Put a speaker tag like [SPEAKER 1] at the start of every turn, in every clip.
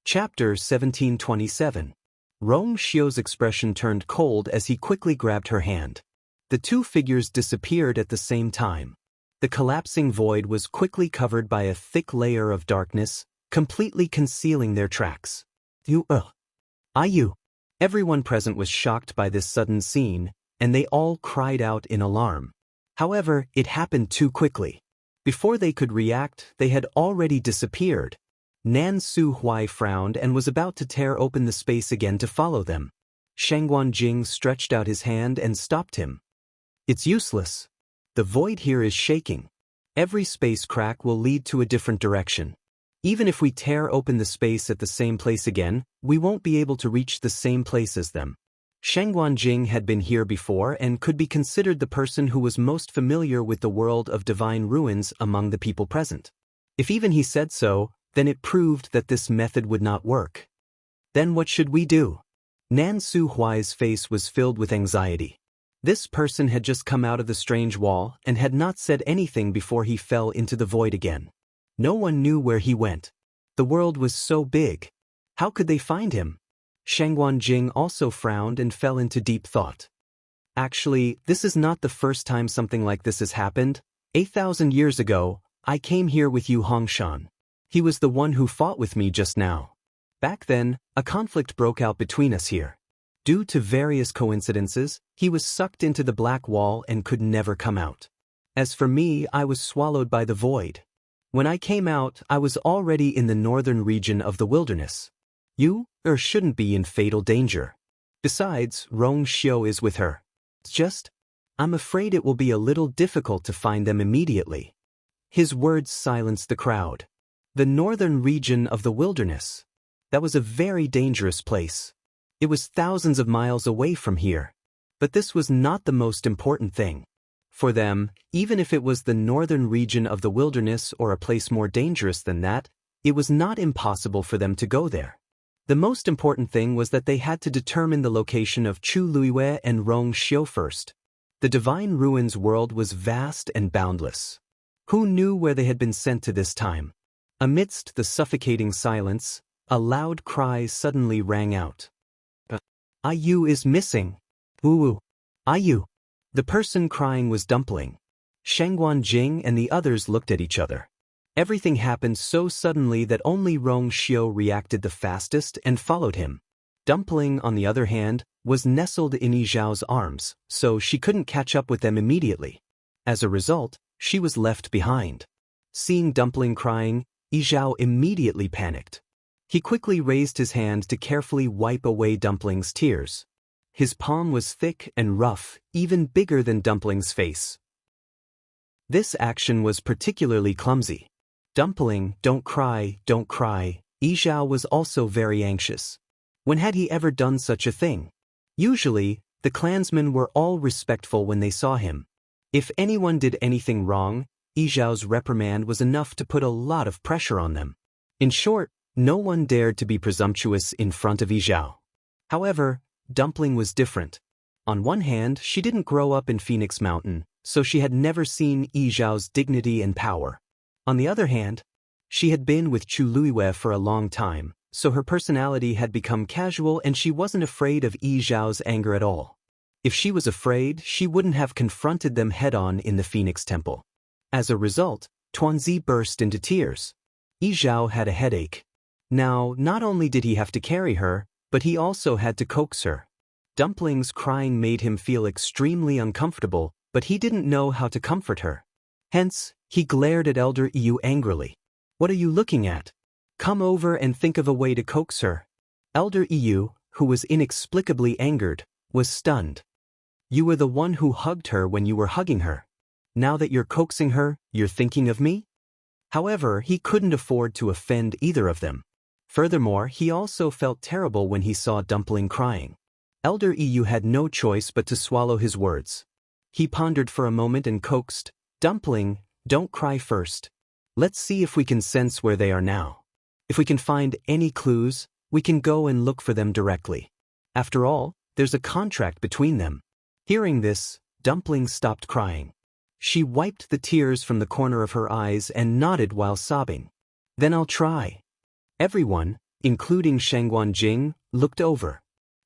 [SPEAKER 1] Chapter 1727. Rong Xiu's expression turned cold as he quickly grabbed her hand. The two figures disappeared at the same time. The collapsing void was quickly covered by a thick layer of darkness, completely concealing their tracks. You. Everyone present was shocked by this sudden scene, and they all cried out in alarm. However, it happened too quickly. Before they could react, they had already disappeared. Nan Su Huai frowned and was about to tear open the space again to follow them. Shangguan Jing stretched out his hand and stopped him. It's useless. The void here is shaking. Every space crack will lead to a different direction. Even if we tear open the space at the same place again, we won't be able to reach the same place as them. Shangguan Jing had been here before and could be considered the person who was most familiar with the world of divine ruins among the people present. If even he said so, then it proved that this method would not work. Then what should we do? Nan Su Huai's face was filled with anxiety. This person had just come out of the strange wall and had not said anything before he fell into the void again. No one knew where he went. The world was so big. How could they find him? Shangguan Jing also frowned and fell into deep thought. Actually, this is not the first time something like this has happened. 8,000 years ago, I came here with Yu Hongshan. He was the one who fought with me just now. Back then, a conflict broke out between us here. Due to various coincidences, he was sucked into the black wall and could never come out. As for me, I was swallowed by the void. When I came out, I was already in the northern region of the wilderness. You shouldn't be in fatal danger. Besides, Rong Xiu is with her. It's just, I'm afraid it will be a little difficult to find them immediately. His words silenced the crowd. The northern region of the wilderness. That was a very dangerous place. It was thousands of miles away from here. But this was not the most important thing. For them, even if it was the northern region of the wilderness or a place more dangerous than that, it was not impossible for them to go there. The most important thing was that they had to determine the location of Chu Luiwei and Rong Xiu first. The Divine Ruins world was vast and boundless. Who knew where they had been sent to this time? Amidst the suffocating silence, a loud cry suddenly rang out. Ayu is missing. Wu. Ayu. The person crying was Dumpling. Shangguan Jing and the others looked at each other. Everything happened so suddenly that only Rong Xiu reacted the fastest and followed him. Dumpling, on the other hand, was nestled in Yizhao's arms, so she couldn't catch up with them immediately. As a result, she was left behind. Seeing Dumpling crying, Yizhao immediately panicked. He quickly raised his hand to carefully wipe away Dumpling's tears. His palm was thick and rough, even bigger than Dumpling's face. This action was particularly clumsy. Dumpling, don't cry, don't cry. Yizhao was also very anxious. When had he ever done such a thing? Usually, the clansmen were all respectful when they saw him. If anyone did anything wrong, Yizhao's reprimand was enough to put a lot of pressure on them. In short, no one dared to be presumptuous in front of Yizhao. However, Dumpling was different. On one hand, she didn't grow up in Phoenix Mountain, so she had never seen Yizhao's dignity and power. On the other hand, she had been with Chu Luiwei for a long time, so her personality had become casual and she wasn't afraid of Yizhao's anger at all. If she was afraid, she wouldn't have confronted them head-on in the Phoenix Temple. As a result, Tuanzi burst into tears. Yizhao had a headache. Now, not only did he have to carry her, but he also had to coax her. Dumpling's crying made him feel extremely uncomfortable, but he didn't know how to comfort her. Hence, he glared at Elder Yu angrily. What are you looking at? Come over and think of a way to coax her. Elder Yu, who was inexplicably angered, was stunned. You were the one who hugged her when you were hugging her. Now that you're coaxing her, you're thinking of me? However, he couldn't afford to offend either of them. Furthermore, he also felt terrible when he saw Dumpling crying. Elder Yu had no choice but to swallow his words. He pondered for a moment and coaxed, Dumpling, don't cry first. Let's see if we can sense where they are now. If we can find any clues, we can go and look for them directly. After all, there's a contract between them. Hearing this, Dumpling stopped crying. She wiped the tears from the corner of her eyes and nodded while sobbing. Then I'll try. Everyone, including Shangguan Jing, looked over.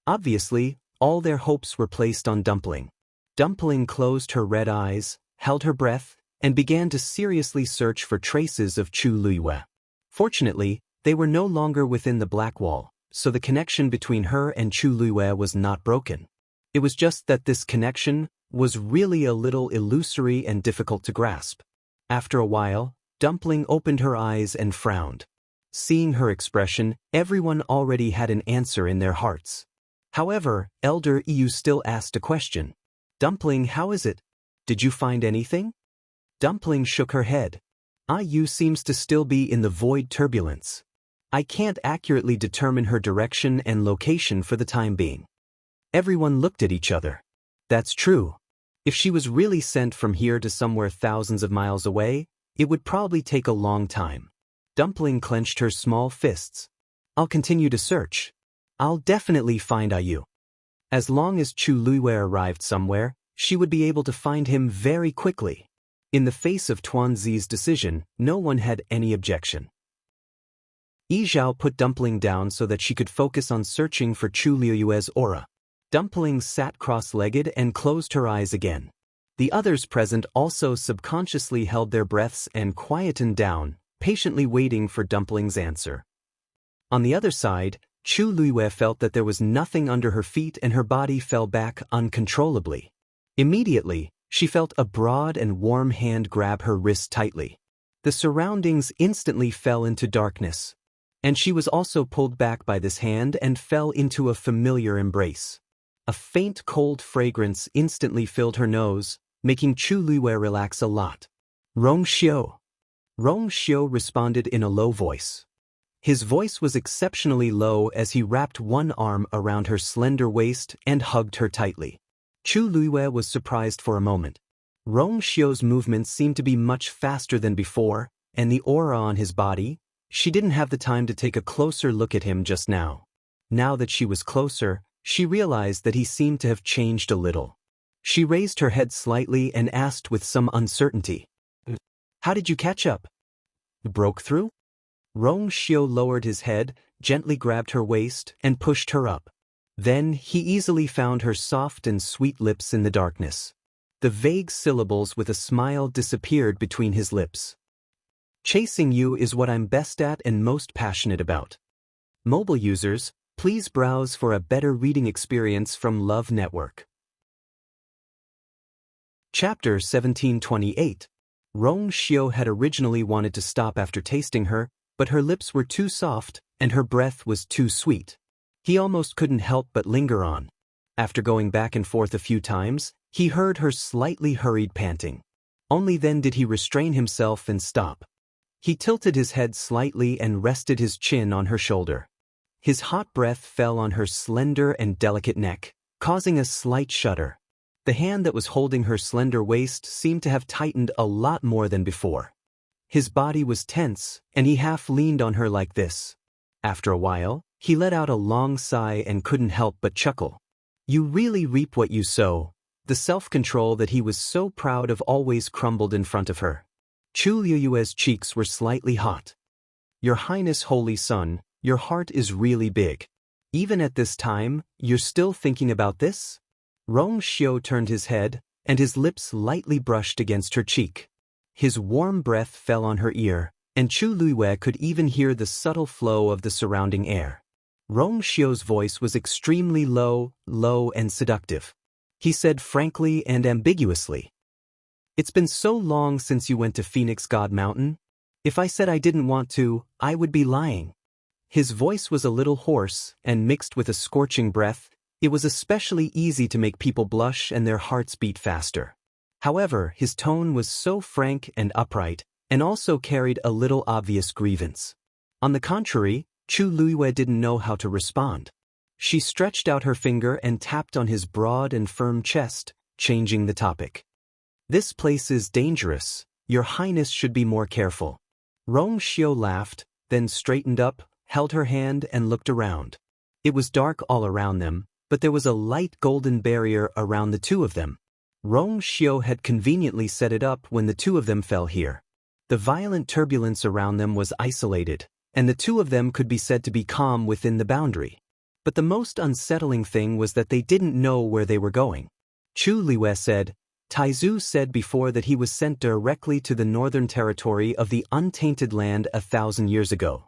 [SPEAKER 1] Obviously, all their hopes were placed on Dumpling. Dumpling closed her red eyes, held her breath, and began to seriously search for traces of Chu Luiyue. Fortunately, they were no longer within the black wall, so the connection between her and Chu Luiyue was not broken. It was just that this connection was really a little illusory and difficult to grasp. After a while, Dumpling opened her eyes and frowned. Seeing her expression, everyone already had an answer in their hearts. However, Elder Yu still asked a question. Dumpling, how is it? Did you find anything? Dumpling shook her head. Yu seems to still be in the void turbulence. I can't accurately determine her direction and location for the time being. Everyone looked at each other. That's true. If she was really sent from here to somewhere thousands of miles away, it would probably take a long time. Dumpling clenched her small fists. I'll continue to search. I'll definitely find Yu. As long as Chu Luiyue arrived somewhere, she would be able to find him very quickly. In the face of Tuanzi's decision, no one had any objection. Yi Zhao put Dumpling down so that she could focus on searching for Chu Luiyue's aura. Dumpling sat cross-legged and closed her eyes again. The others present also subconsciously held their breaths and quietened down, patiently waiting for Dumpling's answer. On the other side, Chu Luiyue felt that there was nothing under her feet and her body fell back uncontrollably. Immediately, she felt a broad and warm hand grab her wrist tightly. The surroundings instantly fell into darkness. And she was also pulled back by this hand and fell into a familiar embrace. A faint cold fragrance instantly filled her nose, making Chu Luiyue relax a lot. Rong Xiu. Rong Xiu responded in a low voice. His voice was exceptionally low as he wrapped one arm around her slender waist and hugged her tightly. Chu Luiyue was surprised for a moment. Rong Xiu's movements seemed to be much faster than before, and the aura on his body, she didn't have the time to take a closer look at him just now. Now that she was closer, she realized that he seemed to have changed a little. She raised her head slightly and asked with some uncertainty. How did you catch up? Broke through? Rong Xiu lowered his head, gently grabbed her waist, and pushed her up. Then he easily found her soft and sweet lips in the darkness. The vague syllables with a smile disappeared between his lips. Chasing you is what I'm best at and most passionate about. Mobile users, please browse for a better reading experience from Love Network. Chapter 1728. Rong Xiu had originally wanted to stop after tasting her, but her lips were too soft and her breath was too sweet. He almost couldn't help but linger on. After going back and forth a few times, he heard her slightly hurried panting. Only then did he restrain himself and stop. He tilted his head slightly and rested his chin on her shoulder. His hot breath fell on her slender and delicate neck, causing a slight shudder. The hand that was holding her slender waist seemed to have tightened a lot more than before. His body was tense, and he half leaned on her like this. After a while, he let out a long sigh and couldn't help but chuckle. You really reap what you sow. The self-control that he was so proud of always crumbled in front of her. Chu Luiyue's cheeks were slightly hot. Your Highness Holy Son, your heart is really big. Even at this time, you're still thinking about this? Rong Xiu turned his head, and his lips lightly brushed against her cheek. His warm breath fell on her ear, and Chu Luiyue could even hear the subtle flow of the surrounding air. Rong Xiu's voice was extremely low and seductive. He said frankly and ambiguously. It's been so long since you went to Phoenix God Mountain. If I said I didn't want to, I would be lying. His voice was a little hoarse and mixed with a scorching breath. It was especially easy to make people blush and their hearts beat faster. However, his tone was so frank and upright, and also carried a little obvious grievance. On the contrary, Chu Luiyue didn't know how to respond. She stretched out her finger and tapped on his broad and firm chest, changing the topic. This place is dangerous. Your Highness should be more careful. Rong Xiu laughed, then straightened up, held her hand and looked around. It was dark all around them, but there was a light golden barrier around the two of them. Rong Xiu had conveniently set it up when the two of them fell here. The violent turbulence around them was isolated, and the two of them could be said to be calm within the boundary. But the most unsettling thing was that they didn't know where they were going. Chu Liwei said, Taizu said before that he was sent directly to the northern territory of the untainted land 1,000 years ago.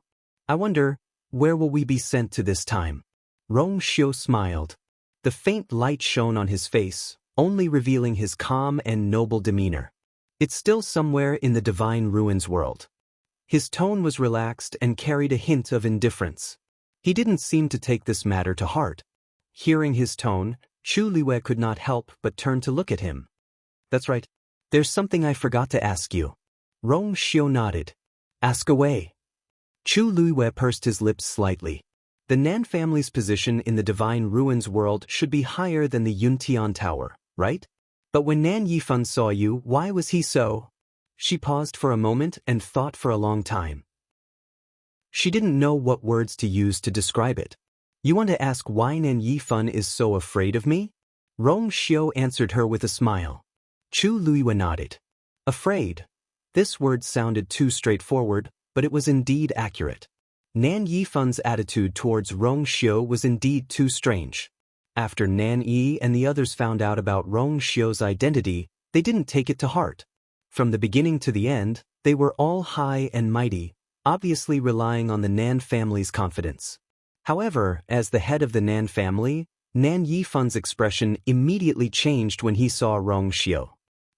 [SPEAKER 1] I wonder, where will we be sent to this time? Rong Xiu smiled. The faint light shone on his face, only revealing his calm and noble demeanor. It's still somewhere in the divine ruins world. His tone was relaxed and carried a hint of indifference. He didn't seem to take this matter to heart. Hearing his tone, Chu Liwei could not help but turn to look at him. That's right. There's something I forgot to ask you. Rong Xiu nodded. Ask away. Chu Liwei pursed his lips slightly. The Nan family's position in the divine ruins world should be higher than the Yuntian Tower, right? But when Nan Yifan saw you, why was he so? She paused for a moment and thought for a long time. She didn't know what words to use to describe it. You want to ask why Nan Yifan is so afraid of me? Rong Xiu answered her with a smile. Chu Liwei nodded. Afraid. This word sounded too straightforward, but it was indeed accurate. Nan Yifan's attitude towards Rong Xiu was indeed too strange. After Nan Yi and the others found out about Rong Xiu's identity, they didn't take it to heart. From the beginning to the end, they were all high and mighty, obviously relying on the Nan family's confidence. However, as the head of the Nan family, Nan Yifan's expression immediately changed when he saw Rong Xiu.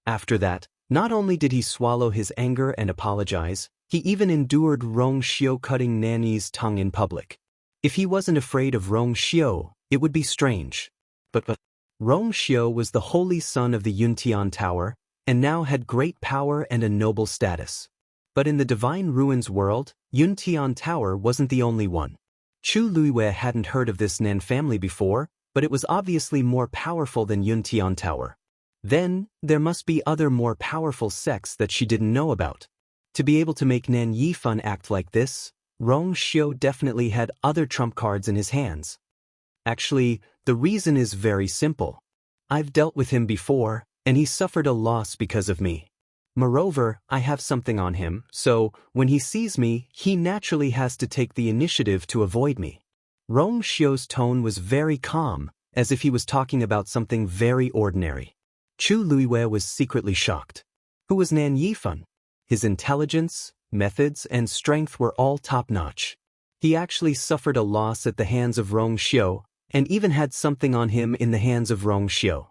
[SPEAKER 1] After that, not only did he swallow his anger and apologize, he even endured Rong Xiu cutting Nan Yi's tongue in public. If he wasn't afraid of Rong Xiu, it would be strange. But Rong Xiu was the holy son of the Yuntian Tower, and now had great power and a noble status. But in the divine ruins world, Yuntian Tower wasn't the only one. Chu Liwei hadn't heard of this Nan family before, but it was obviously more powerful than Yuntian Tower. Then, there must be other more powerful sects that she didn't know about. To be able to make Nan Yifan act like this, Rong Xiu definitely had other trump cards in his hands. Actually, the reason is very simple. I've dealt with him before, and he suffered a loss because of me. Moreover, I have something on him, so, when he sees me, he naturally has to take the initiative to avoid me. Rong Xiu's tone was very calm, as if he was talking about something very ordinary. Chu Liwei was secretly shocked. Who was Nan Yifan? His intelligence, methods, and strength were all top-notch. He actually suffered a loss at the hands of Rong Xiu, and even had something on him in the hands of Rong Xiu.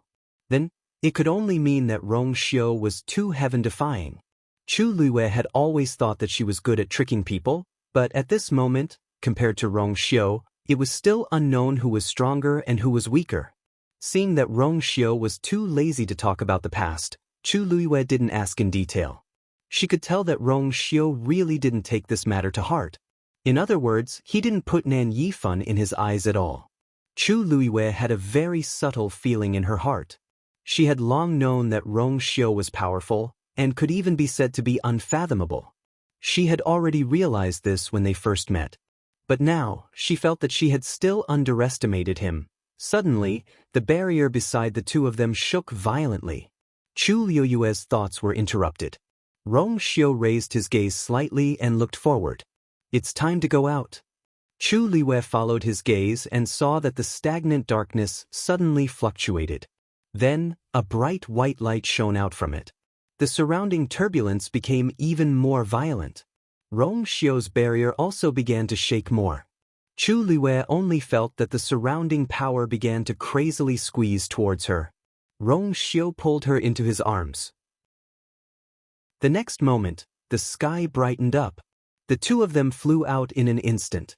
[SPEAKER 1] Then, it could only mean that Rong Xiu was too heaven-defying. Chu Liwei had always thought that she was good at tricking people, but at this moment, compared to Rong Xiu, it was still unknown who was stronger and who was weaker. Seeing that Rong Xiu was too lazy to talk about the past, Chu Liwei didn't ask in detail. She could tell that Rong Xiu really didn't take this matter to heart. In other words, he didn't put Nan Yifan in his eyes at all. Chu Liwei had a very subtle feeling in her heart. She had long known that Rong Xiu was powerful, and could even be said to be unfathomable. She had already realized this when they first met. But now, she felt that she had still underestimated him. Suddenly, the barrier beside the two of them shook violently. Chu Liu's thoughts were interrupted. Rong Xiu raised his gaze slightly and looked forward. It's time to go out. Chu Liwei followed his gaze and saw that the stagnant darkness suddenly fluctuated. Then, a bright white light shone out from it. The surrounding turbulence became even more violent. Rong Xiu's barrier also began to shake more. Chu Liwei only felt that the surrounding power began to crazily squeeze towards her. Rong Xiu pulled her into his arms. The next moment, the sky brightened up. The two of them flew out in an instant.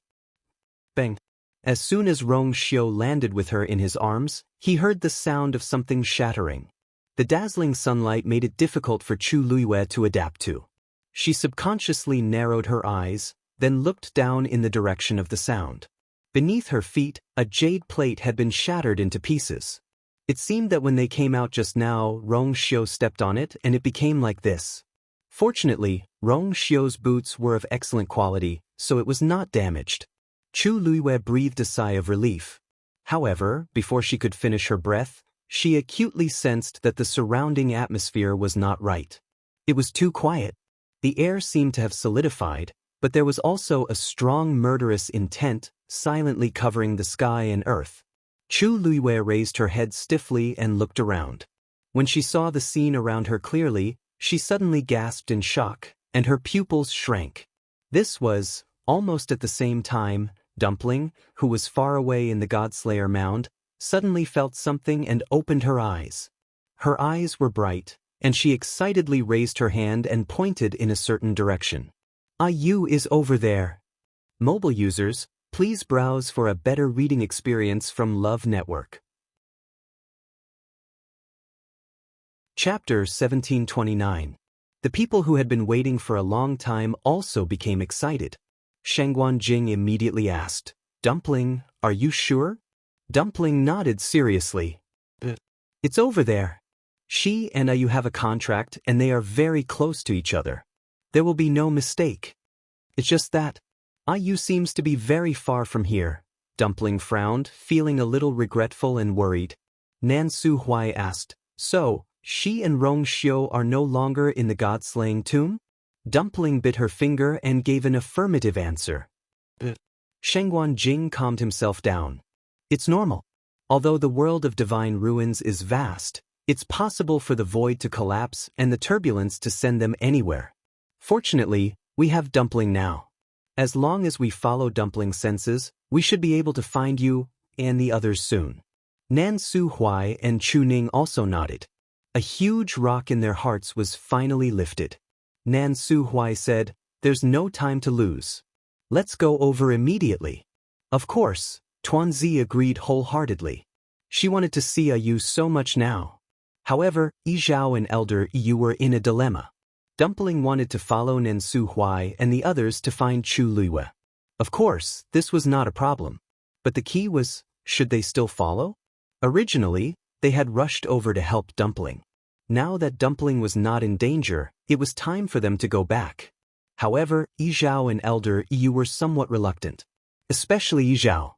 [SPEAKER 1] Bang! As soon as Rong Xiu landed with her in his arms, he heard the sound of something shattering. The dazzling sunlight made it difficult for Chu Liwei to adapt to. She subconsciously narrowed her eyes, then looked down in the direction of the sound. Beneath her feet, a jade plate had been shattered into pieces. It seemed that when they came out just now, Rong Xiu stepped on it and it became like this. Fortunately, Rong Xiu's boots were of excellent quality, so it was not damaged. Chu Liwei breathed a sigh of relief. However, before she could finish her breath, she acutely sensed that the surrounding atmosphere was not right. It was too quiet. The air seemed to have solidified, but there was also a strong murderous intent, silently covering the sky and earth. Chu Luiyue raised her head stiffly and looked around. When she saw the scene around her clearly, she suddenly gasped in shock, and her pupils shrank. This was, almost at the same time, Dumpling, who was far away in the Godslayer mound, suddenly felt something and opened her eyes. Her eyes were bright, and she excitedly raised her hand and pointed in a certain direction. "Yu is over there." Mobile users, please browse for a better reading experience from Love Network. Chapter 1729. The people who had been waiting for a long time also became excited. Shangguan Jing immediately asked, "Dumpling, are you sure?" Dumpling nodded seriously. "It's over there. She and Yu have a contract and they are very close to each other. There will be no mistake. It's just that Yu seems to be very far from here." Dumpling frowned, feeling a little regretful and worried. Nan Su Huai asked, "So, she and Rong Xiu are no longer in the god-slaying tomb?" Dumpling bit her finger and gave an affirmative answer. Shangguan Jing calmed himself down. "It's normal. Although the world of divine ruins is vast, it's possible for the void to collapse and the turbulence to send them anywhere. Fortunately, we have Dumpling now. As long as we follow Dumpling's senses, we should be able to find you and the others soon." Nan Su Huai and Chu Ning also nodded. A huge rock in their hearts was finally lifted. Nan Su Huai said, "There's no time to lose. Let's go over immediately." Of course, Tuanzi agreed wholeheartedly. She wanted to see Yu so much now. However, Yizhao and Elder Yu were in a dilemma. Dumpling wanted to follow Nan Su Huai and the others to find Chu Luiyue. Of course, this was not a problem. But the key was, should they still follow? Originally, they had rushed over to help Dumpling. Now that Dumpling was not in danger, it was time for them to go back. However, Yizhao and Elder Yu were somewhat reluctant. Especially Yizhao.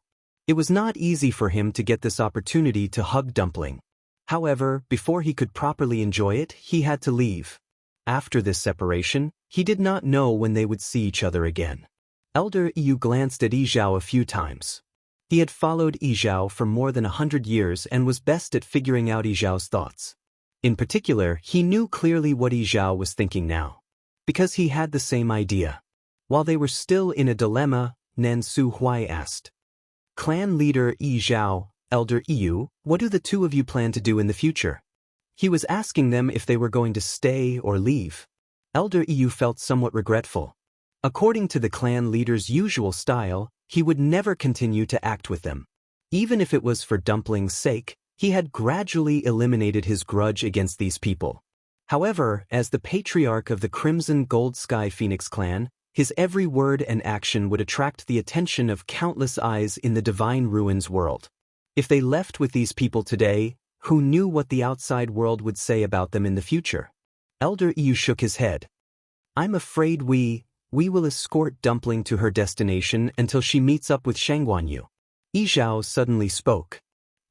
[SPEAKER 1] It was not easy for him to get this opportunity to hug Dumpling. However, before he could properly enjoy it, he had to leave. After this separation, he did not know when they would see each other again. Elder Yu glanced at Yizhao a few times. He had followed Yizhao for more than 100 years and was best at figuring out Yizhao's thoughts. In particular, he knew clearly what Yizhao was thinking now. Because he had the same idea. While they were still in a dilemma, Nan Su Huai asked, "Clan leader Yizhao, Elder Yu, what do the two of you plan to do in the future?" He was asking them if they were going to stay or leave. Elder Yu felt somewhat regretful. According to the clan leader's usual style, he would never continue to act with them. Even if it was for Dumpling's sake, he had gradually eliminated his grudge against these people. However, as the patriarch of the Crimson Gold Sky Phoenix clan, his every word and action would attract the attention of countless eyes in the Divine Ruins world. If they left with these people today, who knew what the outside world would say about them in the future? Elder Yu shook his head. "I'm afraid we will escort Dumpling to her destination until she meets up with Shangguan Yu." Yizhao suddenly spoke.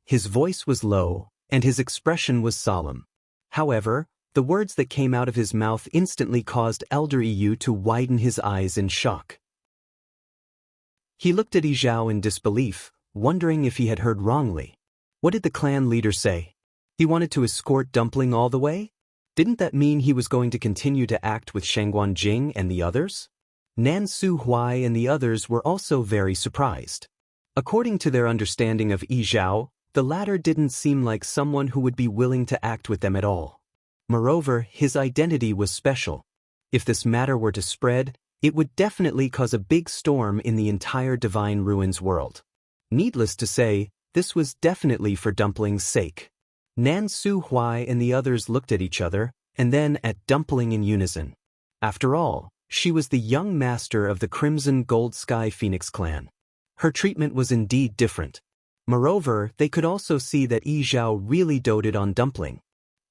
[SPEAKER 1] His voice was low, and his expression was solemn. However, the words that came out of his mouth instantly caused Elder Yu to widen his eyes in shock. He looked at Yizhao in disbelief, wondering if he had heard wrongly. What did the clan leader say? He wanted to escort Dumpling all the way? Didn't that mean he was going to continue to act with Shangguan Jing and the others? Nan Su Huai and the others were also very surprised. According to their understanding of Yizhao, the latter didn't seem like someone who would be willing to act with them at all. Moreover, his identity was special. If this matter were to spread, it would definitely cause a big storm in the entire Divine Ruins world. Needless to say, this was definitely for Dumpling's sake. Nan Su Huai and the others looked at each other, and then at Dumpling in unison. After all, she was the young master of the Crimson Gold Sky Phoenix clan. Her treatment was indeed different. Moreover, they could also see that Yizhao really doted on Dumpling.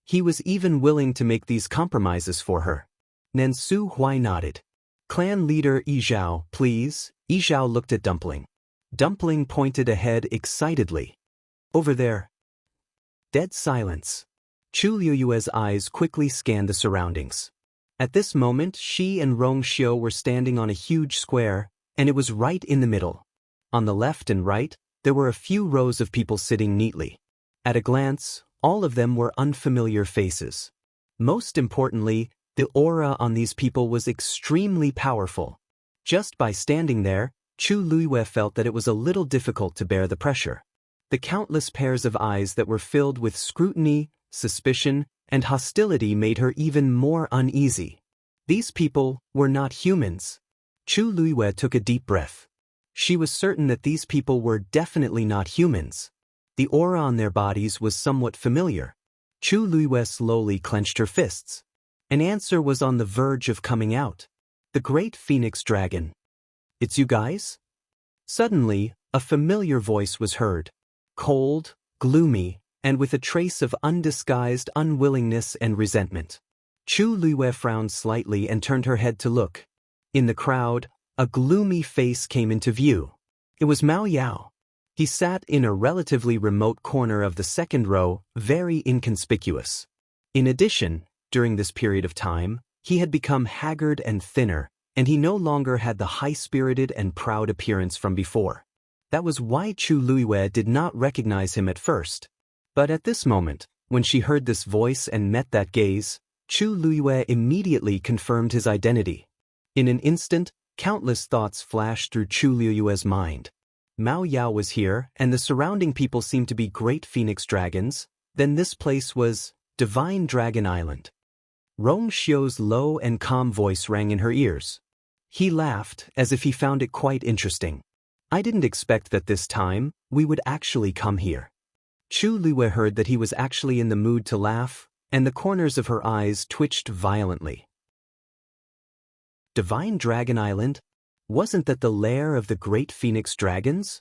[SPEAKER 1] He was even willing to make these compromises for her. Nan Su Huai nodded. "Clan leader Yizhao, please." Yizhao looked at Dumpling. Dumpling pointed ahead excitedly. "Over there." Dead silence. Chu Liyue's eyes quickly scanned the surroundings. At this moment, she and Rong Xiu were standing on a huge square, and it was right in the middle. On the left and right, there were a few rows of people sitting neatly. At a glance, all of them were unfamiliar faces. Most importantly, the aura on these people was extremely powerful. Just by standing there, Chu Luiyue felt that it was a little difficult to bear the pressure. The countless pairs of eyes that were filled with scrutiny, suspicion, and hostility made her even more uneasy. These people were not humans. Chu Luiyue took a deep breath. She was certain that these people were definitely not humans. The aura on their bodies was somewhat familiar. Chu Luiyue slowly clenched her fists. An answer was on the verge of coming out. The great phoenix dragon. "It's you guys?" Suddenly, a familiar voice was heard. Cold, gloomy, and with a trace of undisguised unwillingness and resentment. Chu Luiyue frowned slightly and turned her head to look. In the crowd, a gloomy face came into view. It was Mao Yao. He sat in a relatively remote corner of the second row, very inconspicuous. In addition, during this period of time, he had become haggard and thinner, and he no longer had the high-spirited and proud appearance from before. That was why Chu Luiyue did not recognize him at first. But at this moment, when she heard this voice and met that gaze, Chu Luiyue immediately confirmed his identity. In an instant, countless thoughts flashed through Chu Luiyue's mind. Mao Yao was here, and the surrounding people seemed to be great phoenix dragons. Then this place was Divine Dragon Island. Rong Xiu's low and calm voice rang in her ears. He laughed, as if he found it quite interesting. "I didn't expect that this time, we would actually come here." Chu Luiyue heard that he was actually in the mood to laugh, and the corners of her eyes twitched violently. Divine Dragon Island? Wasn't that the lair of the great phoenix dragons?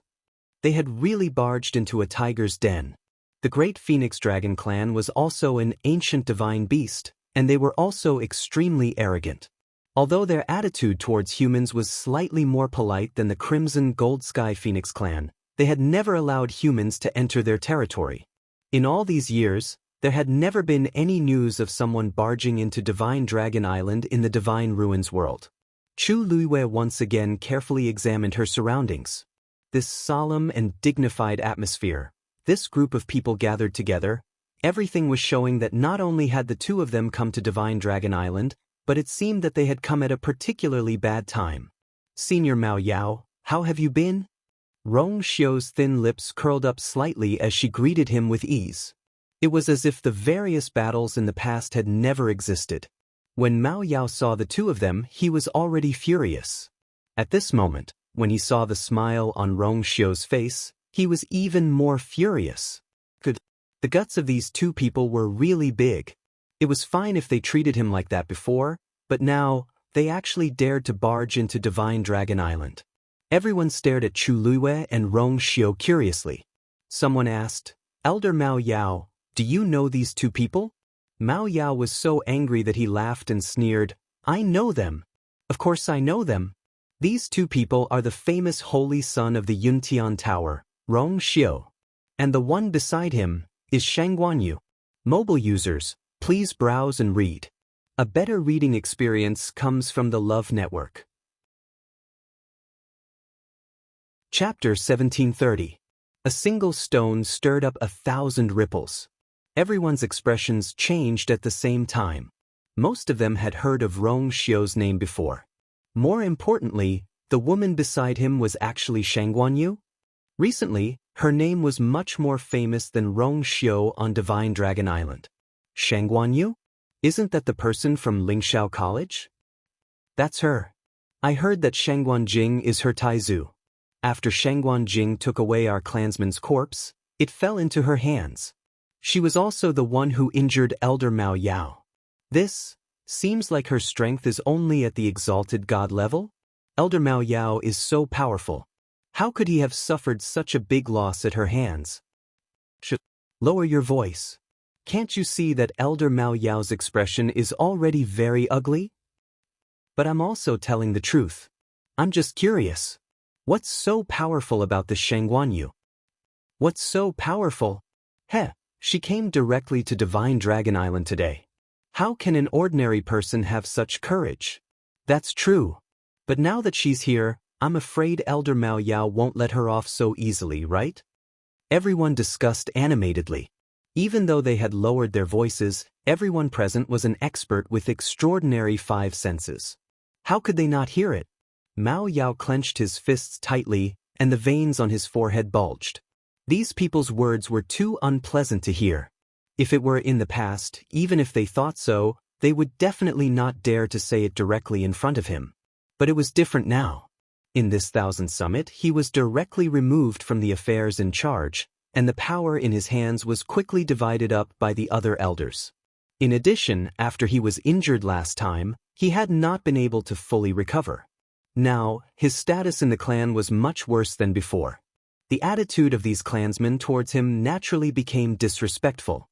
[SPEAKER 1] They had really barged into a tiger's den. The great phoenix dragon clan was also an ancient divine beast, and they were also extremely arrogant. Although their attitude towards humans was slightly more polite than the Crimson Gold Sky Phoenix clan, they had never allowed humans to enter their territory. In all these years, there had never been any news of someone barging into Divine Dragon Island in the Divine Ruins world. Chu Luiyue once again carefully examined her surroundings. This solemn and dignified atmosphere, this group of people gathered together, everything was showing that not only had the two of them come to Divine Dragon Island, but it seemed that they had come at a particularly bad time. "Senior Mao Yao, how have you been?" Rong Xiu's thin lips curled up slightly as she greeted him with ease. It was as if the various battles in the past had never existed. When Mao Yao saw the two of them, he was already furious. At this moment, when he saw the smile on Rong Xiu's face, he was even more furious. The guts of these two people were really big. It was fine if they treated him like that before, but now, they actually dared to barge into Divine Dragon Island. Everyone stared at Chu Luiyue and Rong Xiu curiously. Someone asked, "Elder Mao Yao, do you know these two people?" Mao Yao was so angry that he laughed and sneered, "I know them. Of course I know them. These two people are the famous holy son of the Yuntian Tower, Rong Xiu. And the one beside him is Shangguanyu. Mobile users, please browse and read. A better reading experience comes from the Love Network." Chapter 1730. A single stone stirred up 1,000 ripples. Everyone's expressions changed at the same time. Most of them had heard of Rong Xiu's name before. More importantly, the woman beside him was actually Shangguanyu. Recently, her name was much more famous than Rong Xiu on Divine Dragon Island. Shangguanyu? Isn't that the person from Lingxiao College? That's her. I heard that Shangguanjing is her Taizu. After Shangguanjing took away our clansman's corpse, it fell into her hands. She was also the one who injured Elder Mao Yao. This seems like her strength is only at the exalted god level? Elder Mao Yao is so powerful. How could he have suffered such a big loss at her hands? Lower your voice. Can't you see that Elder Mao Yao's expression is already very ugly? But I'm also telling the truth. I'm just curious. What's so powerful about this Shangguanyu? What's so powerful? Heh. She came directly to Divine Dragon Island today. How can an ordinary person have such courage? That's true. But now that she's here, I'm afraid Elder Mao Yao won't let her off so easily, right? Everyone discussed animatedly. Even though they had lowered their voices, everyone present was an expert with extraordinary five senses. How could they not hear it? Mao Yao clenched his fists tightly, and the veins on his forehead bulged. These people's words were too unpleasant to hear. If it were in the past, even if they thought so, they would definitely not dare to say it directly in front of him. But it was different now. In this Thousand Summit, he was directly removed from the affairs in charge, and the power in his hands was quickly divided up by the other elders. In addition, after he was injured last time, he had not been able to fully recover. Now, his status in the clan was much worse than before. The attitude of these clansmen towards him naturally became disrespectful.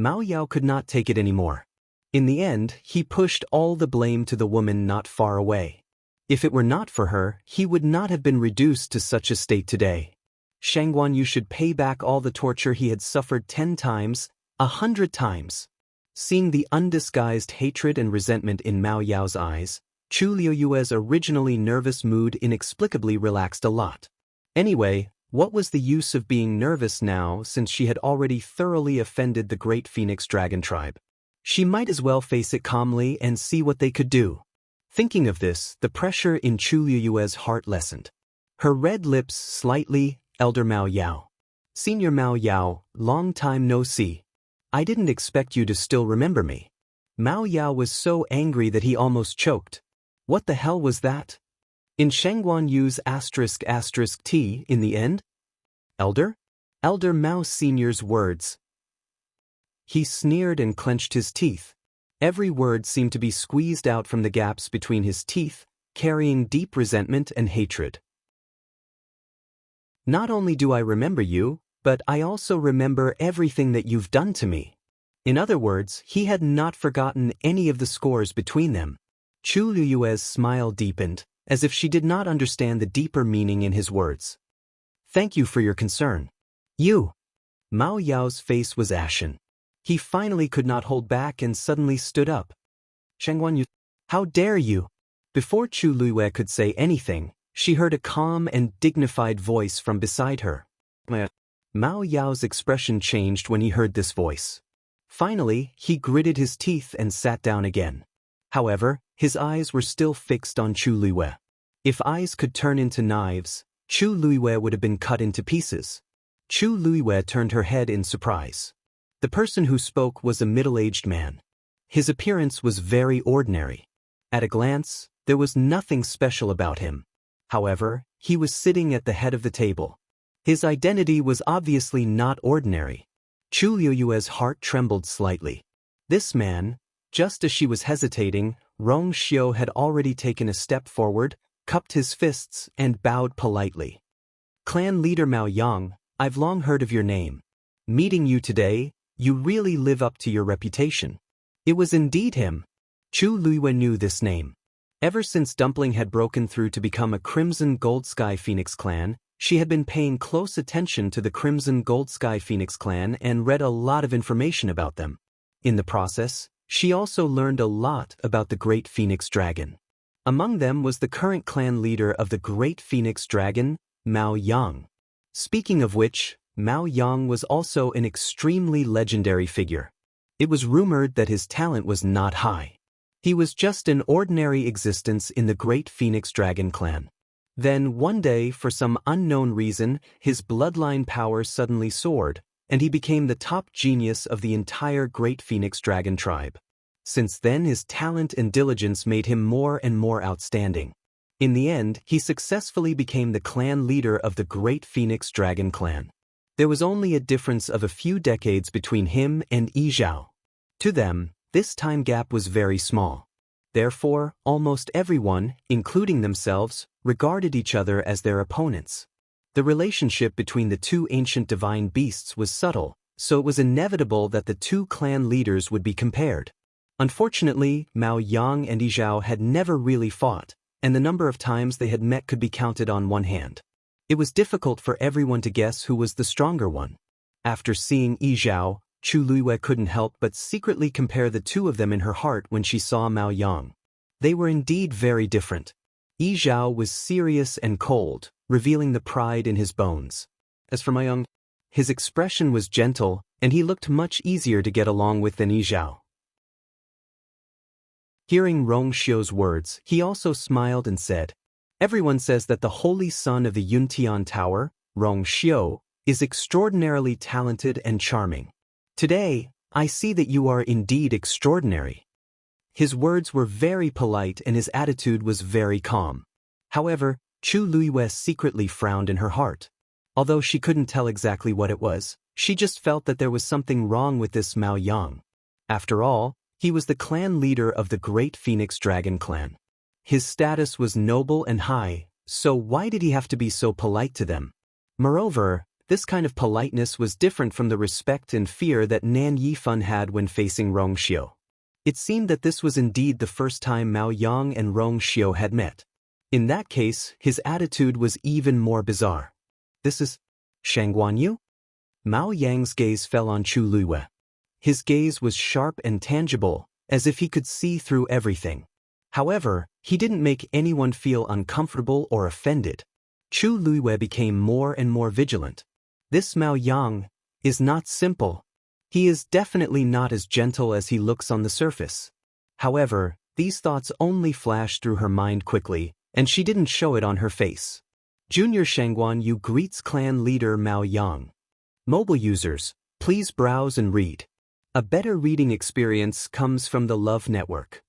[SPEAKER 1] Mao Yao could not take it anymore. In the end, he pushed all the blame to the woman not far away. If it were not for her, he would not have been reduced to such a state today. Shangguan Yu should pay back all the torture he had suffered 10 times, 100 times. Seeing the undisguised hatred and resentment in Mao Yao's eyes, Chu Liuyue's originally nervous mood inexplicably relaxed a lot. Anyway, what was the use of being nervous now since she had already thoroughly offended the great Phoenix Dragon tribe? She might as well face it calmly and see what they could do. Thinking of this, the pressure in Chu Liuyue's heart lessened. Her red lips slightly, Elder Mao Yao. Senior Mao Yao, long time no see. I didn't expect you to still remember me. Mao Yao was so angry that he almost choked. What the hell was that? In Shangguan Yu's **T in the end? Elder? Elder Mao Senior's words. He sneered and clenched his teeth. Every word seemed to be squeezed out from the gaps between his teeth, carrying deep resentment and hatred. Not only do I remember you, but I also remember everything that you've done to me. In other words, he had not forgotten any of the scores between them. Chu Liuyue's smile deepened, as if she did not understand the deeper meaning in his words. Thank you for your concern. You. Mao Yao's face was ashen. He finally could not hold back and suddenly stood up. Shangguan Yu, how dare you? Before Chu Liuyue could say anything, she heard a calm and dignified voice from beside her. Mao Yao's expression changed when he heard this voice. Finally, he gritted his teeth and sat down again. However, his eyes were still fixed on Chu Liuyue. If eyes could turn into knives, Chu Liuyue would have been cut into pieces. Chu Liuyue turned her head in surprise. The person who spoke was a middle-aged man. His appearance was very ordinary. At a glance, there was nothing special about him. However, he was sitting at the head of the table. His identity was obviously not ordinary. Chu Liuyue's heart trembled slightly. This man, just as she was hesitating, Rong Xiu had already taken a step forward, cupped his fists, and bowed politely. Clan leader Mao Yang, I've long heard of your name. Meeting you today, you really live up to your reputation. It was indeed him. Chu Liuyue knew this name. Ever since Dumpling had broken through to become a Crimson Gold Sky Phoenix clan, she had been paying close attention to the Crimson Gold Sky Phoenix clan and read a lot of information about them. In the process, she also learned a lot about the Great Phoenix Dragon. Among them was the current clan leader of the Great Phoenix Dragon, Mao Yang. Speaking of which, Mao Yang was also an extremely legendary figure. It was rumored that his talent was not high. He was just an ordinary existence in the Great Phoenix Dragon clan. Then, one day, for some unknown reason, his bloodline power suddenly soared, and he became the top genius of the entire Great Phoenix Dragon tribe. Since then, his talent and diligence made him more and more outstanding. In the end, he successfully became the clan leader of the Great Phoenix Dragon clan. There was only a difference of a few decades between him and Yi Zhao. To them, this time gap was very small. Therefore, almost everyone, including themselves, regarded each other as their opponents. The relationship between the two ancient divine beasts was subtle, so it was inevitable that the two clan leaders would be compared. Unfortunately, Mao Yang and Yi Zhao had never really fought, and the number of times they had met could be counted on one hand. It was difficult for everyone to guess who was the stronger one. After seeing Yi Zhao, Chu Luiyue couldn't help but secretly compare the two of them in her heart when she saw Mao Yang. They were indeed very different. Yi Zhao was serious and cold, revealing the pride in his bones. As for Mao Yang, his expression was gentle, and he looked much easier to get along with than Yi Zhao. Hearing Rong Xiu's words, he also smiled and said, "Everyone says that the holy son of the Yuntian Tower, Rong Xiu, is extraordinarily talented and charming. Today, I see that you are indeed extraordinary." His words were very polite and his attitude was very calm. However, Chu Luiyue secretly frowned in her heart. Although she couldn't tell exactly what it was, she just felt that there was something wrong with this Mao Yang. After all, he was the clan leader of the Great Phoenix Dragon clan. His status was noble and high, so why did he have to be so polite to them? Moreover, this kind of politeness was different from the respect and fear that Nan Yifan had when facing Rong Xiu. It seemed that this was indeed the first time Mao Yang and Rong Xiu had met. In that case, his attitude was even more bizarre. "This is Shangguan Yu?" Mao Yang's gaze fell on Chu Luiyue. His gaze was sharp and tangible, as if he could see through everything. However, he didn't make anyone feel uncomfortable or offended. Chu Luiyue became more and more vigilant. This Mao Yang is not simple. He is definitely not as gentle as he looks on the surface. However, these thoughts only flashed through her mind quickly, and she didn't show it on her face. Junior Shangguan Yu greets clan leader Mao Yang. Mobile users, please browse and read. A better reading experience comes from the Love Network.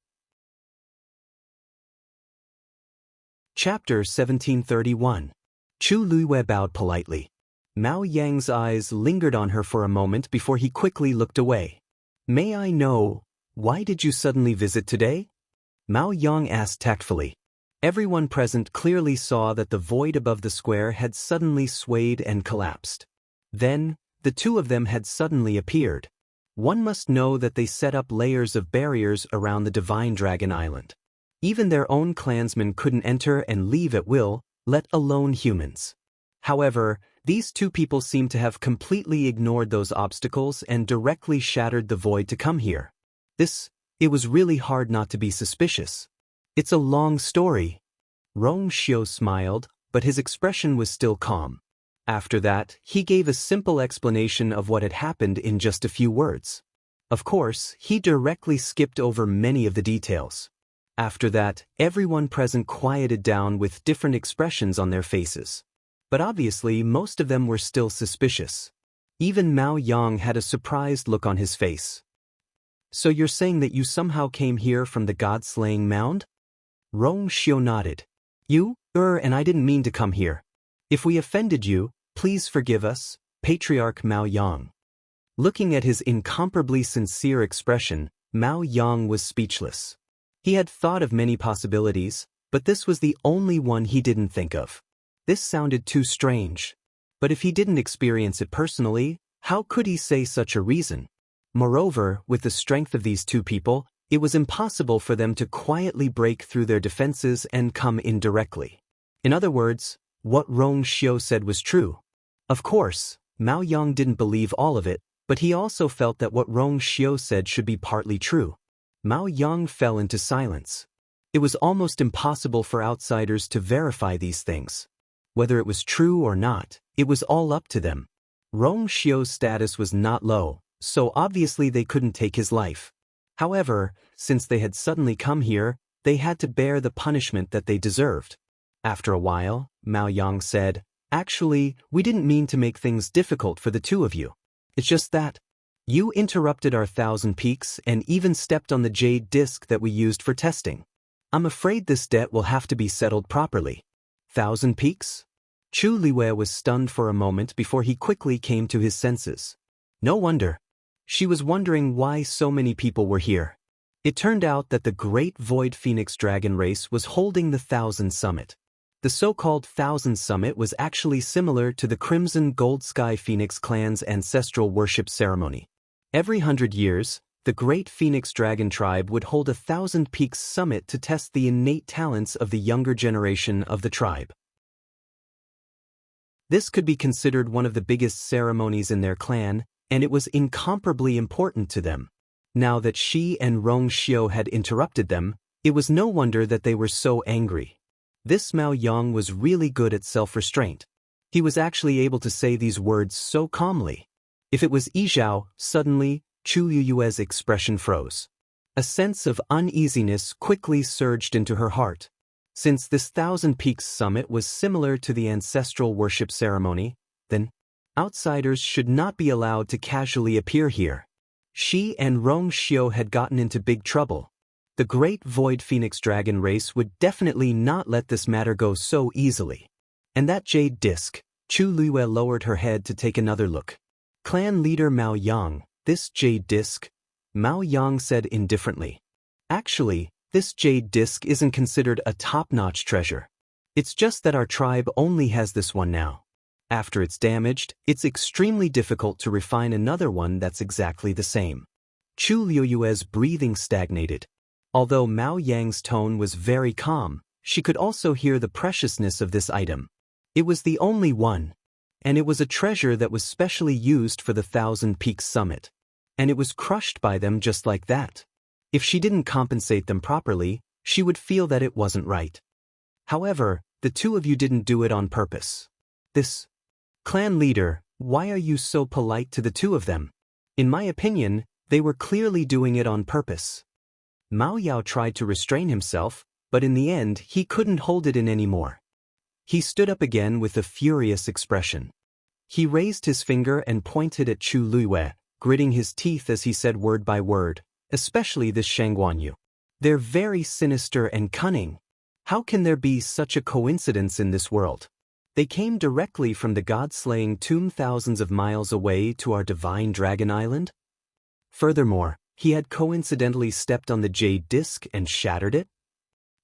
[SPEAKER 1] Chapter 1731. Chu Luiyue bowed politely. Mao Yang's eyes lingered on her for a moment before he quickly looked away. "May I know, why did you suddenly visit today?" Mao Yang asked tactfully. Everyone present clearly saw that the void above the square had suddenly swayed and collapsed. Then, the two of them had suddenly appeared. One must know that they set up layers of barriers around the Divine Dragon Island. Even their own clansmen couldn't enter and leave at will, let alone humans. However, these two people seemed to have completely ignored those obstacles and directly shattered the void to come here. It was really hard not to be suspicious. "It's a long story." Rong Xiu smiled, but his expression was still calm. After that, he gave a simple explanation of what had happened in just a few words. Of course, he directly skipped over many of the details. After that, everyone present quieted down with different expressions on their faces. But obviously, most of them were still suspicious. Even Mao Yang had a surprised look on his face. "So you're saying that you somehow came here from the God-slaying mound?" Rong Xiu nodded. And I didn't mean to come here. If we offended you, please forgive us, Patriarch Mao Yang." Looking at his incomparably sincere expression, Mao Yang was speechless. He had thought of many possibilities, but this was the only one he didn't think of. This sounded too strange. But if he didn't experience it personally, how could he say such a reason? Moreover, with the strength of these two people, it was impossible for them to quietly break through their defenses and come in directly. In other words, what Rong Xiu said was true. Of course, Mao Yang didn't believe all of it, but he also felt that what Rong Xiu said should be partly true. Mao Yang fell into silence. It was almost impossible for outsiders to verify these things. Whether it was true or not, it was all up to them. Rong Xiu's status was not low, so obviously they couldn't take his life. However, since they had suddenly come here, they had to bear the punishment that they deserved. After a while, Mao Yang said, "Actually, we didn't mean to make things difficult for the two of you. It's just that you interrupted our 1,000 peaks and even stepped on the jade disc that we used for testing. I'm afraid this debt will have to be settled properly." 1,000 peaks? Chu Luiyue was stunned for a moment before he quickly came to his senses. No wonder. She was wondering why so many people were here. It turned out that the Great Void Phoenix Dragon race was holding the 1,000 Summit. The so-called 1,000 Summit was actually similar to the Crimson Gold Sky Phoenix clan's ancestral worship ceremony. Every 100 years, the Great Phoenix Dragon tribe would hold a 1,000 Peaks Summit to test the innate talents of the younger generation of the tribe. This could be considered one of the biggest ceremonies in their clan, and it was incomparably important to them. Now that she and Rong Xiu had interrupted them, it was no wonder that they were so angry. This Mao Yang was really good at self-restraint. He was actually able to say these words so calmly. If it was Yizhao, suddenly, Chu Yuyue's expression froze. A sense of uneasiness quickly surged into her heart. Since this Thousand Peaks summit was similar to the ancestral worship ceremony, then outsiders should not be allowed to casually appear here. She and Rong Xiu had gotten into big trouble. The Great Void Phoenix Dragon race would definitely not let this matter go so easily. And that jade disc, Chu Liyue lowered her head to take another look. Clan leader Mao Yang, this jade disc, Mao Yang said indifferently. Actually, this jade disc isn't considered a top-notch treasure. It's just that our tribe only has this one now. After it's damaged, it's extremely difficult to refine another one that's exactly the same. Chu Liyue's breathing stagnated. Although Mao Yang's tone was very calm, she could also hear the preciousness of this item. It was the only one. And it was a treasure that was specially used for the Thousand Peaks Summit. And it was crushed by them just like that. If she didn't compensate them properly, she would feel that it wasn't right. However, the two of you didn't do it on purpose. This clan leader, why are you so polite to the two of them? In my opinion, they were clearly doing it on purpose. Mao Yao tried to restrain himself, but in the end he couldn't hold it in anymore. He stood up again with a furious expression. He raised his finger and pointed at Chu Liyue, gritting his teeth as he said word by word, especially this Shangguanyu. They're very sinister and cunning. How can there be such a coincidence in this world? They came directly from the god-slaying tomb thousands of miles away to our divine dragon island? Furthermore, he had coincidentally stepped on the jade disc and shattered it?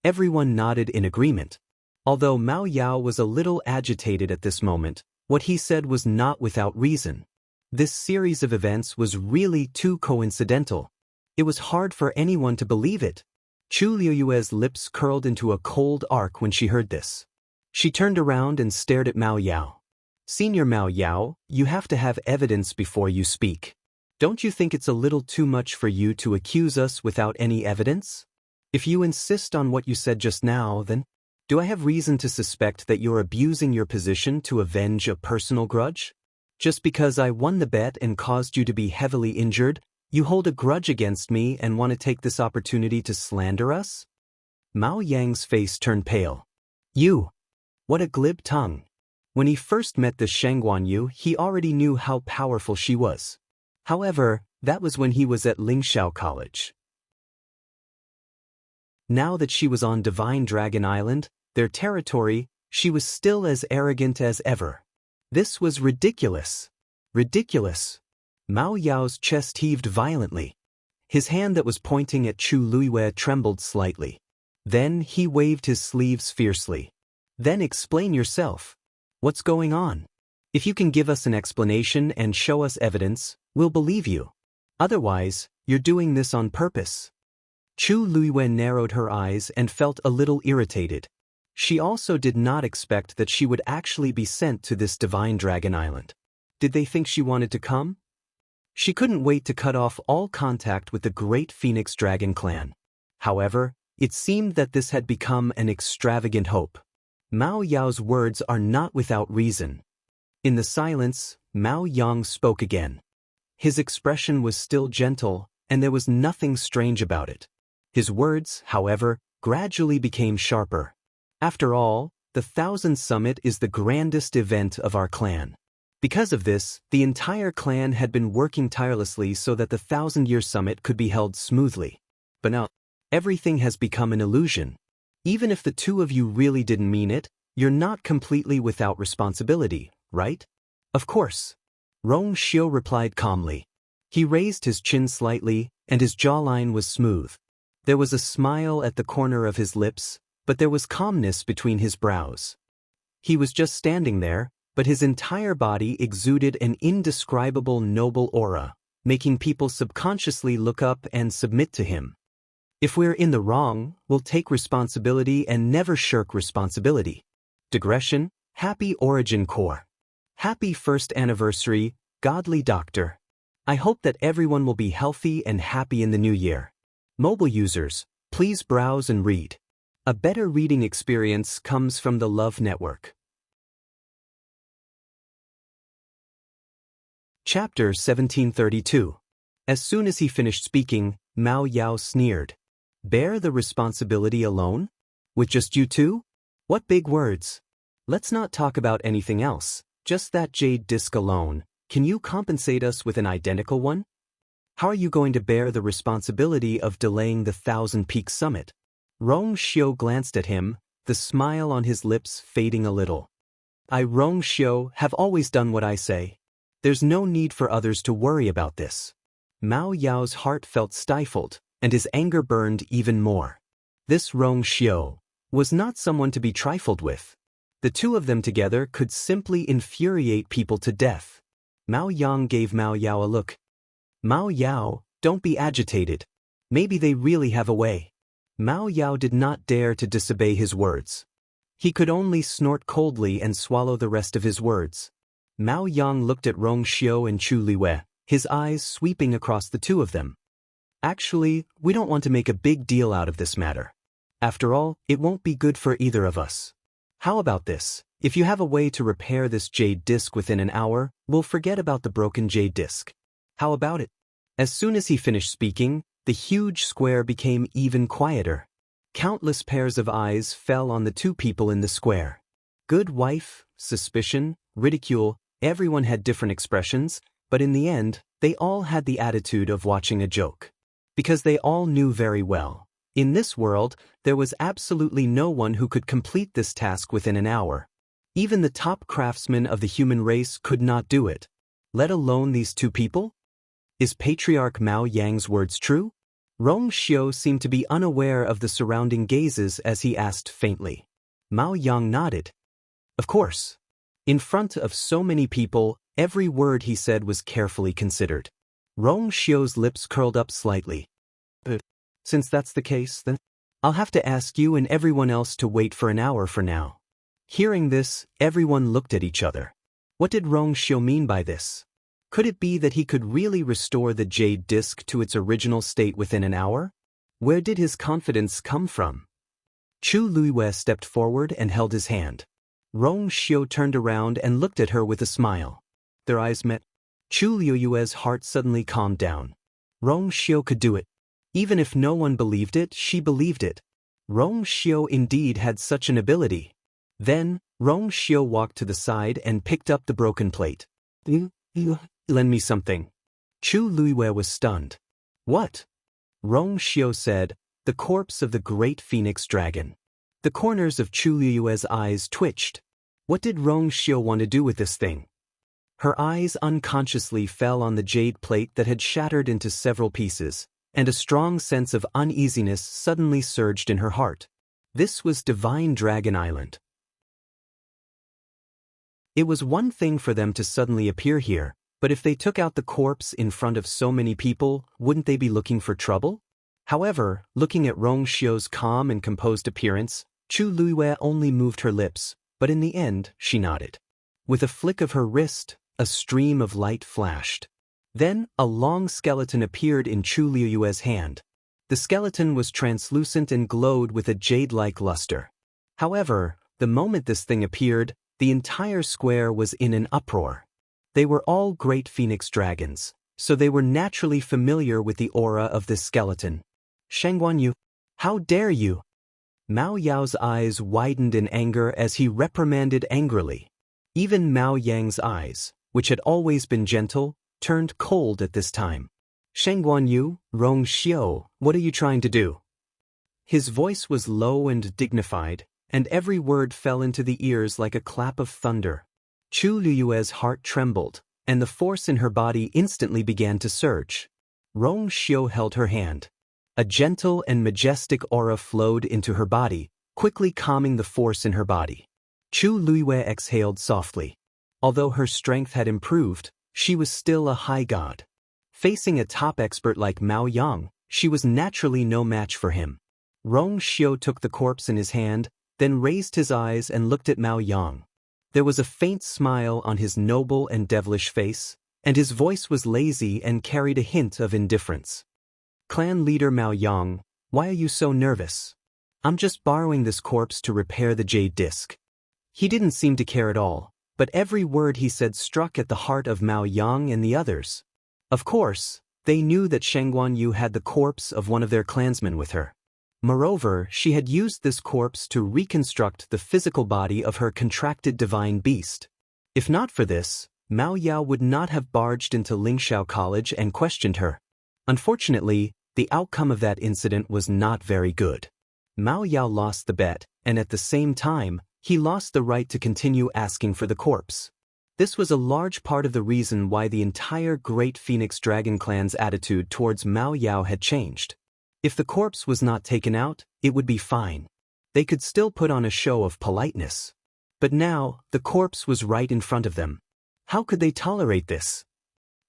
[SPEAKER 1] Everyone nodded in agreement. Although Mao Yao was a little agitated at this moment, what he said was not without reason. This series of events was really too coincidental. It was hard for anyone to believe it. Chu Liyue's lips curled into a cold arc when she heard this. She turned around and stared at Mao Yao. Senior Mao Yao, you have to have evidence before you speak. Don't you think it's a little too much for you to accuse us without any evidence? If you insist on what you said just now, then do I have reason to suspect that you're abusing your position to avenge a personal grudge? Just because I won the bet and caused you to be heavily injured, you hold a grudge against me and want to take this opportunity to slander us? Mao Yang's face turned pale. You! What a glib tongue. When he first met this Shangguanyu, he already knew how powerful she was. However, that was when he was at Lingxiao College. Now that she was on Divine Dragon Island, their territory, she was still as arrogant as ever. This was ridiculous. Ridiculous. Mao Yao's chest heaved violently. His hand that was pointing at Chu Liyue trembled slightly. Then he waved his sleeves fiercely. Then explain yourself. What's going on? If you can give us an explanation and show us evidence, we'll believe you. Otherwise, you're doing this on purpose. Chu Liyue narrowed her eyes and felt a little irritated. She also did not expect that she would actually be sent to this Divine Dragon Island. Did they think she wanted to come? She couldn't wait to cut off all contact with the Great Phoenix Dragon clan. However, it seemed that this had become an extravagant hope. Mao Yao's words are not without reason. In the silence, Mao Yang spoke again. His expression was still gentle, and there was nothing strange about it. His words, however, gradually became sharper. After all, the Thousand Summit is the grandest event of our clan. Because of this, the entire clan had been working tirelessly so that the 1,000-year summit could be held smoothly. But now, everything has become an illusion. Even if the two of you really didn't mean it, you're not completely without responsibility, right? Of course. Rong Xiu replied calmly. He raised his chin slightly, and his jawline was smooth. There was a smile at the corner of his lips, but there was calmness between his brows. He was just standing there, but his entire body exuded an indescribable noble aura, making people subconsciously look up and submit to him. If we're in the wrong, we'll take responsibility and never shirk responsibility. Digression, Happy Origin Core. Happy first anniversary, godly doctor. I hope that everyone will be healthy and happy in the new year. Mobile users, please browse and read. A better reading experience comes from the Love Network. Chapter 1732. As soon as he finished speaking, Mao Yao sneered. Bear the responsibility alone? With just you two? What big words. Let's not talk about anything else, just that jade disc alone. Can you compensate us with an identical one? How are you going to bear the responsibility of delaying the Thousand Peaks Summit? Rong Xiu glanced at him, the smile on his lips fading a little. I, Rong Xiu, have always done what I say. There's no need for others to worry about this. Mao Yao's heart felt stifled, and his anger burned even more. This Rong Xiu was not someone to be trifled with. The two of them together could simply infuriate people to death. Mao Yang gave Mao Yao a look. Mao Yao, don't be agitated. Maybe they really have a way. Mao Yao did not dare to disobey his words. He could only snort coldly and swallow the rest of his words. Mao Yang looked at Rong Xiu and Chu Liwei, his eyes sweeping across the two of them. Actually, we don't want to make a big deal out of this matter. After all, it won't be good for either of us. How about this? If you have a way to repair this jade disc within an hour, we'll forget about the broken jade disc. How about it? As soon as he finished speaking, the huge square became even quieter. Countless pairs of eyes fell on the two people in the square. Good wife, suspicion, ridicule, everyone had different expressions, but in the end, they all had the attitude of watching a joke. Because they all knew very well, in this world, there was absolutely no one who could complete this task within an hour. Even the top craftsmen of the human race could not do it, let alone these two people. Is Patriarch Mao Yang's words true? Rong Xiu seemed to be unaware of the surrounding gazes as he asked faintly. Mao Yang nodded. Of course. In front of so many people, every word he said was carefully considered. Rong Xiu's lips curled up slightly. Since that's the case, then I'll have to ask you and everyone else to wait for an hour for now. Hearing this, everyone looked at each other. What did Rong Xiu mean by this? Could it be that he could really restore the jade disc to its original state within an hour? Where did his confidence come from? Chu Liwei stepped forward and held his hand. Rong Xiu turned around and looked at her with a smile. Their eyes met. Chu Liwei's heart suddenly calmed down. Rong Xiu could do it. Even if no one believed it, she believed it. Rong Xiu indeed had such an ability. Then, Rong Xiu walked to the side and picked up the broken plate. Lend me something. Chu Liwei was stunned. What? Rong Xiu said, the corpse of the great phoenix dragon. The corners of Chu Liwei's eyes twitched. What did Rong Xiu want to do with this thing? Her eyes unconsciously fell on the jade plate that had shattered into several pieces, and a strong sense of uneasiness suddenly surged in her heart. This was Divine Dragon Island. It was one thing for them to suddenly appear here, but if they took out the corpse in front of so many people, wouldn't they be looking for trouble? However, looking at Rong Xiu's calm and composed appearance, Chu Liwei only moved her lips, but in the end, she nodded. With a flick of her wrist, a stream of light flashed. Then, a long skeleton appeared in Chu Liwei's hand. The skeleton was translucent and glowed with a jade-like luster. However, the moment this thing appeared, the entire square was in an uproar. They were all great phoenix dragons, so they were naturally familiar with the aura of this skeleton. Shengguanyu, how dare you? Mao Yao's eyes widened in anger as he reprimanded angrily. Even Mao Yang's eyes, which had always been gentle, turned cold at this time. Shengguanyu, Rong Xiu, what are you trying to do? His voice was low and dignified, and every word fell into the ears like a clap of thunder. Chu Liwei's heart trembled, and the force in her body instantly began to surge. Rong Xiu held her hand. A gentle and majestic aura flowed into her body, quickly calming the force in her body. Chu Liwei exhaled softly. Although her strength had improved, she was still a high god. Facing a top expert like Mao Yang, she was naturally no match for him. Rong Xiu took the corpse in his hand, then raised his eyes and looked at Mao Yang. There was a faint smile on his noble and devilish face, and his voice was lazy and carried a hint of indifference. Clan leader Mao Yang, why are you so nervous? I'm just borrowing this corpse to repair the jade disc. He didn't seem to care at all, but every word he said struck at the heart of Mao Yang and the others. Of course, they knew that Shang Guanyu had the corpse of one of their clansmen with her. Moreover, she had used this corpse to reconstruct the physical body of her contracted divine beast. If not for this, Mao Yao would not have barged into Lingxiao College and questioned her. Unfortunately, the outcome of that incident was not very good. Mao Yao lost the bet, and at the same time, he lost the right to continue asking for the corpse. This was a large part of the reason why the entire Great Phoenix Dragon Clan's attitude towards Mao Yao had changed. If the corpse was not taken out, it would be fine. They could still put on a show of politeness. But now, the corpse was right in front of them. How could they tolerate this?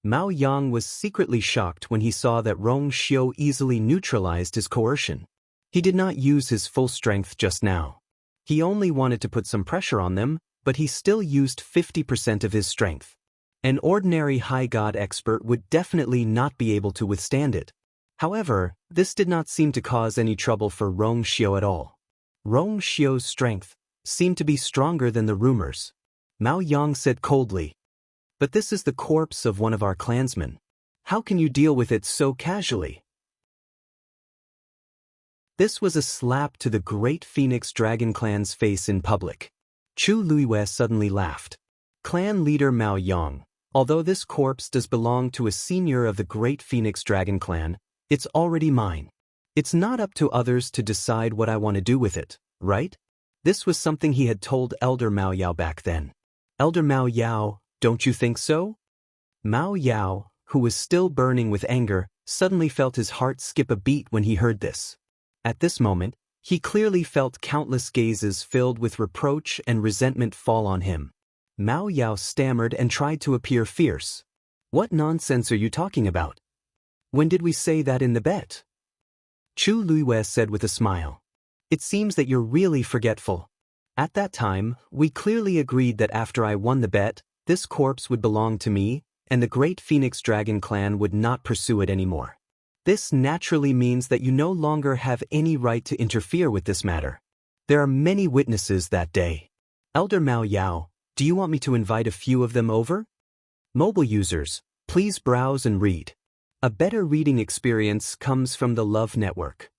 [SPEAKER 1] Mao Yang was secretly shocked when he saw that Rong Xiu easily neutralized his coercion. He did not use his full strength just now. He only wanted to put some pressure on them, but he still used 50% of his strength. An ordinary high god expert would definitely not be able to withstand it. However, this did not seem to cause any trouble for Rong Xiu at all. Rong Xiu's strength seemed to be stronger than the rumors. Mao Yang said coldly, "But this is the corpse of one of our clansmen. How can you deal with it so casually?" This was a slap to the Great Phoenix Dragon Clan's face in public. Chu Luiyue suddenly laughed. Clan leader Mao Yang, although this corpse does belong to a senior of the Great Phoenix Dragon Clan, it's already mine. It's not up to others to decide what I want to do with it, right? This was something he had told Elder Mao Yao back then. Elder Mao Yao, don't you think so? Mao Yao, who was still burning with anger, suddenly felt his heart skip a beat when he heard this. At this moment, he clearly felt countless gazes filled with reproach and resentment fall on him. Mao Yao stammered and tried to appear fierce. What nonsense are you talking about? When did we say that in the bet? Chu Luiyue said with a smile. It seems that you're really forgetful. At that time, we clearly agreed that after I won the bet, this corpse would belong to me, and the Great Phoenix Dragon Clan would not pursue it anymore. This naturally means that you no longer have any right to interfere with this matter. There are many witnesses that day. Elder Mao Yao, do you want me to invite a few of them over? Mobile users, please browse and read. A better reading experience comes from the Love Network.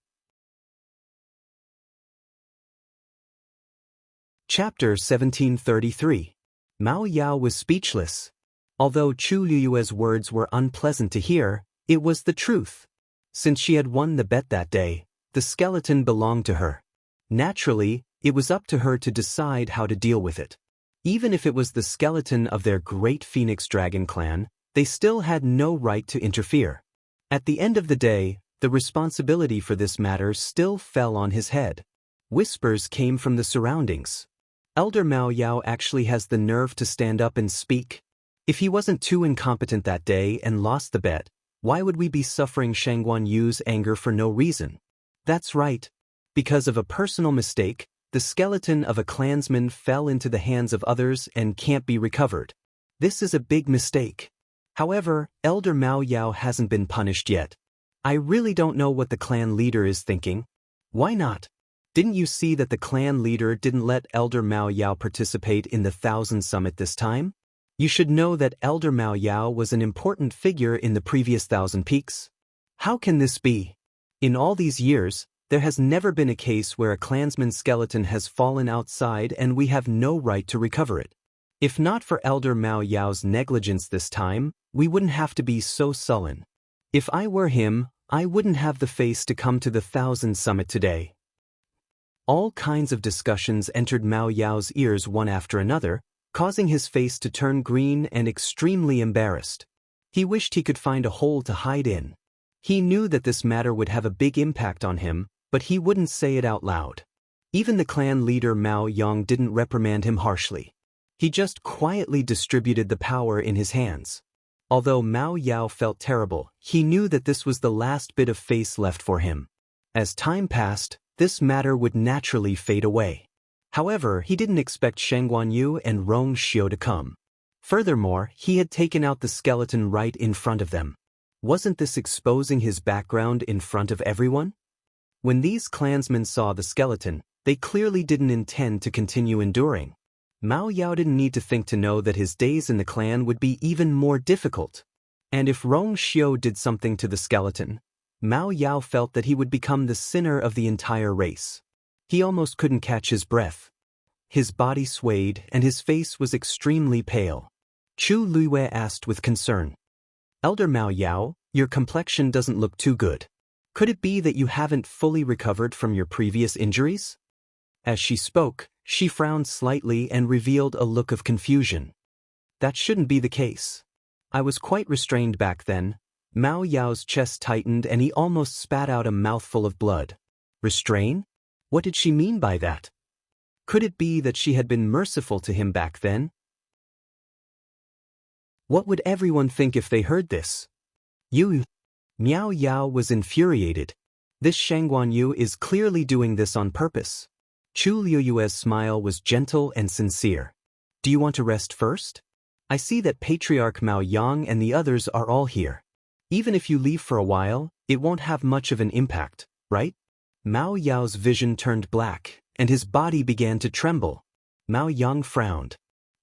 [SPEAKER 1] Chapter 1733. Mao Yao was speechless. Although Chu Luiyue's words were unpleasant to hear, it was the truth. Since she had won the bet that day, the skeleton belonged to her. Naturally, it was up to her to decide how to deal with it. Even if it was the skeleton of their Great Phoenix Dragon Clan, they still had no right to interfere. At the end of the day, the responsibility for this matter still fell on his head. Whispers came from the surroundings. Elder Mao Yao actually has the nerve to stand up and speak. If he wasn't too incompetent that day and lost the bet, why would we be suffering Shang Guanyu's anger for no reason? That's right. Because of a personal mistake, the skeleton of a clansman fell into the hands of others and can't be recovered. This is a big mistake. However, Elder Mao Yao hasn't been punished yet. I really don't know what the clan leader is thinking. Why not? Didn't you see that the clan leader didn't let Elder Mao Yao participate in the Thousand Summit this time? You should know that Elder Mao Yao was an important figure in the previous Thousand Peaks. How can this be? In all these years, there has never been a case where a clansman's skeleton has fallen outside and we have no right to recover it. If not for Elder Mao Yao's negligence this time, we wouldn't have to be so sullen. If I were him, I wouldn't have the face to come to the Thousand Summit today. All kinds of discussions entered Mao Yao's ears one after another, causing his face to turn green and extremely embarrassed. He wished he could find a hole to hide in. He knew that this matter would have a big impact on him, but he wouldn't say it out loud. Even the clan leader Mao Yang didn't reprimand him harshly. He just quietly distributed the power in his hands. Although Mao Yao felt terrible, he knew that this was the last bit of face left for him. As time passed, this matter would naturally fade away. However, he didn't expect Shang Guanyu and Rong Xiu to come. Furthermore, he had taken out the skeleton right in front of them. Wasn't this exposing his background in front of everyone? When these clansmen saw the skeleton, they clearly didn't intend to continue enduring. Mao Yao didn't need to think to know that his days in the clan would be even more difficult. And if Rong Xiu did something to the skeleton, Mao Yao felt that he would become the sinner of the entire race. He almost couldn't catch his breath. His body swayed and his face was extremely pale. Chu Luiwei asked with concern, "Elder Mao Yao, your complexion doesn't look too good. Could it be that you haven't fully recovered from your previous injuries?" As she spoke, she frowned slightly and revealed a look of confusion. "That shouldn't be the case. I was quite restrained back then." Mao Yao's chest tightened and he almost spat out a mouthful of blood. Restrain? What did she mean by that? Could it be that she had been merciful to him back then? What would everyone think if they heard this? You. Miao Yao was infuriated. This Shangguan Yu is clearly doing this on purpose. Chu Liuyue's smile was gentle and sincere. "Do you want to rest first? I see that Patriarch Mao Yang and the others are all here. Even if you leave for a while, it won't have much of an impact, right?" Mao Yao's vision turned black, and his body began to tremble. Mao Yang frowned.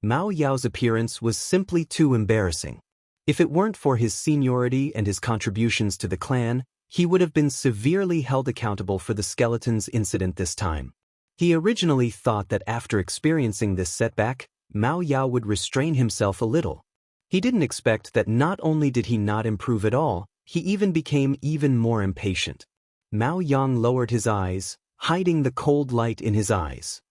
[SPEAKER 1] Mao Yao's appearance was simply too embarrassing. If it weren't for his seniority and his contributions to the clan, he would have been severely held accountable for the skeleton's incident this time. He originally thought that after experiencing this setback, Mao Yao would restrain himself a little. He didn't expect that not only did he not improve at all, he even became even more impatient. Mao Yang lowered his eyes, hiding the cold light in his eyes.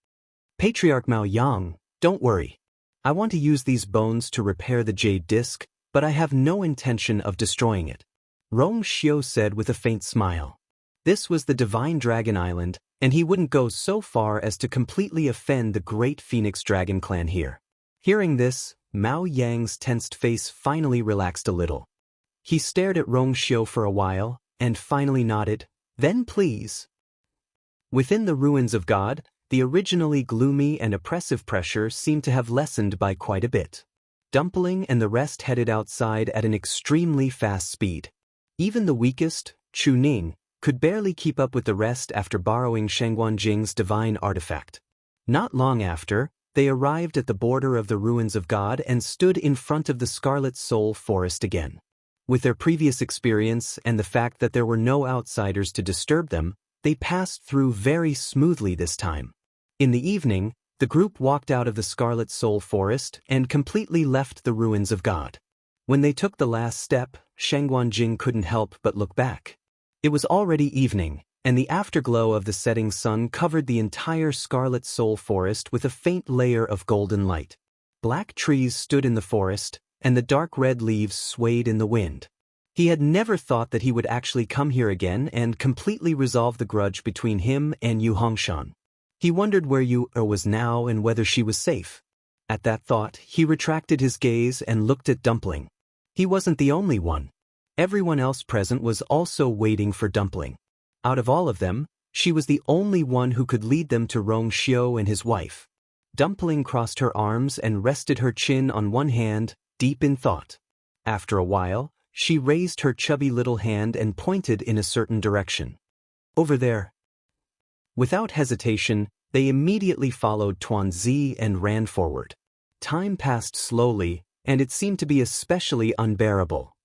[SPEAKER 1] "Patriarch Mao Yang, don't worry. I want to use these bones to repair the jade disc, but I have no intention of destroying it," Rong Xiu said with a faint smile. This was the Divine Dragon Island, and he wouldn't go so far as to completely offend the great Phoenix Dragon clan here. Hearing this, Mao Yang's tensed face finally relaxed a little. He stared at Rong Xiu for a while, and finally nodded, "Then please." Within the ruins of God, the originally gloomy and oppressive pressure seemed to have lessened by quite a bit. Dumpling and the rest headed outside at an extremely fast speed. Even the weakest, Chu Ning, could barely keep up with the rest after borrowing Shangguan Jing's divine artifact. Not long after, they arrived at the border of the ruins of God and stood in front of the Scarlet Soul Forest again. With their previous experience and the fact that there were no outsiders to disturb them, they passed through very smoothly this time. In the evening, the group walked out of the Scarlet Soul Forest and completely left the ruins of God. When they took the last step, Shangguan Jing couldn't help but look back. It was already evening, and the afterglow of the setting sun covered the entire Scarlet Soul Forest with a faint layer of golden light. Black trees stood in the forest, and the dark red leaves swayed in the wind. He had never thought that he would actually come here again and completely resolve the grudge between him and Yu Hongshan. He wondered where Yu was now and whether she was safe. At that thought, he retracted his gaze and looked at Dumpling. He wasn't the only one. Everyone else present was also waiting for Dumpling. Out of all of them, she was the only one who could lead them to Rong Xiu and his wife. Dumpling crossed her arms and rested her chin on one hand, deep in thought. After a while, she raised her chubby little hand and pointed in a certain direction. "Over there." Without hesitation, they immediately followed Tuanzi and ran forward. Time passed slowly, and it seemed to be especially unbearable.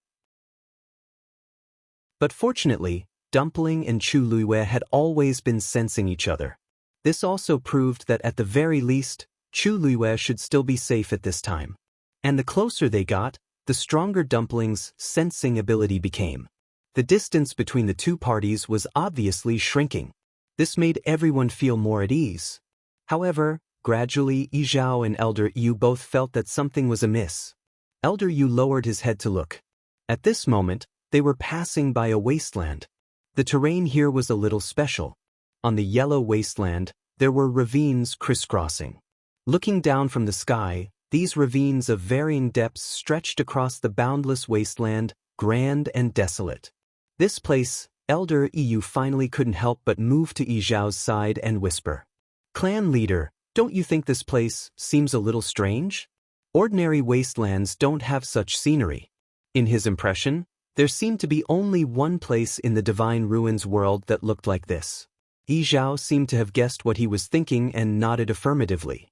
[SPEAKER 1] But fortunately, Dumpling and Chu Luiwei had always been sensing each other. This also proved that at the very least, Chu Luiwei should still be safe at this time. And the closer they got, the stronger Dumpling's sensing ability became. The distance between the two parties was obviously shrinking. This made everyone feel more at ease. However, gradually Yizhao and Elder Yu both felt that something was amiss. Elder Yu lowered his head to look. At this moment, they were passing by a wasteland. The terrain here was a little special. On the yellow wasteland, there were ravines crisscrossing. Looking down from the sky, these ravines of varying depths stretched across the boundless wasteland, grand and desolate. This place, Elder Yu finally couldn't help but move to Yizhao's side and whisper, "Clan leader, don't you think this place seems a little strange?" Ordinary wastelands don't have such scenery. In his impression, there seemed to be only one place in the Divine Ruins world that looked like this. Yi Zhao seemed to have guessed what he was thinking and nodded affirmatively.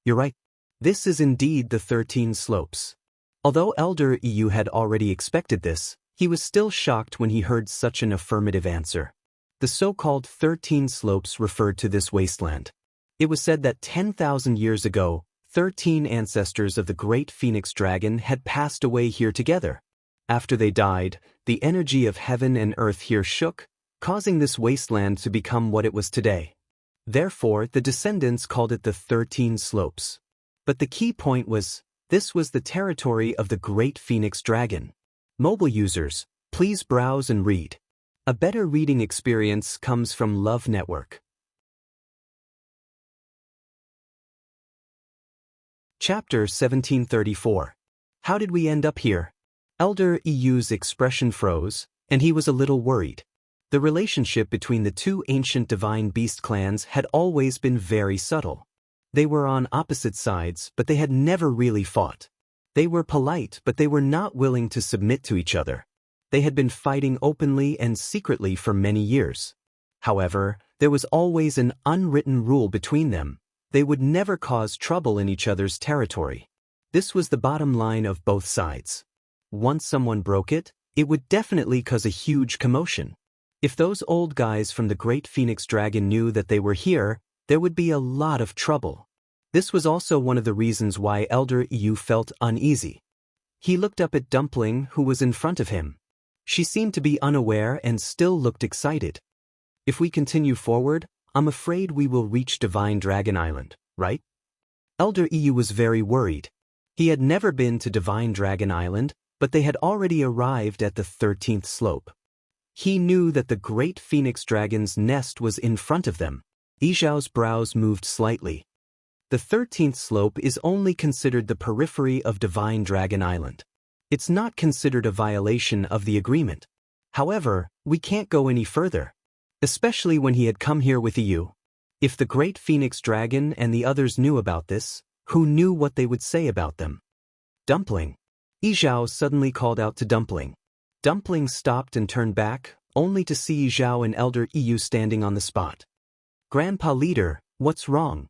[SPEAKER 1] You're right. This is indeed the 13 slopes. Although Elder Yu had already expected this, he was still shocked when he heard such an affirmative answer. The so-called 13 slopes referred to this wasteland. It was said that 10,000 years ago, 13 ancestors of the great phoenix dragon had passed away here together. After they died, the energy of heaven and earth here shook, causing this wasteland to become what it was today. Therefore, the descendants called it the 13 slopes. But the key point was, this was the territory of the great phoenix dragon. Mobile users, please browse and read. A better reading experience comes from Love Network. Chapter 1734. How did we end up here? Elder Yu's expression froze, and he was a little worried. The relationship between the two ancient divine beast clans had always been very subtle. They were on opposite sides, but they had never really fought. They were polite, but they were not willing to submit to each other. They had been fighting openly and secretly for many years. However, there was always an unwritten rule between them. They would never cause trouble in each other's territory. This was the bottom line of both sides. Once someone broke it, it would definitely cause a huge commotion. If those old guys from the Great Phoenix Dragon knew that they were here, there would be a lot of trouble. This was also one of the reasons why Elder Yu felt uneasy. He looked up at Dumpling, who was in front of him. She seemed to be unaware and still looked excited. If we continue forward, I'm afraid we will reach Divine Dragon Island, right? Elder Yu was very worried. He had never been to Divine Dragon Island, but they had already arrived at the 13th slope. He knew that the great phoenix dragon's nest was in front of them. Yi Zhao's brows moved slightly. The 13th slope is only considered the periphery of Divine Dragon Island. It's not considered a violation of the agreement. However, we can't go any further. Especially when he had come here with Yu. If the great phoenix dragon and the others knew about this, who knew what they would say about them? Dumpling. Yi Zhao suddenly called out to Dumpling. Dumpling stopped and turned back, only to see Yi Zhao and Elder Yu standing on the spot. Grandpa Leader, what's wrong?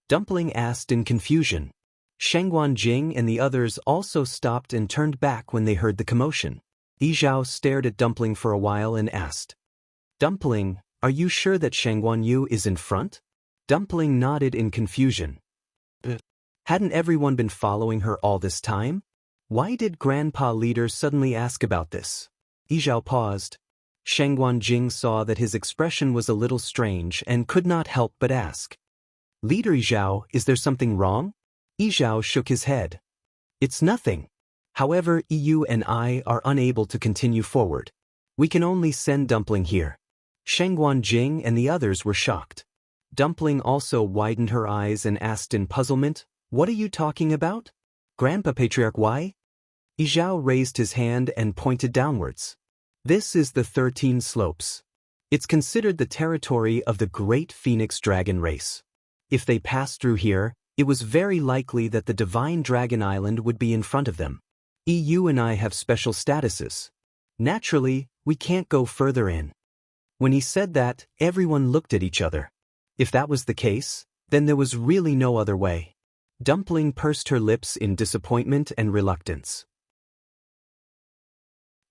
[SPEAKER 1] Dumpling asked in confusion. Shengguan Jing and the others also stopped and turned back when they heard the commotion. Yi Zhao stared at Dumpling for a while and asked, Dumpling, are you sure that Shengguan Yu is in front? Dumpling nodded in confusion. Hadn't everyone been following her all this time? Why did Grandpa Leader suddenly ask about this? Yi Zhao paused. Shengguan Jing saw that his expression was a little strange and could not help but ask. Leader Yi Zhao, is there something wrong? Yi Zhao shook his head. It's nothing. However, Yu and I are unable to continue forward. We can only send Dumpling here. Shengguan Jing and the others were shocked. Dumpling also widened her eyes and asked in puzzlement, What are you talking about? Grandpa Patriarch, why? Yi Zhao raised his hand and pointed downwards. This is the 13 slopes. It's considered the territory of the great phoenix dragon race. If they passed through here, it was very likely that the Divine Dragon Island would be in front of them. Yu and I have special statuses. Naturally, we can't go further in. When he said that, everyone looked at each other. If that was the case, then there was really no other way. Dumpling pursed her lips in disappointment and reluctance.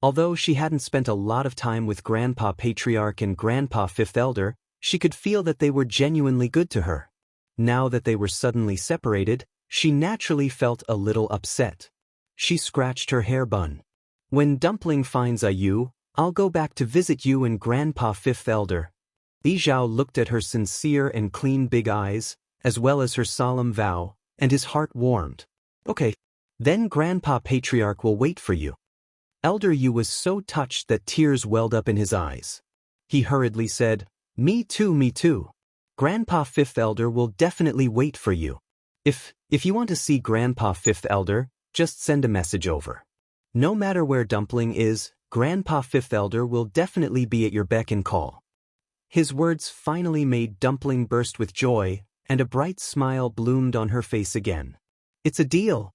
[SPEAKER 1] Although she hadn't spent a lot of time with Grandpa Patriarch and Grandpa Fifth Elder, she could feel that they were genuinely good to her. Now that they were suddenly separated, she naturally felt a little upset. She scratched her hair bun. When Dumpling finds Yu, I'll go back to visit you and Grandpa Fifth Elder. Yi Zhao looked at her sincere and clean big eyes, as well as her solemn vow, and his heart warmed. Okay. Then Grandpa Patriarch will wait for you. Elder Yu was so touched that tears welled up in his eyes. He hurriedly said, Me too, me too. Grandpa Fifth Elder will definitely wait for you. If you want to see Grandpa Fifth Elder, just send a message over. No matter where Dumpling is, Grandpa Fifth Elder will definitely be at your beck and call. His words finally made Dumpling burst with joy, and a bright smile bloomed on her face again. It's a deal.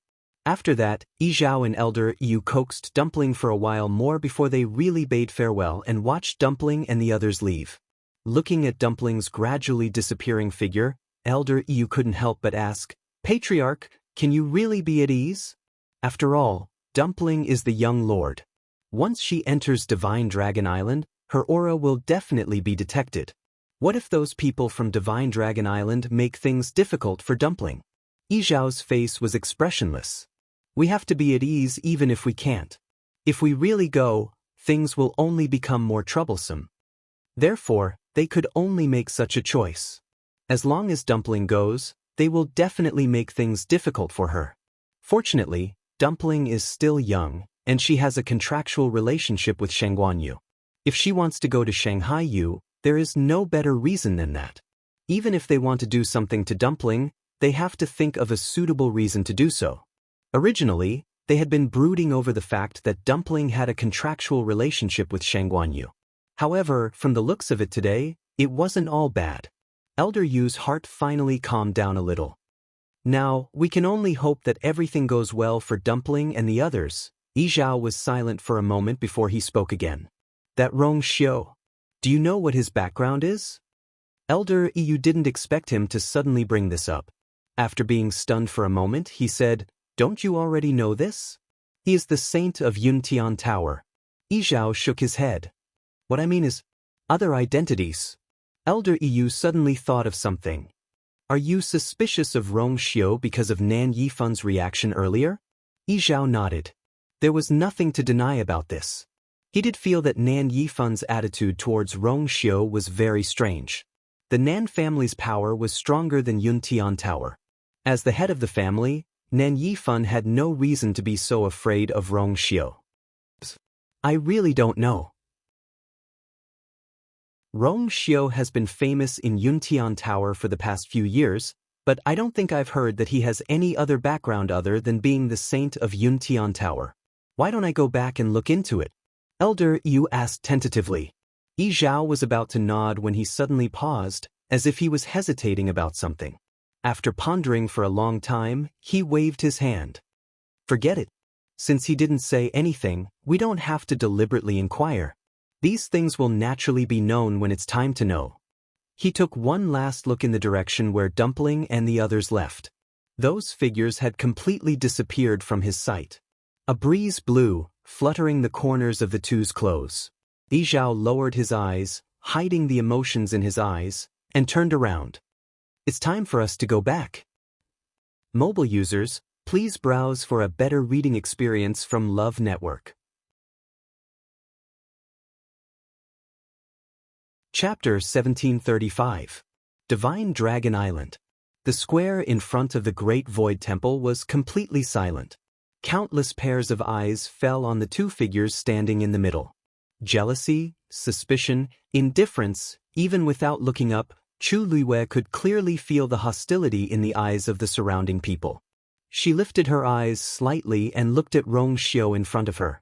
[SPEAKER 1] After that, Yizhao and Elder Yu coaxed Dumpling for a while more before they really bade farewell and watched Dumpling and the others leave. Looking at Dumpling's gradually disappearing figure, Elder Yu couldn't help but ask, "Patriarch, can you really be at ease?" After all, Dumpling is the young lord. Once she enters Divine Dragon Island, her aura will definitely be detected. What if those people from Divine Dragon Island make things difficult for Dumpling? Yizhao's face was expressionless. We have to be at ease even if we can't. If we really go, things will only become more troublesome. Therefore, they could only make such a choice. As long as Dumpling goes, they will definitely make things difficult for her. Fortunately, Dumpling is still young, and she has a contractual relationship with Shangguanyu. If she wants to go to Shanghai Yu, there is no better reason than that. Even if they want to do something to Dumpling, they have to think of a suitable reason to do so. Originally, they had been brooding over the fact that Dumpling had a contractual relationship with Shangguanyu. However, from the looks of it today, it wasn't all bad. Elder Yu's heart finally calmed down a little. Now, we can only hope that everything goes well for Dumpling and the others. Yizhao was silent for a moment before he spoke again. That Rong Xiu. Do you know what his background is? Elder Yu didn't expect him to suddenly bring this up. After being stunned for a moment, he said, "Don't you already know this? He is the saint of Yuntian Tower." Yizhao shook his head. "What I mean is, other identities." Elder Yu suddenly thought of something. "Are you suspicious of Rong Xiu because of Nan Yifan's reaction earlier?" Yizhao nodded. There was nothing to deny about this. He did feel that Nan Yifan's attitude towards Rong Xiu was very strange. The Nan family's power was stronger than Yuntian Tower. As the head of the family, Nan Yifan had no reason to be so afraid of Rong Xiu. "I really don't know." Rong Xiu has been famous in Yuntian Tower for the past few years, but I don't think I've heard that he has any other background other than being the saint of Yuntian Tower. Why don't I go back and look into it? Elder Yu asked tentatively. Yizhao was about to nod when he suddenly paused, as if he was hesitating about something. After pondering for a long time, he waved his hand. "Forget it. Since he didn't say anything, we don't have to deliberately inquire. These things will naturally be known when it's time to know." He took one last look in the direction where Dumpling and the others left. Those figures had completely disappeared from his sight. A breeze blew, fluttering the corners of the two's clothes. Yizhao lowered his eyes, hiding the emotions in his eyes, and turned around. "It's time for us to go back." Mobile users, please browse for a better reading experience from Love Network. Chapter 1735. Divine Dragon Island. The square in front of the Great Void Temple was completely silent. Countless pairs of eyes fell on the two figures standing in the middle. Jealousy, suspicion, indifference, even without looking up, Chu Luiwei could clearly feel the hostility in the eyes of the surrounding people. She lifted her eyes slightly and looked at Rong Xiu in front of her.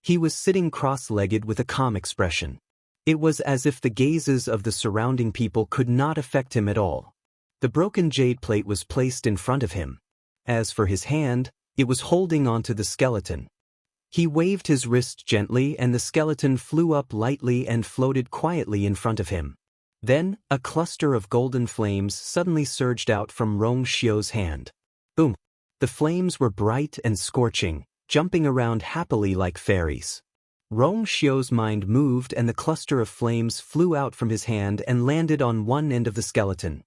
[SPEAKER 1] He was sitting cross-legged with a calm expression. It was as if the gazes of the surrounding people could not affect him at all. The broken jade plate was placed in front of him. As for his hand, it was holding onto the skeleton. He waved his wrist gently and the skeleton flew up lightly and floated quietly in front of him. Then, a cluster of golden flames suddenly surged out from Rong Xiu's hand. Boom! The flames were bright and scorching, jumping around happily like fairies. Rong Xiu's mind moved and the cluster of flames flew out from his hand and landed on one end of the skeleton.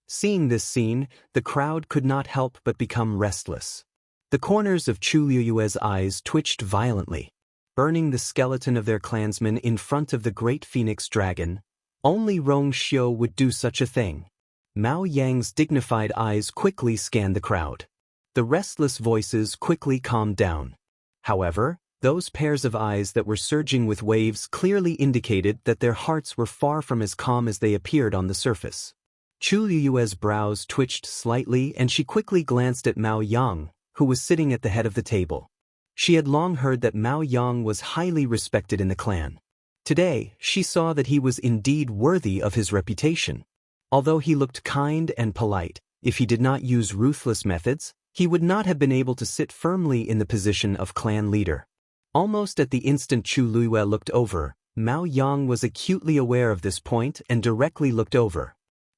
[SPEAKER 1] Seeing this scene, the crowd could not help but become restless. The corners of Chu Luiwei's eyes twitched violently. Burning the skeleton of their clansman in front of the great phoenix dragon, only Rong Xiu would do such a thing. Mao Yang's dignified eyes quickly scanned the crowd. The restless voices quickly calmed down. However, those pairs of eyes that were surging with waves clearly indicated that their hearts were far from as calm as they appeared on the surface. Chu Luiwei's brows twitched slightly and she quickly glanced at Mao Yang, who was sitting at the head of the table. She had long heard that Mao Yang was highly respected in the clan. Today, she saw that he was indeed worthy of his reputation. Although he looked kind and polite, if he did not use ruthless methods, He would not have been able to sit firmly in the position of clan leader. Almost at the instant Chu Luiyue looked over, Mao Yang was acutely aware of this point and directly looked over.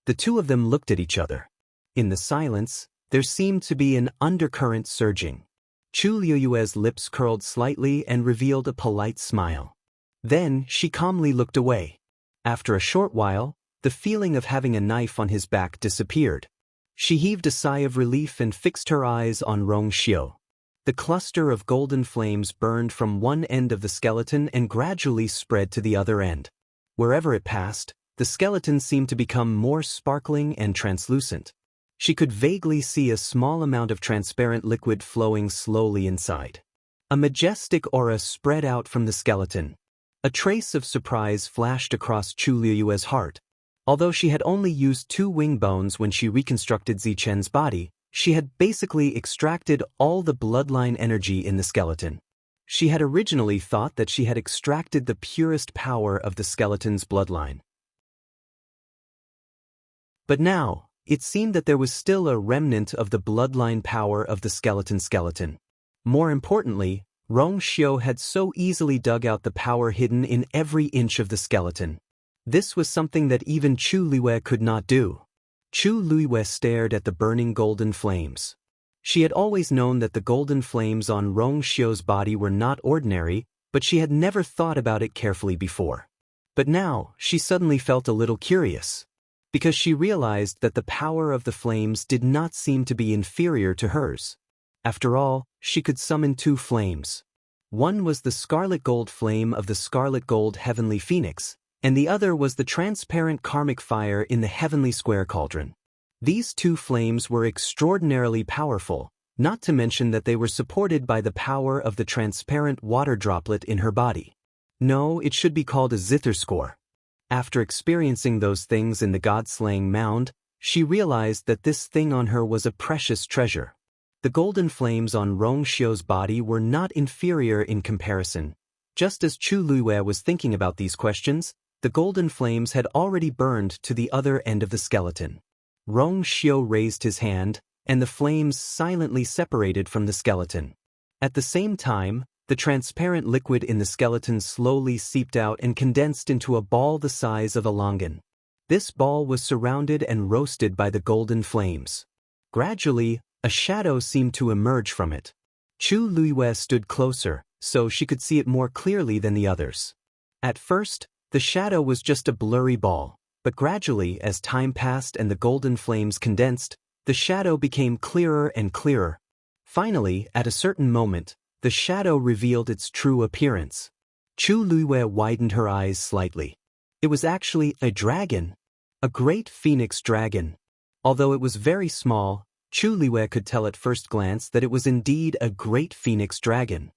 [SPEAKER 1] The two of them looked at each other. In the silence, there seemed to be an undercurrent surging. Chu Luiyue's lips curled slightly and revealed a polite smile. Then she calmly looked away. After a short while, the feeling of having a knife on his back disappeared. She heaved a sigh of relief and fixed her eyes on Rong Xiu. The cluster of golden flames burned from one end of the skeleton and gradually spread to the other end. Wherever it passed, the skeleton seemed to become more sparkling and translucent. She could vaguely see a small amount of transparent liquid flowing slowly inside. A majestic aura spread out from the skeleton. A trace of surprise flashed across Chu Luiyue's heart. Although she had only used 2 wing bones when she reconstructed Zichen's body, she had basically extracted all the bloodline energy in the skeleton. She had originally thought that she had extracted the purest power of the skeleton's bloodline. But now, it seemed that there was still a remnant of the bloodline power of the skeleton. More importantly, Rong Xiu had so easily dug out the power hidden in every inch of the skeleton. This was something that even Chu Luiyue could not do. Chu Luiyue stared at the burning golden flames. She had always known that the golden flames on Rong Xiu's body were not ordinary, but she had never thought about it carefully before. But now, she suddenly felt a little curious, because she realized that the power of the flames did not seem to be inferior to hers. After all, she could summon 2 flames. One was the scarlet gold flame of the scarlet gold heavenly phoenix, and the other was the transparent karmic fire in the heavenly square cauldron. These 2 flames were extraordinarily powerful, not to mention that they were supported by the power of the transparent water droplet in her body. No, it should be called a zither score. After experiencing those things in the god-slaying mound, she realized that this thing on her was a precious treasure. The golden flames on Rong Xiu's body were not inferior in comparison. Just as Chu Luiyue was thinking about these questions, the golden flames had already burned to the other end of the skeleton. Rong Xiu raised his hand, and the flames silently separated from the skeleton. At the same time, the transparent liquid in the skeleton slowly seeped out and condensed into a ball the size of a longan. This ball was surrounded and roasted by the golden flames. Gradually, a shadow seemed to emerge from it. Chu Luiyue stood closer, so she could see it more clearly than the others. At first, the shadow was just a blurry ball, but gradually, as time passed and the golden flames condensed, the shadow became clearer and clearer. Finally, at a certain moment, the shadow revealed its true appearance. Chu Luiyue widened her eyes slightly. It was actually a dragon, a great phoenix dragon. Although it was very small, Chu Luiyue could tell at first glance that it was indeed a great phoenix dragon.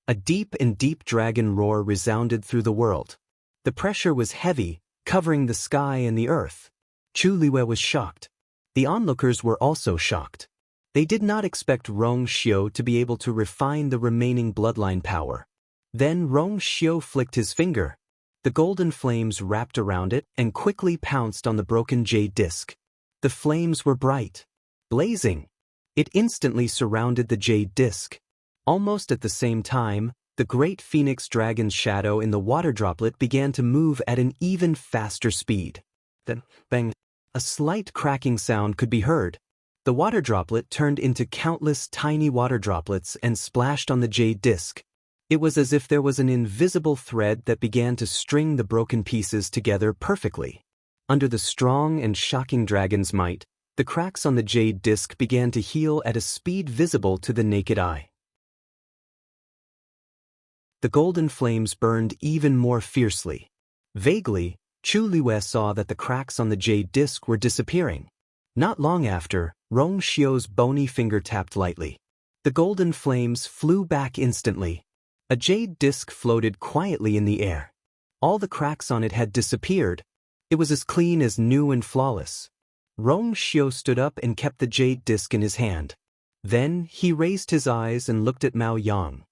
[SPEAKER 1] A deep and deep dragon roar resounded through the world. The pressure was heavy, covering the sky and the earth. Chu Luiyue was shocked. The onlookers were also shocked. They did not expect Rong Xiu to be able to refine the remaining bloodline power. Then Rong Xiu flicked his finger. The golden flames wrapped around it and quickly pounced on the broken jade disc. The flames were bright, blazing. It instantly surrounded the jade disc. Almost at the same time, the great phoenix dragon's shadow in the water droplet began to move at an even faster speed. Then, bang, a slight cracking sound could be heard. The water droplet turned into countless tiny water droplets and splashed on the jade disc. It was as if there was an invisible thread that began to string the broken pieces together perfectly. Under the strong and shocking dragon's might, the cracks on the jade disc began to heal at a speed visible to the naked eye. The golden flames burned even more fiercely. Vaguely, Chu Luiyue saw that the cracks on the jade disc were disappearing. Not long after, Rong Xiu's bony finger tapped lightly. The golden flames flew back instantly. A jade disc floated quietly in the air. All the cracks on it had disappeared. It was as clean as new and flawless. Rong Xiu stood up and kept the jade disc in his hand. Then, he raised his eyes and looked at Mao Yang.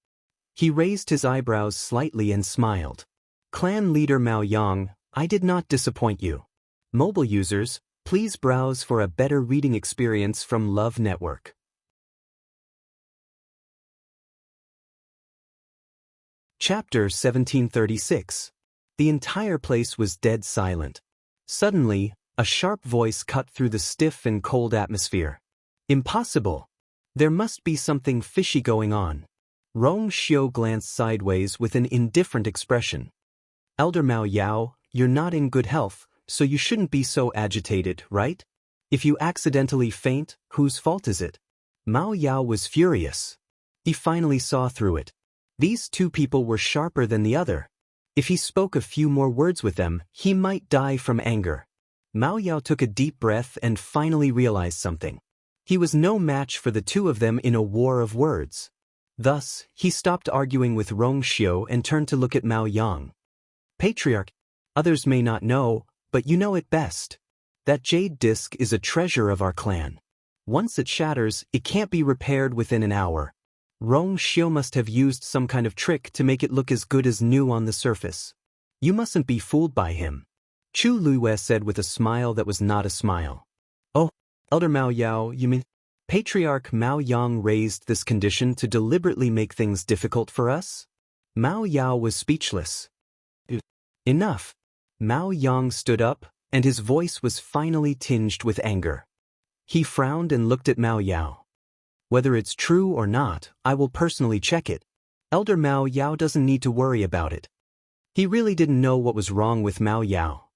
[SPEAKER 1] He raised his eyebrows slightly and smiled. Clan leader Mao Yang, I did not disappoint you. Mobile users, please browse for a better reading experience from Love Network. Chapter 1736. The entire place was dead silent. Suddenly, a sharp voice cut through the stiff and cold atmosphere. Impossible! There must be something fishy going on. Rong Xiu glanced sideways with an indifferent expression. Elder Mao Yao, you're not in good health, so you shouldn't be so agitated, right? If you accidentally faint, whose fault is it? Mao Yao was furious. He finally saw through it. These two people were sharper than the other. If he spoke a few more words with them, he might die from anger. Mao Yao took a deep breath and finally realized something. He was no match for the two of them in a war of words. Thus, he stopped arguing with Rong Xiu and turned to look at Mao Yang. Patriarch, others may not know, but you know it best. That jade disc is a treasure of our clan. Once it shatters, it can't be repaired within an hour. Rong Xiu must have used some kind of trick to make it look as good as new on the surface. You mustn't be fooled by him. Chu Luiwei said with a smile that was not a smile. Oh, Elder Mao Yao, you mean? Patriarch Mao Yang raised this condition to deliberately make things difficult for us? Mao Yao was speechless. Enough. Mao Yang stood up, and his voice was finally tinged with anger. He frowned and looked at Mao Yao. Whether it's true or not, I will personally check it. Elder Mao Yao doesn't need to worry about it. He really didn't know what was wrong with Mao Yao.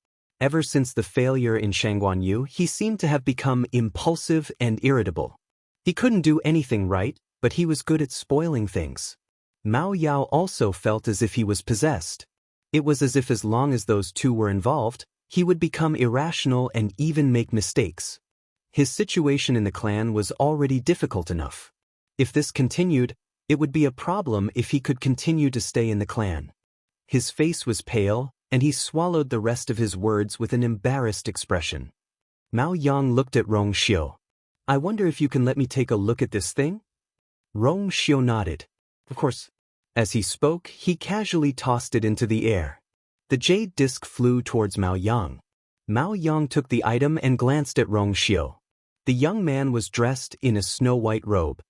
[SPEAKER 1] Ever since the failure in Shangguanyu, he seemed to have become impulsive and irritable. He couldn't do anything right, but he was good at spoiling things. Mao Yao also felt as if he was possessed. It was as if as long as those two were involved, he would become irrational and even make mistakes. His situation in the clan was already difficult enough. If this continued, it would be a problem if he could continue to stay in the clan. His face was pale, and he swallowed the rest of his words with an embarrassed expression. Mao Yang looked at Rong Xiu. I wonder if you can let me take a look at this thing? Rong Xiu nodded. Of course. As he spoke, he casually tossed it into the air. The jade disc flew towards Mao Yang. Mao Yang took the item and glanced at Rong Xiu. The young man was dressed in a snow-white robe.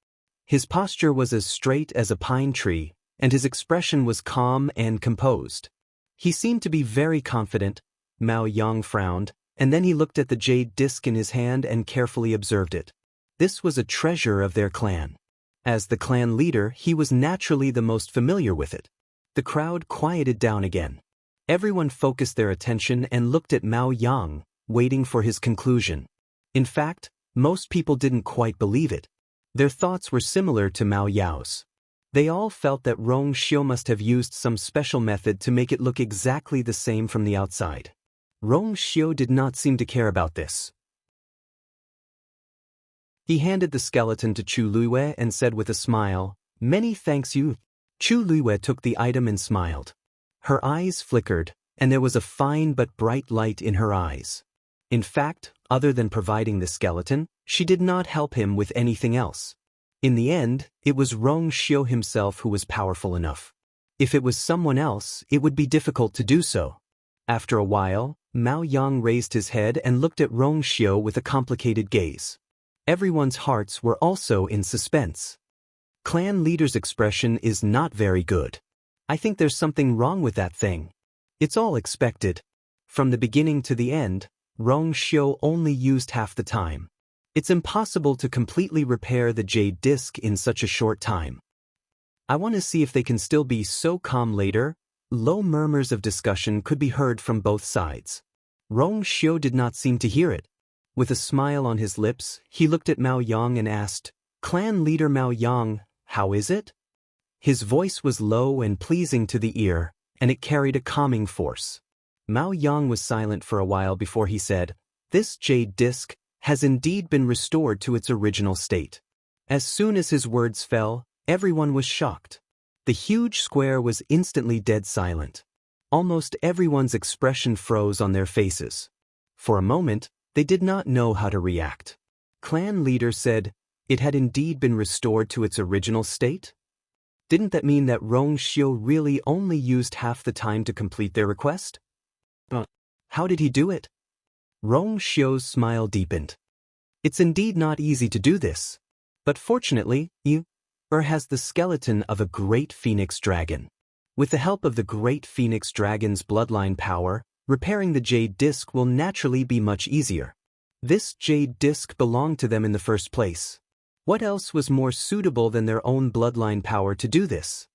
[SPEAKER 1] His posture was as straight as a pine tree, and his expression was calm and composed. He seemed to be very confident. Mao Yang frowned, and then he looked at the jade disc in his hand and carefully observed it. This was a treasure of their clan. As the clan leader, he was naturally the most familiar with it. The crowd quieted down again. Everyone focused their attention and looked at Mao Yang, waiting for his conclusion. In fact, most people didn't quite believe it. Their thoughts were similar to Mao Yao's. They all felt that Rong Xiu must have used some special method to make it look exactly the same from the outside. Rong Xiu did not seem to care about this. He handed the skeleton to Chu Luiwei and said with a smile, "Many thanks you." Chu Luiwei took the item and smiled. Her eyes flickered, and there was a fine but bright light in her eyes. In fact, other than providing the skeleton, she did not help him with anything else. In the end, it was Rong Xiu himself who was powerful enough. If it was someone else, it would be difficult to do so. After a while, Mao Yang raised his head and looked at Rong Xiu with a complicated gaze. Everyone's hearts were also in suspense. Clan leader's expression is not very good. I think there's something wrong with that thing. It's all expected. From the beginning to the end, Rong Xiu only used half the time. It's impossible to completely repair the jade disc in such a short time. I want to see if they can still be so calm later. Low murmurs of discussion could be heard from both sides. Rong Xiu did not seem to hear it. With a smile on his lips, he looked at Mao Yang and asked, "Clan leader Mao Yang, how is it?" His voice was low and pleasing to the ear, and it carried a calming force. Mao Yang was silent for a while before he said, "This jade disc has indeed been restored to its original state." As soon as his words fell, everyone was shocked. The huge square was instantly dead silent. Almost everyone's expression froze on their faces. For a moment, they did not know how to react. Clan leader said, "It had indeed been restored to its original state?" Didn't that mean that Rong Xiu really only used half the time to complete their request? But how did he do it? Rong Xiu's smile deepened. It's indeed not easy to do this. But fortunately, has the skeleton of a great phoenix dragon. With the help of the great Phoenix Dragon's bloodline power, repairing the jade disc will naturally be much easier. This jade disc belonged to them in the first place. What else was more suitable than their own bloodline power to do this?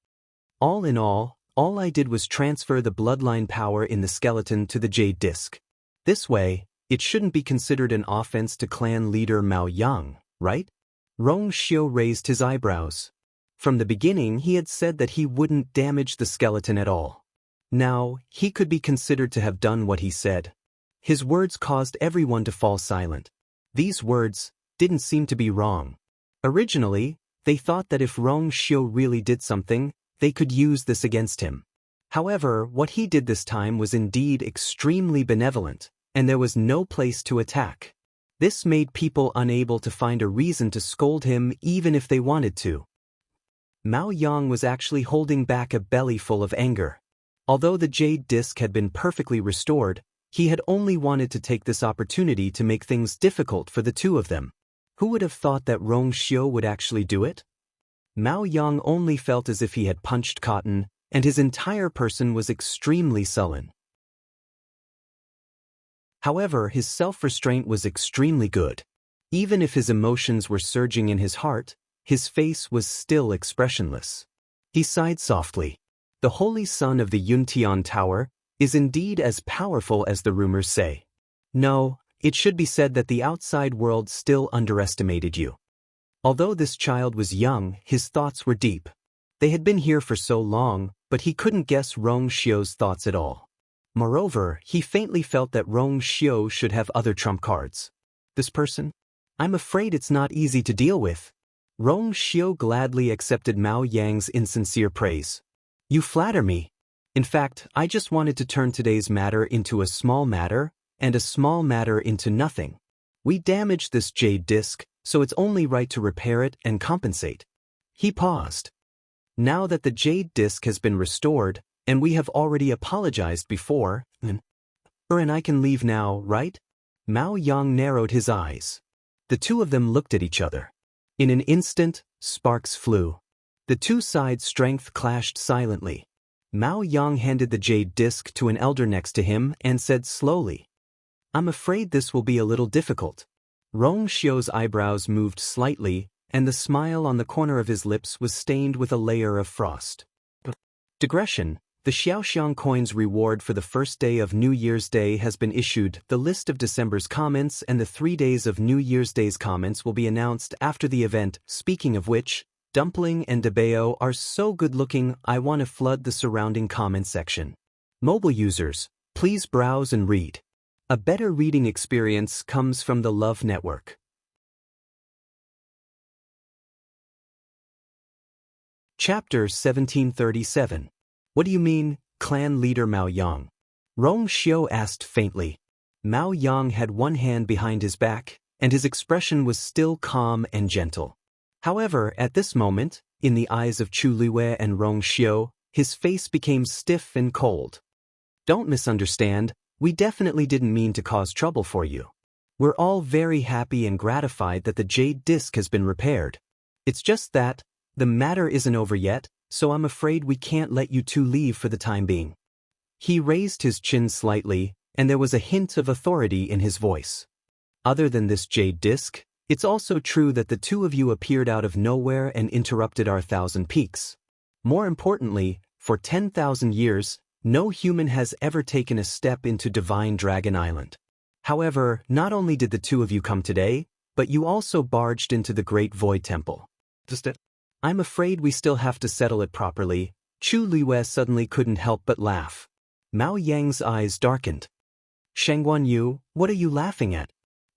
[SPEAKER 1] All in all I did was transfer the bloodline power in the skeleton to the jade disc. This way, it shouldn't be considered an offense to clan leader Mao Yang, right? Rong Xiu raised his eyebrows. From the beginning he had said that he wouldn't damage the skeleton at all. Now, he could be considered to have done what he said. His words caused everyone to fall silent. These words didn't seem to be wrong. Originally, they thought that if Rong Xiu really did something, they could use this against him. However, what he did this time was indeed extremely benevolent, and there was no place to attack. This made people unable to find a reason to scold him even if they wanted to. Mao Yang was actually holding back a belly full of anger. Although the jade disc had been perfectly restored, he had only wanted to take this opportunity to make things difficult for the two of them. Who would have thought that Rong Xiu would actually do it? Mao Yang only felt as if he had punched cotton, and his entire person was extremely sullen. However, his self-restraint was extremely good. Even if his emotions were surging in his heart, his face was still expressionless. He sighed softly. The holy son of the Yuntian Tower is indeed as powerful as the rumors say. No, it should be said that the outside world still underestimated you. Although this child was young, his thoughts were deep. They had been here for so long, but he couldn't guess Rong Xiu's thoughts at all. Moreover, he faintly felt that Rong Xiu should have other trump cards. This person? I'm afraid it's not easy to deal with. Rong Xiu gladly accepted Mao Yang's insincere praise. You flatter me. In fact, I just wanted to turn today's matter into a small matter, and a small matter into nothing. We damaged this jade disc, so it's only right to repair it and compensate. He paused. Now that the jade disc has been restored, and we have already apologized before, and I can leave now, right? Mao Yang narrowed his eyes. The two of them looked at each other. In an instant, sparks flew. The two sides' strength clashed silently. Mao Yang handed the jade disc to an elder next to him and said slowly, I'm afraid this will be a little difficult. Rong Xiu's eyebrows moved slightly, and the smile on the corner of his lips was stained with a layer of frost. Digression. The Xiaoxiang coin's reward for the first day of New Year's Day has been issued. The list of December's comments and the 3 days of New Year's Day's comments will be announced after the event. Speaking of which, Dumpling and Debeo are so good-looking I want to flood the surrounding comment section. Mobile users, please browse and read. A better reading experience comes from the Love Network. Chapter 1737. What do you mean, clan leader Mao Yang? Rong Xiu asked faintly. Mao Yang had one hand behind his back, and his expression was still calm and gentle. However, at this moment, in the eyes of Chu Liwei and Rong Xiu, his face became stiff and cold. Don't misunderstand, we definitely didn't mean to cause trouble for you. We're all very happy and gratified that the jade disc has been repaired. It's just that, the matter isn't over yet, so I'm afraid we can't let you two leave for the time being. He raised his chin slightly, and there was a hint of authority in his voice. Other than this jade disc, it's also true that the two of you appeared out of nowhere and interrupted our 1,000 peaks. More importantly, for 10,000 years, no human has ever taken a step into Divine Dragon Island. However, not only did the two of you come today, but you also barged into the Great Void Temple. I'm afraid we still have to settle it properly. Chu Liwei suddenly couldn't help but laugh. Mao Yang's eyes darkened. Shangguan Yu, what are you laughing at?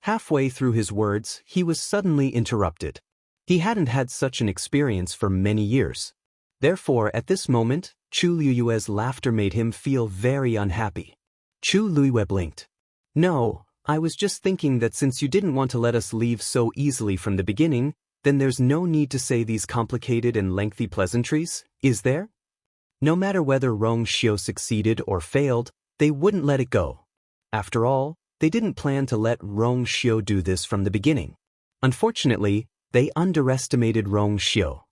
[SPEAKER 1] Halfway through his words, he was suddenly interrupted. He hadn't had such an experience for many years. Therefore, at this moment, Chu Liue's laughter made him feel very unhappy. Chu Liue blinked. No, I was just thinking that since you didn't want to let us leave so easily from the beginning, then there's no need to say these complicated and lengthy pleasantries, is there? No matter whether Rong Xiu succeeded or failed, they wouldn't let it go. After all, they didn't plan to let Rong Xiu do this from the beginning. Unfortunately, they underestimated Rong Xiu.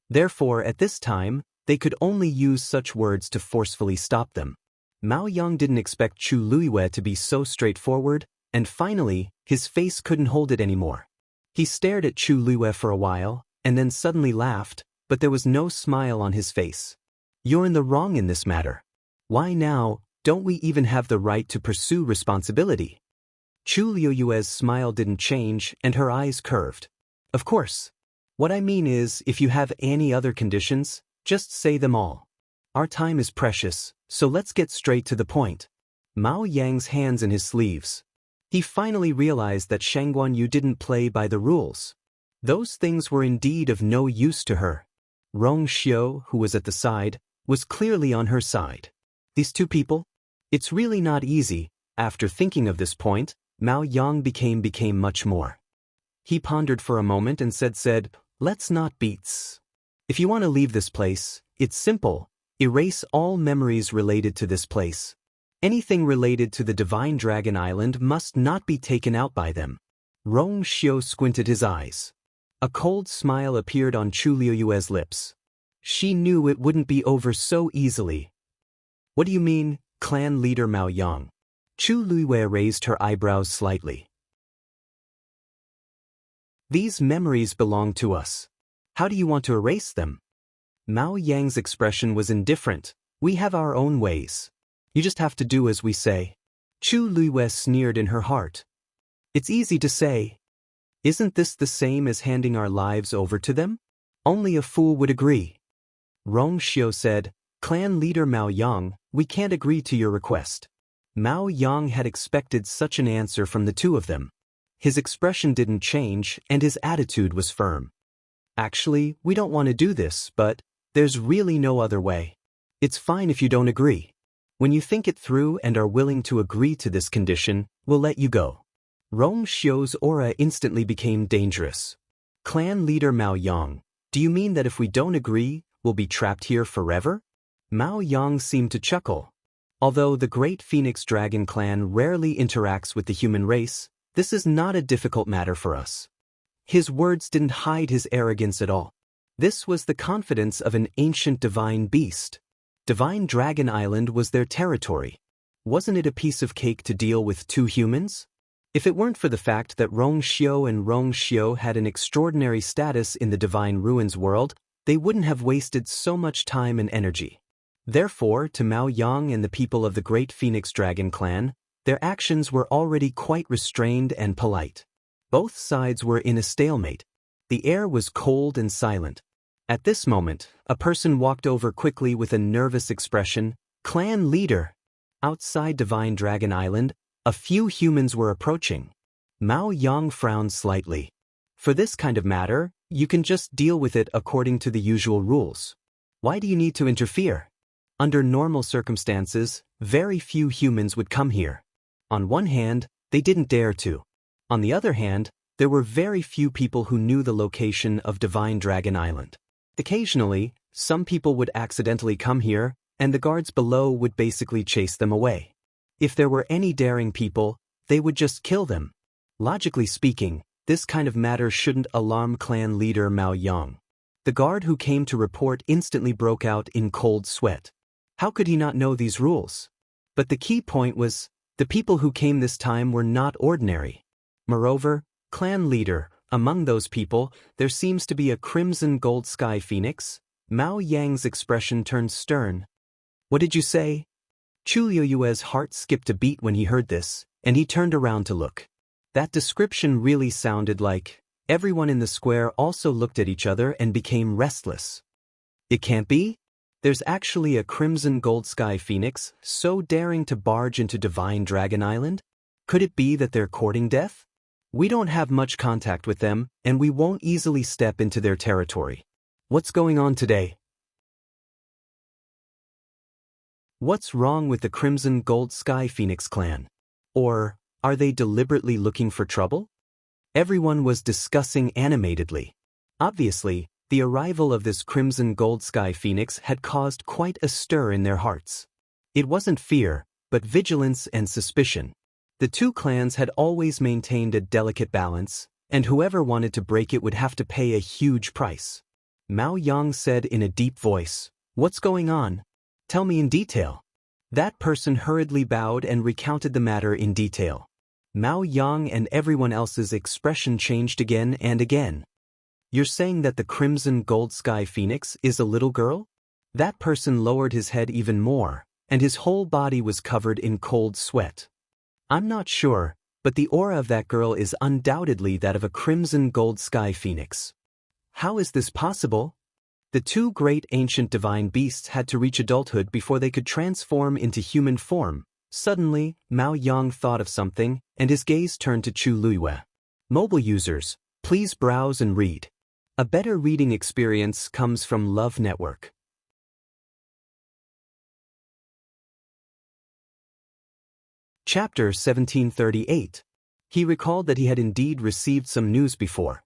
[SPEAKER 1] Therefore, at this time, They could only use such words to forcefully stop them. Mao Yang didn't expect Chu Luiyue to be so straightforward, and finally, his face couldn't hold it anymore. He stared at Chu Luiyue for a while, and then suddenly laughed, but there was no smile on his face. "You're in the wrong in this matter. Why now, don't we even have the right to pursue responsibility?" Chu Luiyue's smile didn't change, and her eyes curved. "Of course. What I mean is, if you have any other conditions, just say them all. Our time is precious, so let's get straight to the point." Mao Yang's hands in his sleeves. He finally realized that Shangguan Yu didn't play by the rules. Those things were indeed of no use to her. Rong Xiu, who was at the side, was clearly on her side. These two people? It's really not easy. After thinking of this point, Mao Yang became much more. He pondered for a moment and said, "Let's not beats. If you want to leave this place, it's simple. Erase all memories related to this place. Anything related to the Divine Dragon Island must not be taken out by them." Rong Xiu squinted his eyes. A cold smile appeared on Chu Luiyue's lips. She knew it wouldn't be over so easily. "What do you mean, clan leader Mao Yang?" Chu Luiyue raised her eyebrows slightly. "These memories belong to us. How do you want to erase them?" Mao Yang's expression was indifferent. "We have our own ways. You just have to do as we say." Chu Luiyue sneered in her heart. "It's easy to say. Isn't this the same as handing our lives over to them? Only a fool would agree." Rong Xiu said, "Clan leader Mao Yang, we can't agree to your request." Mao Yang had expected such an answer from the two of them. His expression didn't change, and his attitude was firm. "Actually, we don't want to do this, but there's really no other way. It's fine if you don't agree. When you think it through and are willing to agree to this condition, we'll let you go." Rong Xiu's aura instantly became dangerous. "Clan leader Mao Yang, do you mean that if we don't agree, we'll be trapped here forever?" Mao Yang seemed to chuckle. "Although the Great Phoenix Dragon clan rarely interacts with the human race, this is not a difficult matter for us." His words didn't hide his arrogance at all. This was the confidence of an ancient divine beast. Divine Dragon Island was their territory. Wasn't it a piece of cake to deal with two humans? If it weren't for the fact that Rong Xiu had an extraordinary status in the Divine Ruins world, they wouldn't have wasted so much time and energy. Therefore, to Mao Yang and the people of the Great Phoenix Dragon clan, their actions were already quite restrained and polite. Both sides were in a stalemate. The air was cold and silent. At this moment, a person walked over quickly with a nervous expression. "Clan leader." Outside Divine Dragon Island, a few humans were approaching. Mao Yang frowned slightly. "For this kind of matter, you can just deal with it according to the usual rules. Why do you need to interfere? Under normal circumstances, very few humans would come here. On one hand, they didn't dare to. On the other hand, there were very few people who knew the location of Divine Dragon Island. Occasionally, some people would accidentally come here, and the guards below would basically chase them away. If there were any daring people, they would just kill them. Logically speaking, this kind of matter shouldn't alarm clan leader Mao Yang. The guard who came to report instantly broke out in cold sweat. How could he not know these rules? But the key point was, the people who came this time were not ordinary. Moreover, clan leader, among those people, there seems to be a crimson gold sky phoenix. Mao Yang's expression turned stern. "What did you say?" Chu Luiyue's heart skipped a beat when he heard this, and he turned around to look. That description really sounded like. Everyone in the square also looked at each other and became restless. It can't be? There's actually a crimson gold sky phoenix so daring to barge into Divine Dragon Island? Could it be that they're courting death? We don't have much contact with them, and we won't easily step into their territory. What's going on today? What's wrong with the Crimson Gold Sky Phoenix clan? Or, are they deliberately looking for trouble? Everyone was discussing animatedly. Obviously, the arrival of this Crimson Gold Sky Phoenix had caused quite a stir in their hearts. It wasn't fear, but vigilance and suspicion. The two clans had always maintained a delicate balance, and whoever wanted to break it would have to pay a huge price. Mao Yang said in a deep voice, What's going on? Tell me in detail. That person hurriedly bowed and recounted the matter in detail. Mao Yang and everyone else's expression changed again and again. You're saying that the Crimson Gold Sky Phoenix is a little girl? That person lowered his head even more, and his whole body was covered in cold sweat. I'm not sure, but the aura of that girl is undoubtedly that of a Crimson Gold Sky Phoenix. How is this possible? The two great ancient divine beasts had to reach adulthood before they could transform into human form. Suddenly, Mao Yang thought of something, and his gaze turned to Chu Luiyue. Mobile users, please browse and read. A better reading experience comes from Love Network. Chapter 1738. He recalled that he had indeed received some news before.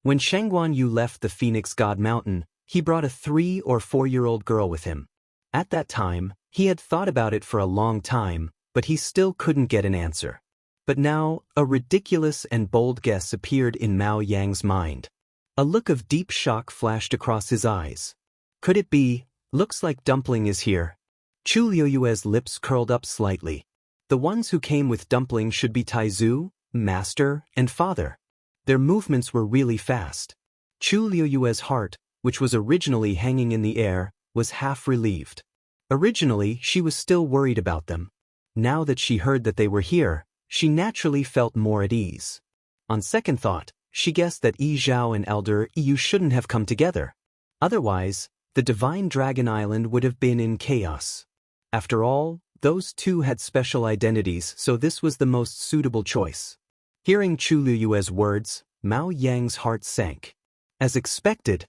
[SPEAKER 1] When Shangguan Yu left the Phoenix God Mountain, he brought a 3- or 4-year-old girl with him. At that time, he had thought about it for a long time, but he still couldn't get an answer. But now, a ridiculous and bold guess appeared in Mao Yang's mind. A look of deep shock flashed across his eyes. Could it be, looks like Dumpling is here? Chu Luiyue's lips curled up slightly. The ones who came with Dumpling should be Taizu, Master, and Father. Their movements were really fast. Chu Luiyue's heart, which was originally hanging in the air, was half relieved. Originally, she was still worried about them. Now that she heard that they were here, she naturally felt more at ease. On second thought, she guessed that Yi Zhao and Elder Yu shouldn't have come together. Otherwise, the Divine Dragon Island would have been in chaos. After all, those two had special identities, so this was the most suitable choice. Hearing Chu Luiyue's words, Mao Yang's heart sank. As expected,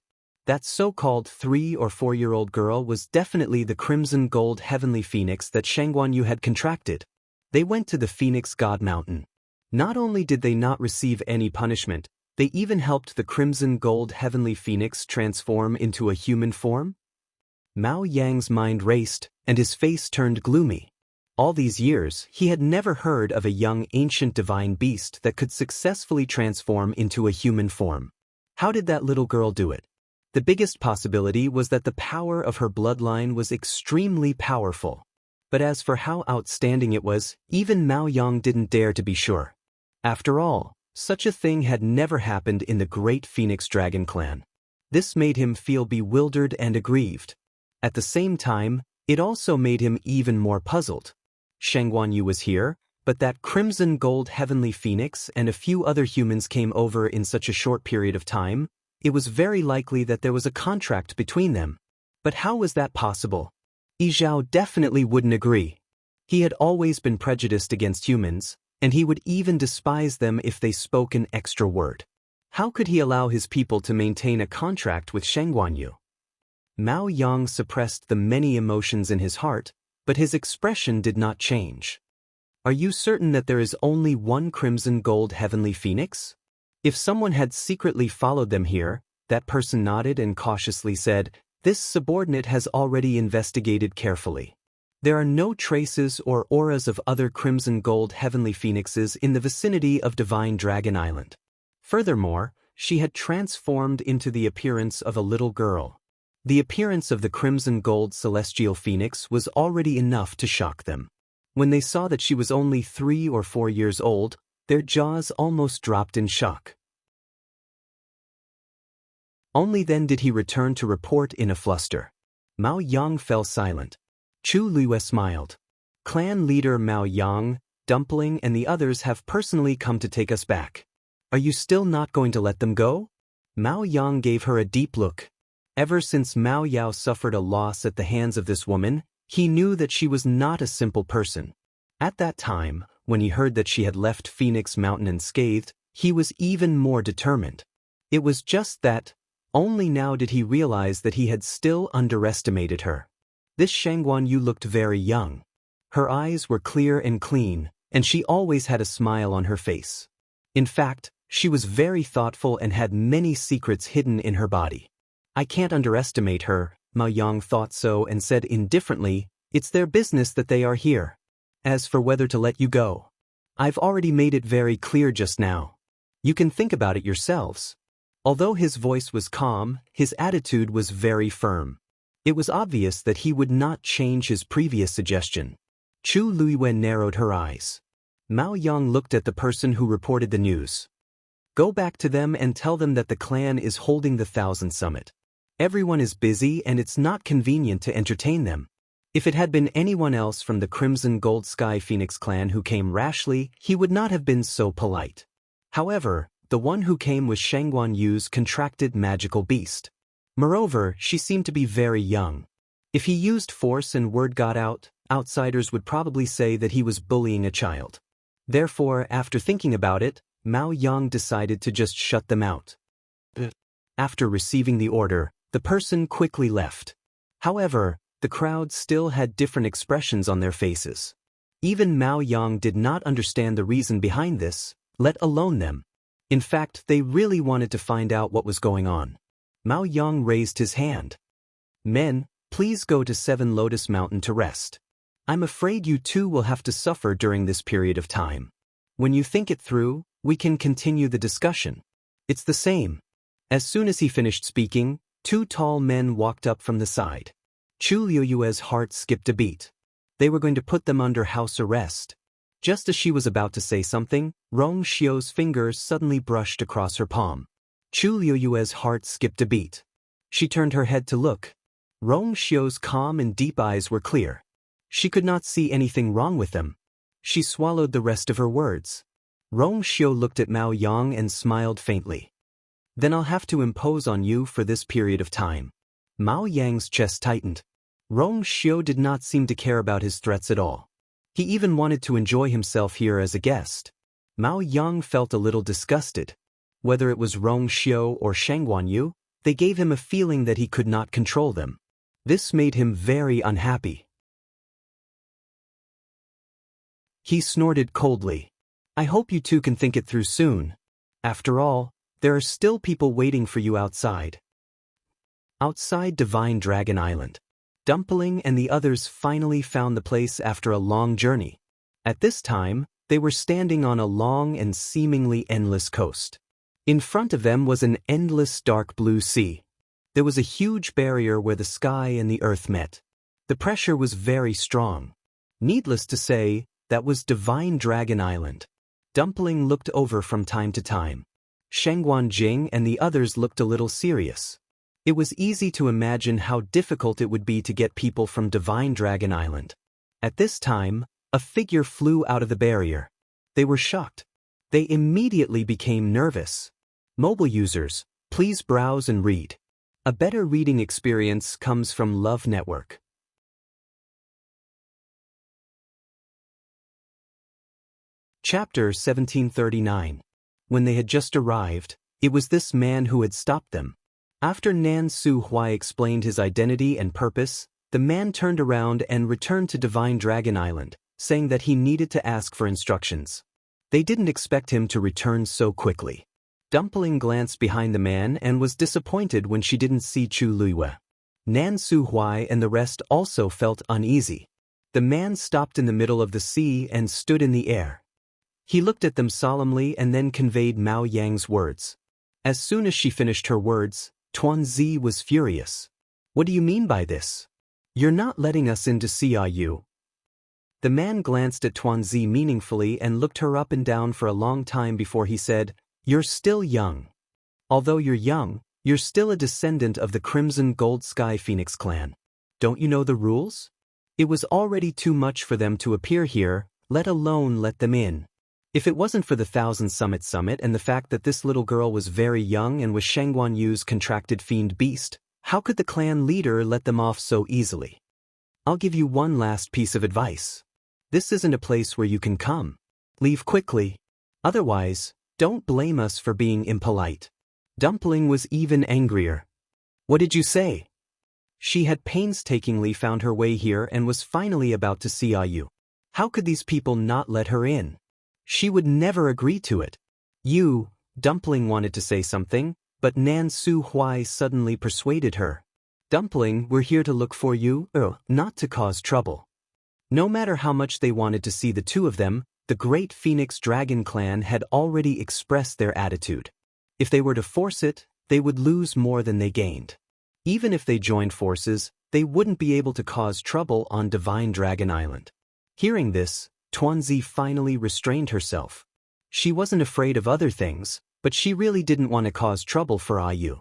[SPEAKER 1] that so-called 3- or 4-year-old girl was definitely the Crimson Gold Heavenly Phoenix that Shangguan Yu had contracted. They went to the Phoenix God Mountain. Not only did they not receive any punishment, they even helped the Crimson Gold Heavenly Phoenix transform into a human form? Mao Yang's mind raced, and his face turned gloomy. All these years, he had never heard of a young ancient divine beast that could successfully transform into a human form. How did that little girl do it? The biggest possibility was that the power of her bloodline was extremely powerful. But as for how outstanding it was, even Mao Yang didn't dare to be sure. After all, such a thing had never happened in the great Phoenix Dragon clan. This made him feel bewildered and aggrieved. At the same time, it also made him even more puzzled. Shangguan Yu was here, but that Crimson Gold Heavenly Phoenix and a few other humans came over in such a short period of time. It was very likely that there was a contract between them. But how was that possible? Yi Zhao definitely wouldn't agree. He had always been prejudiced against humans, and he would even despise them if they spoke an extra word. How could he allow his people to maintain a contract with Shangguan Yu? Mao Yang suppressed the many emotions in his heart, but his expression did not change. Are you certain that there is only one Crimson Gold Heavenly Phoenix? If someone had secretly followed them here, that person nodded and cautiously said, "This subordinate has already investigated carefully. There are no traces or auras of other Crimson Gold Heavenly Phoenixes in the vicinity of Divine Dragon Island. Furthermore, she had transformed into the appearance of a little girl. The appearance of the Crimson Gold Celestial Phoenix was already enough to shock them. When they saw that she was only 3 or 4 years old, their jaws almost dropped in shock. Only then did he return to report in a fluster. Mao Yang fell silent. Chu Luiyue smiled. Clan leader Mao Yang, Dumpling and the others have personally come to take us back. Are you still not going to let them go? Mao Yang gave her a deep look. Ever since Mao Yao suffered a loss at the hands of this woman, he knew that she was not a simple person. At that time, when he heard that she had left Phoenix Mountain unscathed, he was even more determined. It was just that, only now did he realize that he had still underestimated her. This Shangguan Yu looked very young. Her eyes were clear and clean, and she always had a smile on her face. In fact, she was very thoughtful and had many secrets hidden in her body. I can't underestimate her, Mao Yang thought so and said indifferently, "It's their business that they are here. As for whether to let you go, I've already made it very clear just now. You can think about it yourselves." Although his voice was calm, his attitude was very firm. It was obvious that he would not change his previous suggestion. Chu Luiyue narrowed her eyes. Mao Yang looked at the person who reported the news. Go back to them and tell them that the clan is holding the 1000 Summit. Everyone is busy and it's not convenient to entertain them. If it had been anyone else from the Crimson Gold Sky Phoenix clan who came rashly, he would not have been so polite. However, the one who came was Shangguan Yu's contracted magical beast. Moreover, she seemed to be very young. If he used force and word got out, outsiders would probably say that he was bullying a child. Therefore, after thinking about it, Mao Yang decided to just shut them out. After receiving the order, the person quickly left. However, the crowd still had different expressions on their faces. Even Mao Yang did not understand the reason behind this, let alone them. In fact, they really wanted to find out what was going on. Mao Yang raised his hand. Men, please go to 7 Lotus Mountain to rest. I'm afraid you two will have to suffer during this period of time. When you think it through, we can continue the discussion. It's the same. As soon as he finished speaking, 2 tall men walked up from the side. Chu Luiyue's heart skipped a beat. They were going to put them under house arrest. Just as she was about to say something, Rong Xiu's fingers suddenly brushed across her palm. Chu Luiyue's heart skipped a beat. She turned her head to look. Rong Xiu's calm and deep eyes were clear. She could not see anything wrong with them. She swallowed the rest of her words. Rong Xiu looked at Mao Yang and smiled faintly. Then I'll have to impose on you for this period of time. Mao Yang's chest tightened. Rong Xiu did not seem to care about his threats at all. He even wanted to enjoy himself here as a guest. Mao Yang felt a little disgusted. Whether it was Rong Xiu or Shangguan Yu, they gave him a feeling that he could not control them. This made him very unhappy. He snorted coldly. I hope you two can think it through soon. After all, there are still people waiting for you outside. Outside Divine Dragon Island, Dumpling and the others finally found the place after a long journey. At this time, they were standing on a long and seemingly endless coast. In front of them was an endless dark blue sea. There was a huge barrier where the sky and the earth met. The pressure was very strong. Needless to say, that was Divine Dragon Island. Dumpling looked over from time to time. Shangguan Jing and the others looked a little serious. It was easy to imagine how difficult it would be to get people from Divine Dragon Island. At this time, a figure flew out of the barrier. They were shocked. They immediately became nervous. Mobile users, please browse and read. A better reading experience comes from Love Network. Chapter 1739. When they had just arrived, it was this man who had stopped them. After Nan Su Huai explained his identity and purpose, the man turned around and returned to Divine Dragon Island, saying that he needed to ask for instructions. They didn't expect him to return so quickly. Dumpling glanced behind the man and was disappointed when she didn't see Chu Luiyue. Nan Su Huai and the rest also felt uneasy. The man stopped in the middle of the sea and stood in the air. He looked at them solemnly and then conveyed Mao Yang's words. As soon as she finished her words, Tuanzi was furious. What do you mean by this? You're not letting us in to see you. The man glanced at Tuanzi meaningfully and looked her up and down for a long time before he said, You're still young. Although you're young, you're still a descendant of the Crimson Gold Sky Phoenix clan. Don't you know the rules? It was already too much for them to appear here, let alone let them in. If it wasn't for the 1000 Summit and the fact that this little girl was very young and was Shangguan Yu's contracted fiend beast, how could the clan leader let them off so easily? I'll give you one last piece of advice. This isn't a place where you can come. Leave quickly. Otherwise, don't blame us for being impolite. Dumpling was even angrier. What did you say? She had painstakingly found her way here and was finally about to see you. How could these people not let her in? She would never agree to it. Dumpling wanted to say something, but Nan Su Huai suddenly persuaded her. Dumpling, we're here to look for you, not to cause trouble. No matter how much they wanted to see the two of them, the great Phoenix Dragon clan had already expressed their attitude. If they were to force it, they would lose more than they gained. Even if they joined forces, they wouldn't be able to cause trouble on Divine Dragon Island. Hearing this, Tuanzi finally restrained herself. She wasn't afraid of other things, but she really didn't want to cause trouble for Ayu.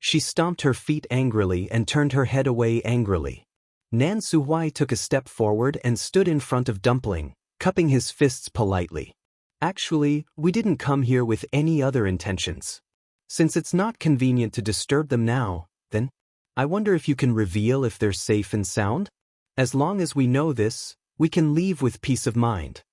[SPEAKER 1] She stomped her feet angrily and turned her head away angrily. Nan Suhuai took a step forward and stood in front of Dumpling, cupping his fists politely. Actually, we didn't come here with any other intentions. Since it's not convenient to disturb them now, then, I wonder if you can reveal if they're safe and sound? As long as we know this, we can leave with peace of mind.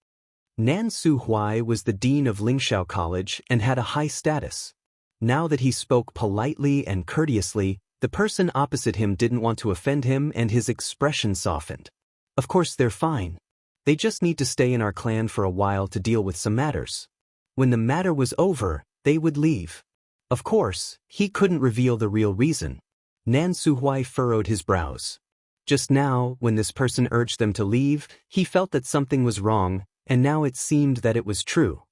[SPEAKER 1] Nan Suhuai was the dean of Lingxiao College and had a high status. Now that he spoke politely and courteously, the person opposite him didn't want to offend him and his expression softened. Of course they're fine. They just need to stay in our clan for a while to deal with some matters. When the matter was over, they would leave. Of course, he couldn't reveal the real reason. Nan Suhuai furrowed his brows. Just now, when this person urged them to leave, he felt that something was wrong, and now it seemed that it was true.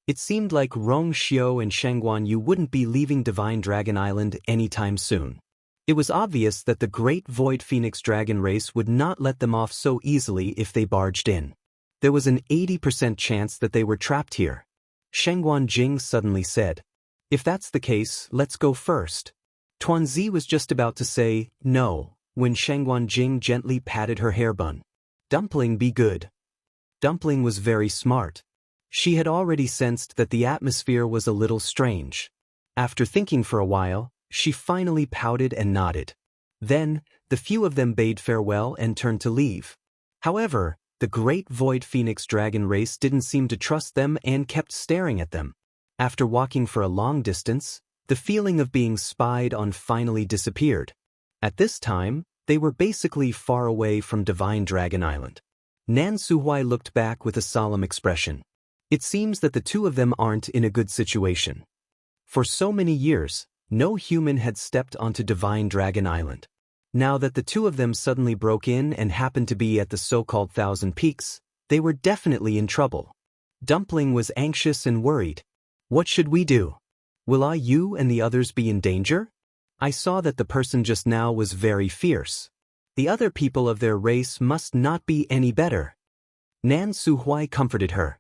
[SPEAKER 1] It seemed like Rong Xiu and Shangguan Yu wouldn't be leaving Divine Dragon Island anytime soon. It was obvious that the Great Void Phoenix Dragon race would not let them off so easily if they barged in. There was an 80% chance that they were trapped here. Shangguan Jing suddenly said, "If that's the case, let's go first." Tuanzi was just about to say, "No," when Shangguan Jing gently patted her hair bun. "Dumpling, be good." Dumpling was very smart. She had already sensed that the atmosphere was a little strange. After thinking for a while, she finally pouted and nodded. Then, the few of them bade farewell and turned to leave. However, the Great Void Phoenix Dragon race didn't seem to trust them and kept staring at them. After walking for a long distance, the feeling of being spied on finally disappeared. At this time, they were basically far away from Divine Dragon Island. Nan Suhuai looked back with a solemn expression. It seems that the two of them aren't in a good situation. For so many years, no human had stepped onto Divine Dragon Island. Now that the two of them suddenly broke in and happened to be at the so-called Thousand Peaks, they were definitely in trouble. Dumpling was anxious and worried. What should we do? Will Ayu and the others be in danger? I saw that the person just now was very fierce. The other people of their race must not be any better. Nan Suhuai comforted her.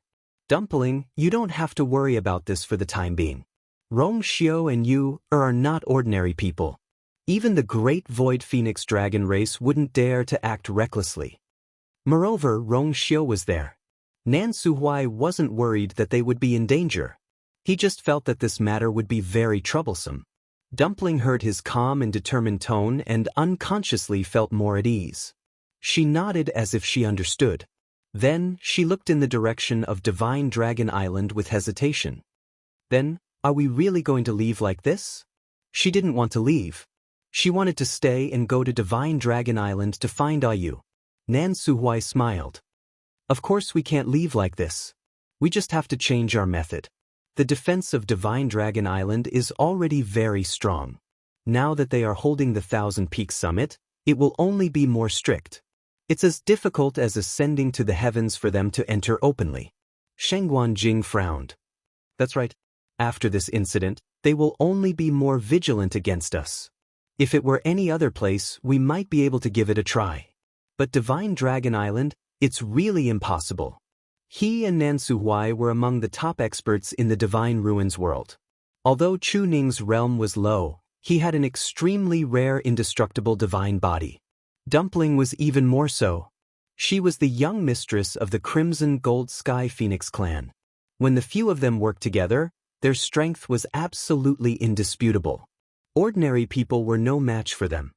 [SPEAKER 1] Dumpling, you don't have to worry about this for the time being. Rong Xiu and you are not ordinary people. Even the Great Void Phoenix Dragon race wouldn't dare to act recklessly. Moreover, Rong Xiu was there. Nan Suhuai wasn't worried that they would be in danger. He just felt that this matter would be very troublesome. Dumpling heard his calm and determined tone and unconsciously felt more at ease. She nodded as if she understood. Then, she looked in the direction of Divine Dragon Island with hesitation. Then, are we really going to leave like this? She didn't want to leave. She wanted to stay and go to Divine Dragon Island to find Ayu. Nan Suhuai smiled. Of course we can't leave like this. We just have to change our method. The defense of Divine Dragon Island is already very strong. Now that they are holding the Thousand Peaks Summit, it will only be more strict. It's as difficult as ascending to the heavens for them to enter openly. Shangguan Jing frowned. That's right. After this incident, they will only be more vigilant against us. If it were any other place, we might be able to give it a try. But Divine Dragon Island, it's really impossible. He and Nan Suhuai were among the top experts in the Divine Ruins world. Although Chu Ning's realm was low, he had an extremely rare indestructible divine body. Dumpling was even more so. She was the young mistress of the Crimson Gold Sky Phoenix clan. When the few of them worked together, their strength was absolutely indisputable. Ordinary people were no match for them.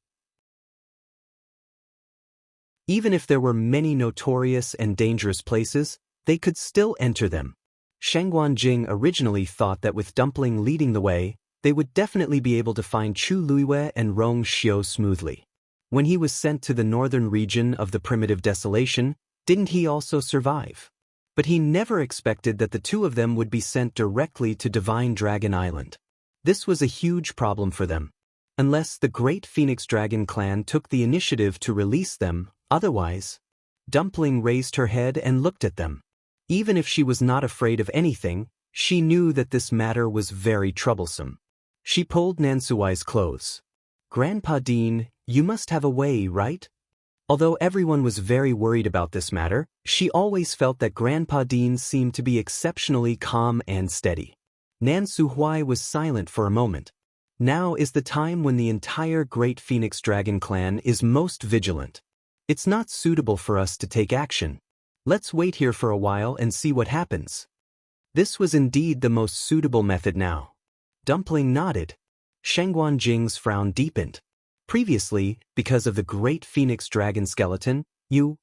[SPEAKER 1] Even if there were many notorious and dangerous places, they could still enter them. Shangguan Jing originally thought that with Dumpling leading the way, they would definitely be able to find Chu Luiwei and Rong Xiu smoothly. When he was sent to the northern region of the primitive desolation, didn't he also survive? But he never expected that the two of them would be sent directly to Divine Dragon Island. This was a huge problem for them. Unless the Great Phoenix Dragon clan took the initiative to release them, otherwise. Dumpling raised her head and looked at them. Even if she was not afraid of anything, she knew that this matter was very troublesome. She pulled Nan Suhuai's clothes. Grandpa Dean, you must have a way, right? Although everyone was very worried about this matter, she always felt that Grandpa Dean seemed to be exceptionally calm and steady. Nan Suhui was silent for a moment. Now is the time when the entire Great Phoenix Dragon clan is most vigilant. It's not suitable for us to take action. Let's wait here for a while and see what happens. This was indeed the most suitable method now. Dumpling nodded. Shengguan Jing's frown deepened. Previously, because of the Great Phoenix Dragon skeleton, you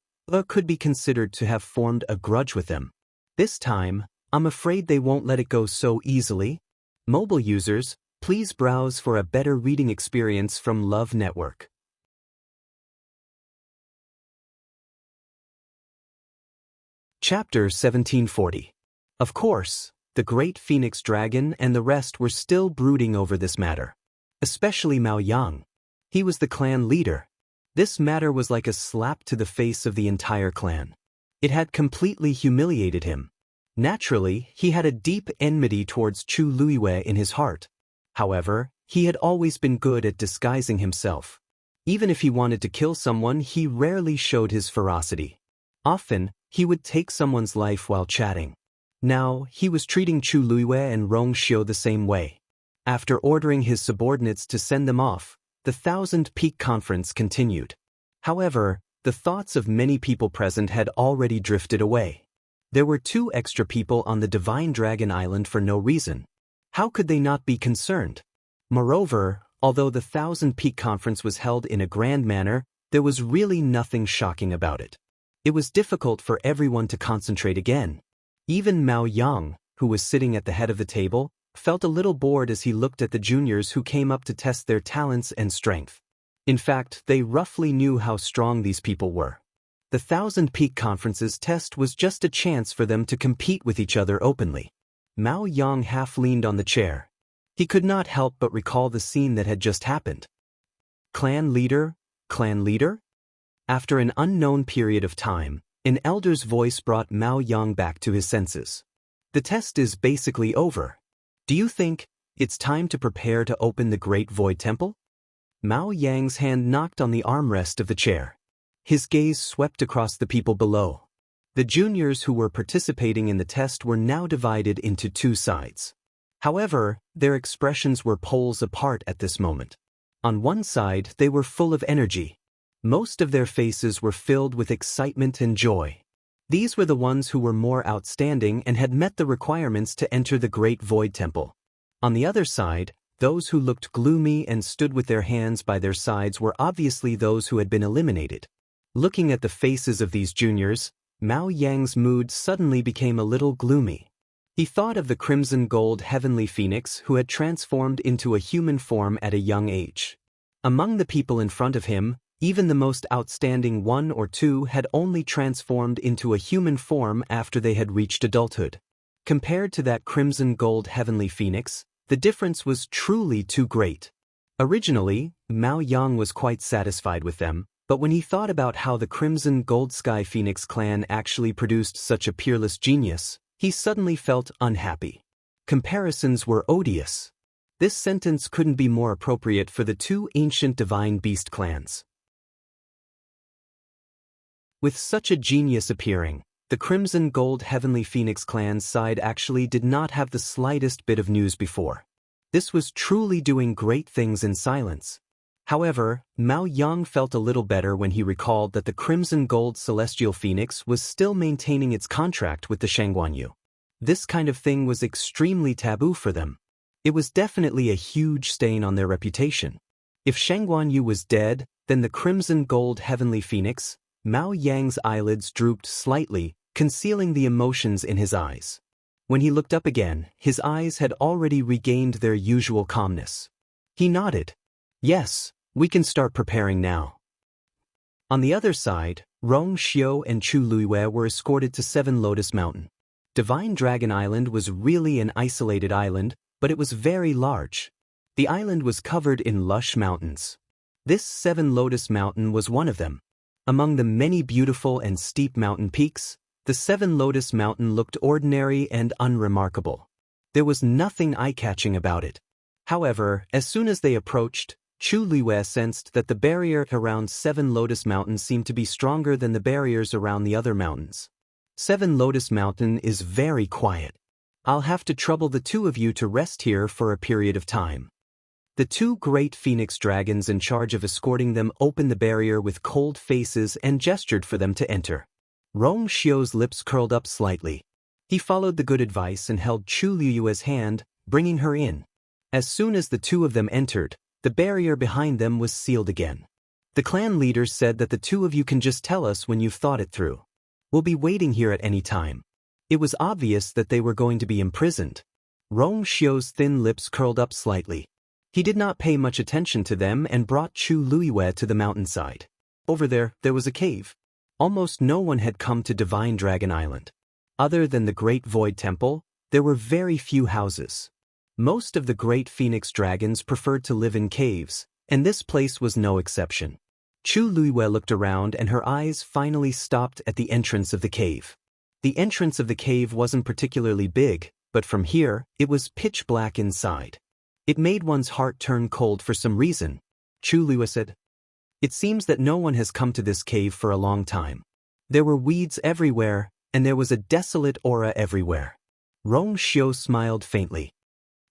[SPEAKER 1] could be considered to have formed a grudge with them. This time, I'm afraid they won't let it go so easily. Mobile users, please browse for a better reading experience from Love Network. Chapter 1740. Of course, the Great Phoenix Dragon and the rest were still brooding over this matter. Especially Mao Yang. He was the clan leader. This matter was like a slap to the face of the entire clan. It had completely humiliated him. Naturally, he had a deep enmity towards Chu Luiwei in his heart. However, he had always been good at disguising himself. Even if he wanted to kill someone, he rarely showed his ferocity. Often, he would take someone's life while chatting. Now, he was treating Chu Luiwei and Rong Xiu the same way. After ordering his subordinates to send them off, the Thousand Peak Conference continued. However, the thoughts of many people present had already drifted away. There were 2 extra people on the Divine Dragon Island for no reason. How could they not be concerned? Moreover, although the Thousand Peak Conference was held in a grand manner, there was really nothing shocking about it. It was difficult for everyone to concentrate again. Even Mao Yang, who was sitting at the head of the table, felt a little bored as he looked at the juniors who came up to test their talents and strength. In fact, they roughly knew how strong these people were. The Thousand Peak Conference's test was just a chance for them to compete with each other openly. Mao Yang half leaned on the chair. He could not help but recall the scene that had just happened. Clan leader? Clan leader? After an unknown period of time, an elder's voice brought Mao Yang back to his senses. The test is basically over. Do you think it's time to prepare to open the Great Void Temple? Mao Yang's hand knocked on the armrest of the chair. His gaze swept across the people below. The juniors who were participating in the test were now divided into 2 sides. However, their expressions were poles apart at this moment. On one side, they were full of energy. Most of their faces were filled with excitement and joy. These were the ones who were more outstanding and had met the requirements to enter the Great Void Temple. On the other side, those who looked gloomy and stood with their hands by their sides were obviously those who had been eliminated. Looking at the faces of these juniors, Mao Yang's mood suddenly became a little gloomy. He thought of the crimson gold heavenly phoenix who had transformed into a human form at a young age. Among the people in front of him, even the most outstanding 1 or 2 had only transformed into a human form after they had reached adulthood. Compared to that crimson gold heavenly phoenix, the difference was truly too great. Originally, Mao Yang was quite satisfied with them, but when he thought about how the crimson gold sky phoenix clan actually produced such a peerless genius, he suddenly felt unhappy. Comparisons were odious. This sentence couldn't be more appropriate for the 2 ancient divine beast clans. With such a genius appearing, the Crimson Gold Heavenly Phoenix clan's side actually did not have the slightest bit of news before. This was truly doing great things in silence. However, Mao Yang felt a little better when he recalled that the Crimson Gold Celestial Phoenix was still maintaining its contract with the Shangguanyu. This kind of thing was extremely taboo for them. It was definitely a huge stain on their reputation. If Shangguanyu was dead, then the Crimson Gold Heavenly Phoenix, Mao Yang's eyelids drooped slightly, concealing the emotions in his eyes. When he looked up again, his eyes had already regained their usual calmness. He nodded. Yes, we can start preparing now. On the other side, Rong Xiu and Chu Luiwei were escorted to 7 Lotus Mountain. Divine Dragon Island was really an isolated island, but it was very large. The island was covered in lush mountains. This 7 Lotus Mountain was one of them. Among the many beautiful and steep mountain peaks, the 7 Lotus Mountain looked ordinary and unremarkable. There was nothing eye-catching about it. However, as soon as they approached, Chu Luiyue sensed that the barrier around Seven Lotus Mountain seemed to be stronger than the barriers around the other mountains. Seven Lotus Mountain is very quiet. I'll have to trouble the two of you to rest here for a period of time. The two great phoenix dragons in charge of escorting them opened the barrier with cold faces and gestured for them to enter. Rong Xiu's lips curled up slightly. He followed the good advice and held Chu Luiyue's hand, bringing her in. As soon as the two of them entered, the barrier behind them was sealed again. The clan leader said that the two of you can just tell us when you've thought it through. We'll be waiting here at any time. It was obvious that they were going to be imprisoned. Rong Xiu's thin lips curled up slightly. He did not pay much attention to them and brought Chu Luiyue to the mountainside. Over there was a cave. Almost no one had come to Divine Dragon Island. Other than the Great Void Temple, there were very few houses. Most of the great phoenix dragons preferred to live in caves, and this place was no exception. Chu Luiyue looked around and her eyes finally stopped at the entrance of the cave. The entrance of the cave wasn't particularly big, but from here, it was pitch black inside. It made one's heart turn cold for some reason. Chu Luiyue said, "It seems that no one has come to this cave for a long time. There were weeds everywhere, and there was a desolate aura everywhere." Rong Xiu smiled faintly.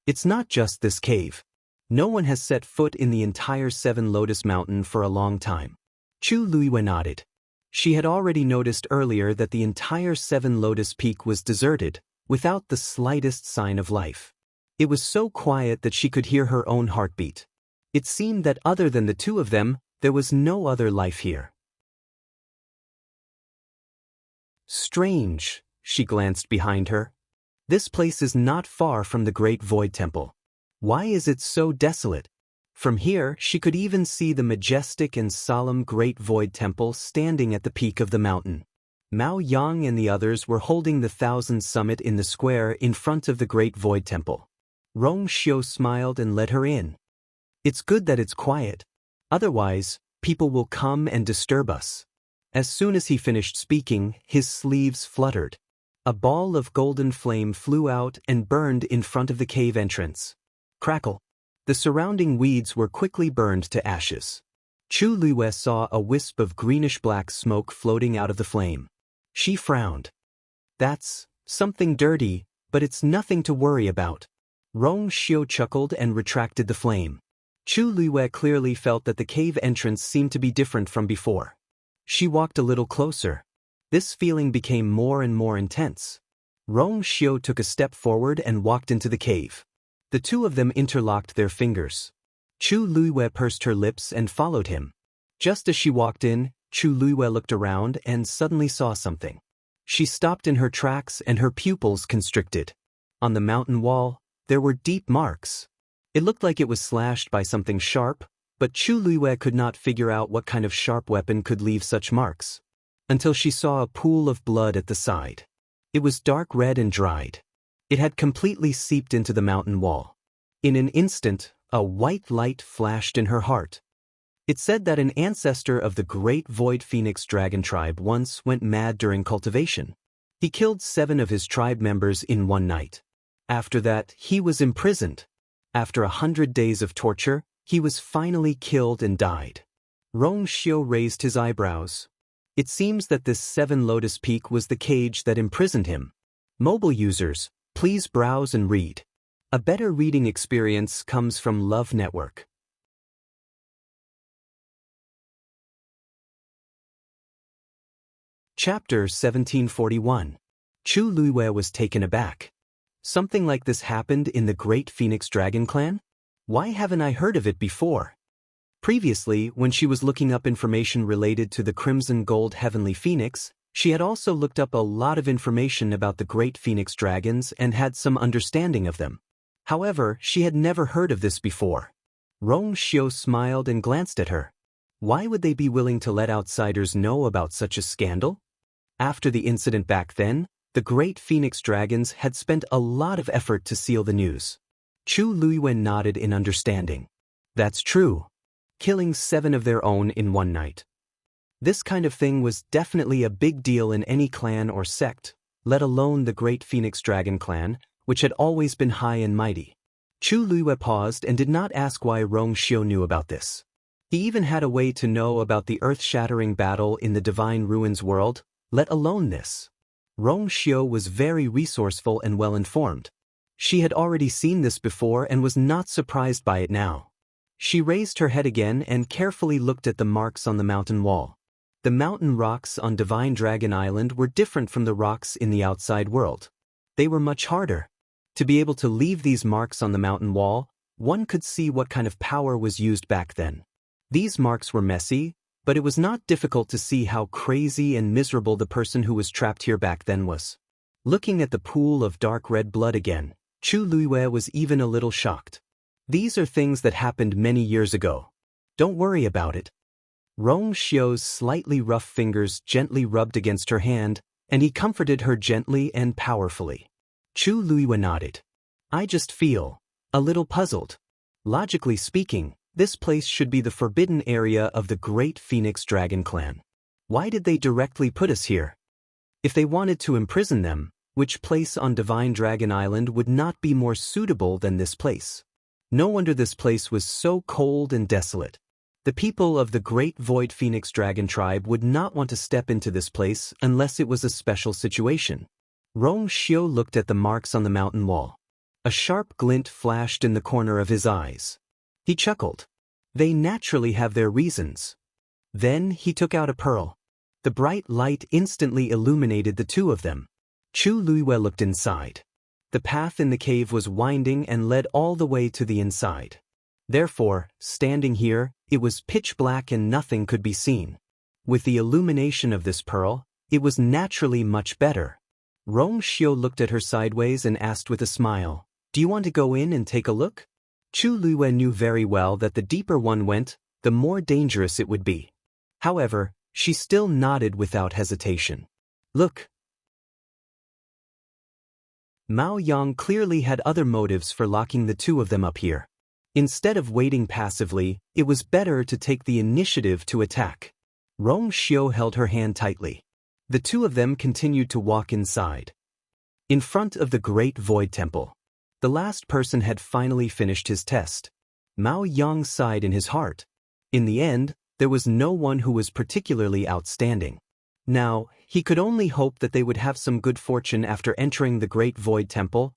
[SPEAKER 1] "It's not just this cave. No one has set foot in the entire Seven Lotus Mountain for a long time." Chu Luiyue nodded. She had already noticed earlier that the entire Seven Lotus Peak was deserted, without the slightest sign of life. It was so quiet that she could hear her own heartbeat. It seemed that other than the two of them, there was no other life here. Strange, she glanced behind her. This place is not far from the Great Void Temple. Why is it so desolate? From here, she could even see the majestic and solemn Great Void Temple standing at the peak of the mountain. Mao Yang and the others were holding the Thousand Summit in the square in front of the Great Void Temple. Rong Xiu smiled and let her in. "It's good that it's quiet. Otherwise, people will come and disturb us." As soon as he finished speaking, his sleeves fluttered. A ball of golden flame flew out and burned in front of the cave entrance. Crackle. The surrounding weeds were quickly burned to ashes. Chu Luiyue saw a wisp of greenish-black smoke floating out of the flame. She frowned. "That's something dirty, but it's nothing to worry about." Rong Xiu chuckled and retracted the flame. Chu Luiyue clearly felt that the cave entrance seemed to be different from before. She walked a little closer. This feeling became more and more intense. Rong Xiu took a step forward and walked into the cave. The two of them interlocked their fingers. Chu Luiyue pursed her lips and followed him. Just as she walked in, Chu Luiyue looked around and suddenly saw something. She stopped in her tracks and her pupils constricted. On the mountain wall, there were deep marks. It looked like it was slashed by something sharp, but Chu Luiyue could not figure out what kind of sharp weapon could leave such marks. Until she saw a pool of blood at the side. It was dark red and dried. It had completely seeped into the mountain wall. In an instant, a white light flashed in her heart. It said that an ancestor of the great Void Phoenix Dragon tribe once went mad during cultivation. He killed 7 of his tribe members in one night. After that, he was imprisoned. After 100 days of torture, he was finally killed and died. Rong Xiu raised his eyebrows. It seems that this 7 Lotus Peak was the cage that imprisoned him. Mobile users, please browse and read. A better reading experience comes from Love Network. Chapter 1741. Chu Luiyue was taken aback. Something like this happened in the Great Phoenix Dragon Clan? Why haven't I heard of it before? Previously, when she was looking up information related to the Crimson Gold Heavenly Phoenix, she had also looked up a lot of information about the Great Phoenix Dragons and had some understanding of them. However, she had never heard of this before. Rong Xiu smiled and glanced at her. Why would they be willing to let outsiders know about such a scandal? After the incident back then, the Great Phoenix Dragons had spent a lot of effort to seal the news. Chu Luiyue nodded in understanding. That's true. Killing 7 of their own in one night. This kind of thing was definitely a big deal in any clan or sect, let alone the Great Phoenix Dragon Clan, which had always been high and mighty. Chu Luiyue paused and did not ask why Rong Xiu knew about this. He even had a way to know about the earth-shattering battle in the Divine Ruins world, let alone this. Rong Xiu was very resourceful and well-informed. She had already seen this before and was not surprised by it now. She raised her head again and carefully looked at the marks on the mountain wall. The mountain rocks on Divine Dragon Island were different from the rocks in the outside world. They were much harder. To be able to leave these marks on the mountain wall, one could see what kind of power was used back then. These marks were messy, but it was not difficult to see how crazy and miserable the person who was trapped here back then was. Looking at the pool of dark red blood again, Chu Luiyue was even a little shocked. These are things that happened many years ago. Don't worry about it. Rong Xiu's slightly rough fingers gently rubbed against her hand, and he comforted her gently and powerfully. Chu Luiyue nodded. I just feel a little puzzled. Logically speaking, this place should be the forbidden area of the Great Phoenix Dragon Clan. Why did they directly put us here? If they wanted to imprison them, which place on Divine Dragon Island would not be more suitable than this place? No wonder this place was so cold and desolate. The people of the Great Void Phoenix Dragon Tribe would not want to step into this place unless it was a special situation. Rong Xiu looked at the marks on the mountain wall. A sharp glint flashed in the corner of his eyes. He chuckled. They naturally have their reasons. Then he took out a pearl. The bright light instantly illuminated the two of them. Chu Luiyue looked inside. The path in the cave was winding and led all the way to the inside. Therefore, standing here, it was pitch black and nothing could be seen. With the illumination of this pearl, it was naturally much better. Rong Xiu looked at her sideways and asked with a smile, "Do you want to go in and take a look?" Chu Luiyue knew very well that the deeper one went, the more dangerous it would be. However, she still nodded without hesitation. Look. Mao Yang clearly had other motives for locking the two of them up here. Instead of waiting passively, it was better to take the initiative to attack. Rong Xiu held her hand tightly. The two of them continued to walk inside. In front of the Great Void Temple. The last person had finally finished his test. Mao Yang sighed in his heart. In the end, there was no one who was particularly outstanding. Now, he could only hope that they would have some good fortune after entering the Great Void Temple.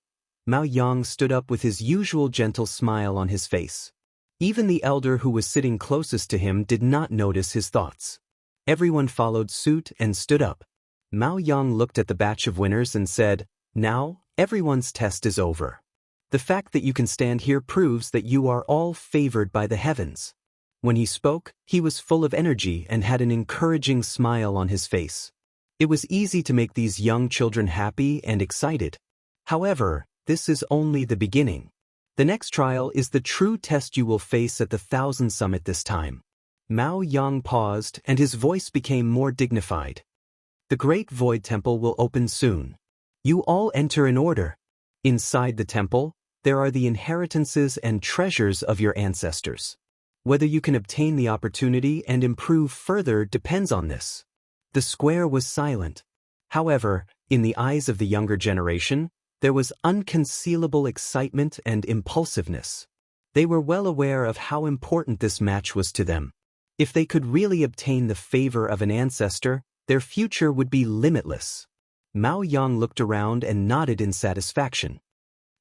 [SPEAKER 1] Mao Yang stood up with his usual gentle smile on his face. Even the elder who was sitting closest to him did not notice his thoughts. Everyone followed suit and stood up. Mao Yang looked at the batch of winners and said, "Now, everyone's test is over. The fact that you can stand here proves that you are all favored by the heavens." When he spoke, he was full of energy and had an encouraging smile on his face. It was easy to make these young children happy and excited. However, this is only the beginning. The next trial is the true test you will face at the Thousand Summit this time. Mao Yang paused and his voice became more dignified. The Great Void Temple will open soon. You all enter in order. Inside the temple, there are the inheritances and treasures of your ancestors. Whether you can obtain the opportunity and improve further depends on this. The square was silent. However, in the eyes of the younger generation, there was unconcealable excitement and impulsiveness. They were well aware of how important this match was to them. If they could really obtain the favor of an ancestor, their future would be limitless. Mao Yang looked around and nodded in satisfaction.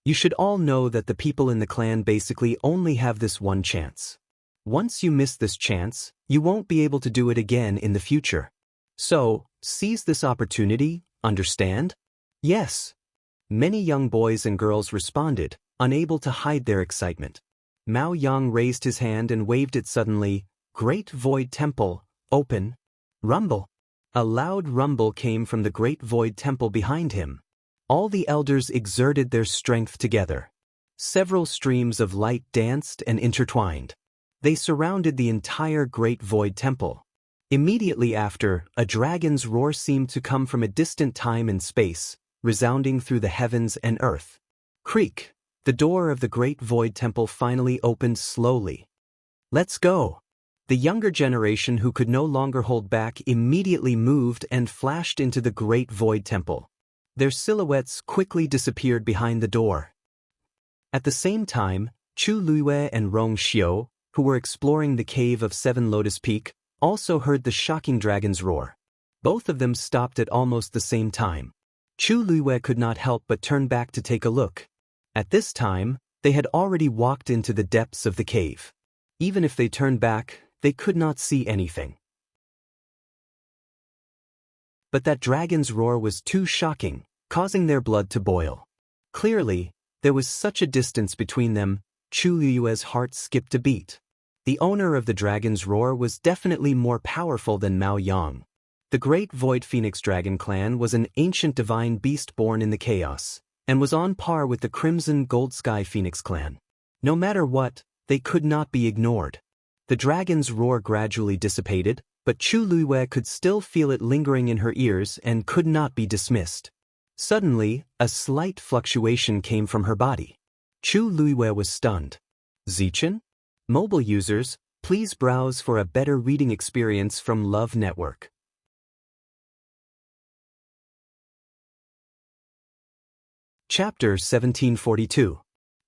[SPEAKER 1] You should all know that the people in the clan basically only have this one chance. Once you miss this chance, you won't be able to do it again in the future. So, seize this opportunity, understand? Yes. Many young boys and girls responded, unable to hide their excitement. Mao Yang raised his hand and waved it suddenly. Great Void Temple, open. Rumble. A loud rumble came from the Great Void Temple behind him. All the elders exerted their strength together. Several streams of light danced and intertwined. They surrounded the entire Great Void Temple. Immediately after, a dragon's roar seemed to come from a distant time and space, resounding through the heavens and earth. Creak! The door of the Great Void Temple finally opened slowly. Let's go! The younger generation who could no longer hold back immediately moved and flashed into the Great Void Temple. Their silhouettes quickly disappeared behind the door. At the same time, Chu Luiyue and Rong Xiu, who were exploring the cave of Seven Lotus Peak, also heard the shocking dragon's roar. Both of them stopped at almost the same time. Chu Luiyue could not help but turn back to take a look. At this time, they had already walked into the depths of the cave. Even if they turned back, they could not see anything. But that dragon's roar was too shocking, causing their blood to boil. Clearly, there was such a distance between them, Chu Luiyue's heart skipped a beat. The owner of the dragon's roar was definitely more powerful than Mao Yang. The Great Void Phoenix Dragon clan was an ancient divine beast born in the chaos, and was on par with the Crimson Gold Sky Phoenix clan. No matter what, they could not be ignored. The dragon's roar gradually dissipated, but Chu Luiyue could still feel it lingering in her ears and could not be dismissed. Suddenly, a slight fluctuation came from her body. Chu Luiyue was stunned. Zichen? Mobile users, please browse for a better reading experience from Love Network. Chapter 1742.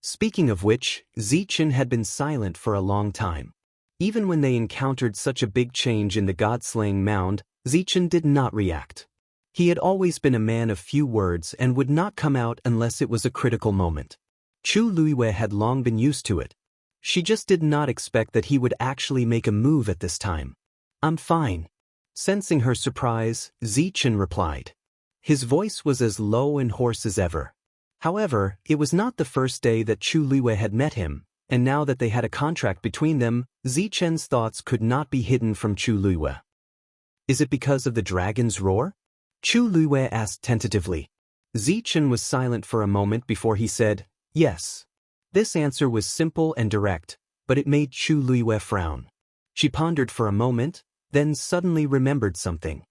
[SPEAKER 1] Speaking of which, Zichen had been silent for a long time. Even when they encountered such a big change in the god-slaying mound, Zichen did not react. He had always been a man of few words and would not come out unless it was a critical moment. Chu Luiyue had long been used to it. She just did not expect that he would actually make a move at this time. "I'm fine." Sensing her surprise, Zichen replied. His voice was as low and hoarse as ever. However, it was not the first day that Chu Luiyue had met him, and now that they had a contract between them, Zichen's thoughts could not be hidden from Chu Luiyue. "Is it because of the dragon's roar?" Chu Luiyue asked tentatively. Zichen was silent for a moment before he said, "Yes." This answer was simple and direct, but it made Chu Luiyue frown. She pondered for a moment, then suddenly remembered something.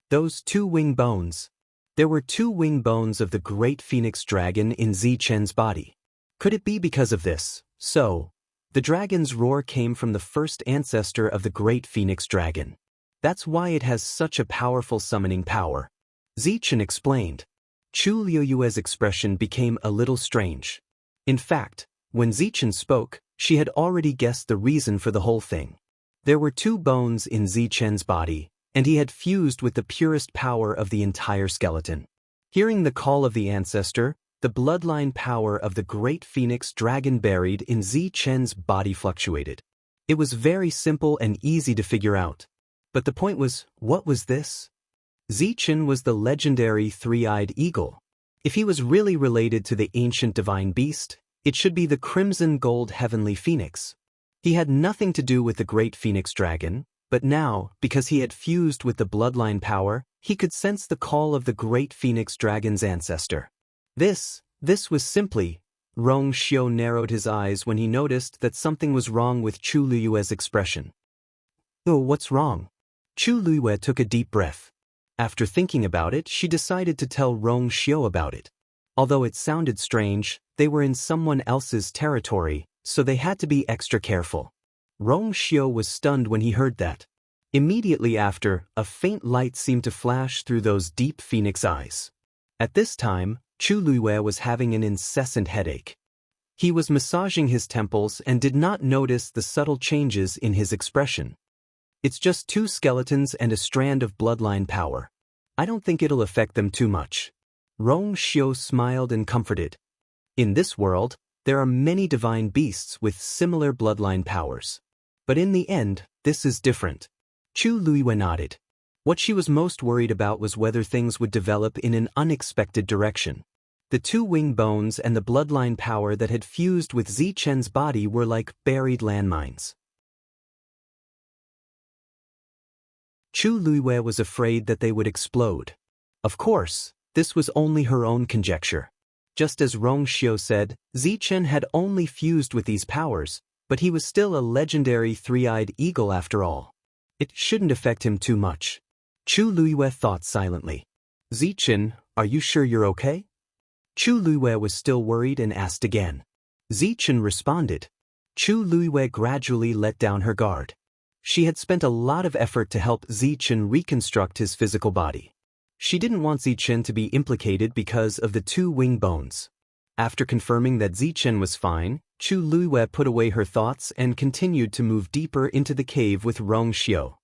[SPEAKER 1] Those two wing bones. There were two wing bones of the great phoenix dragon in Zichen's body. Could it be because of this? So, the dragon's roar came from the first ancestor of the great phoenix dragon. That's why it has such a powerful summoning power. Zichen explained. Chu Luiyue's expression became a little strange. In fact, when Zichen spoke, she had already guessed the reason for the whole thing. There were two bones in Zichen's body, and he had fused with the purest power of the entire skeleton. Hearing the call of the ancestor, the bloodline power of the great phoenix dragon buried in Zichen's body fluctuated. It was very simple and easy to figure out. But the point was, what was this? Zichen was the legendary three-eyed eagle. If he was really related to the ancient divine beast, it should be the crimson gold heavenly phoenix. He had nothing to do with the great phoenix dragon, but now, because he had fused with the bloodline power, he could sense the call of the great phoenix dragon's ancestor. This was simply. Rong Xiu narrowed his eyes when he noticed that something was wrong with Chu Luiyue's expression. "Oh, what's wrong?" Chu Luiyue took a deep breath. After thinking about it, she decided to tell Rong Xiu about it. Although it sounded strange, they were in someone else's territory, so they had to be extra careful. Rong Xiu was stunned when he heard that. Immediately after, a faint light seemed to flash through those deep phoenix eyes. At this time, Chu Luiyue was having an incessant headache. He was massaging his temples and did not notice the subtle changes in his expression. "It's just two skeletons and a strand of bloodline power. I don't think it'll affect them too much." Rong Xiu smiled and comforted. In this world, there are many divine beasts with similar bloodline powers. But in the end, this is different. Chu Luiyue nodded. What she was most worried about was whether things would develop in an unexpected direction. The two wing bones and the bloodline power that had fused with Zichen's body were like buried landmines. Chu Luiyue was afraid that they would explode. Of course, this was only her own conjecture. Just as Rong Xiu said, Zichen had only fused with these powers, but he was still a legendary three-eyed eagle after all. It shouldn't affect him too much. Chu Luiyue thought silently. "Zichen, are you sure you're okay?" Chu Luiyue was still worried and asked again. Zichen responded. Chu Luiyue gradually let down her guard. She had spent a lot of effort to help Zichen reconstruct his physical body. She didn't want Zichen to be implicated because of the two wing bones. After confirming that Zichen was fine, Chu Luiwei put away her thoughts and continued to move deeper into the cave with Rong Xiu.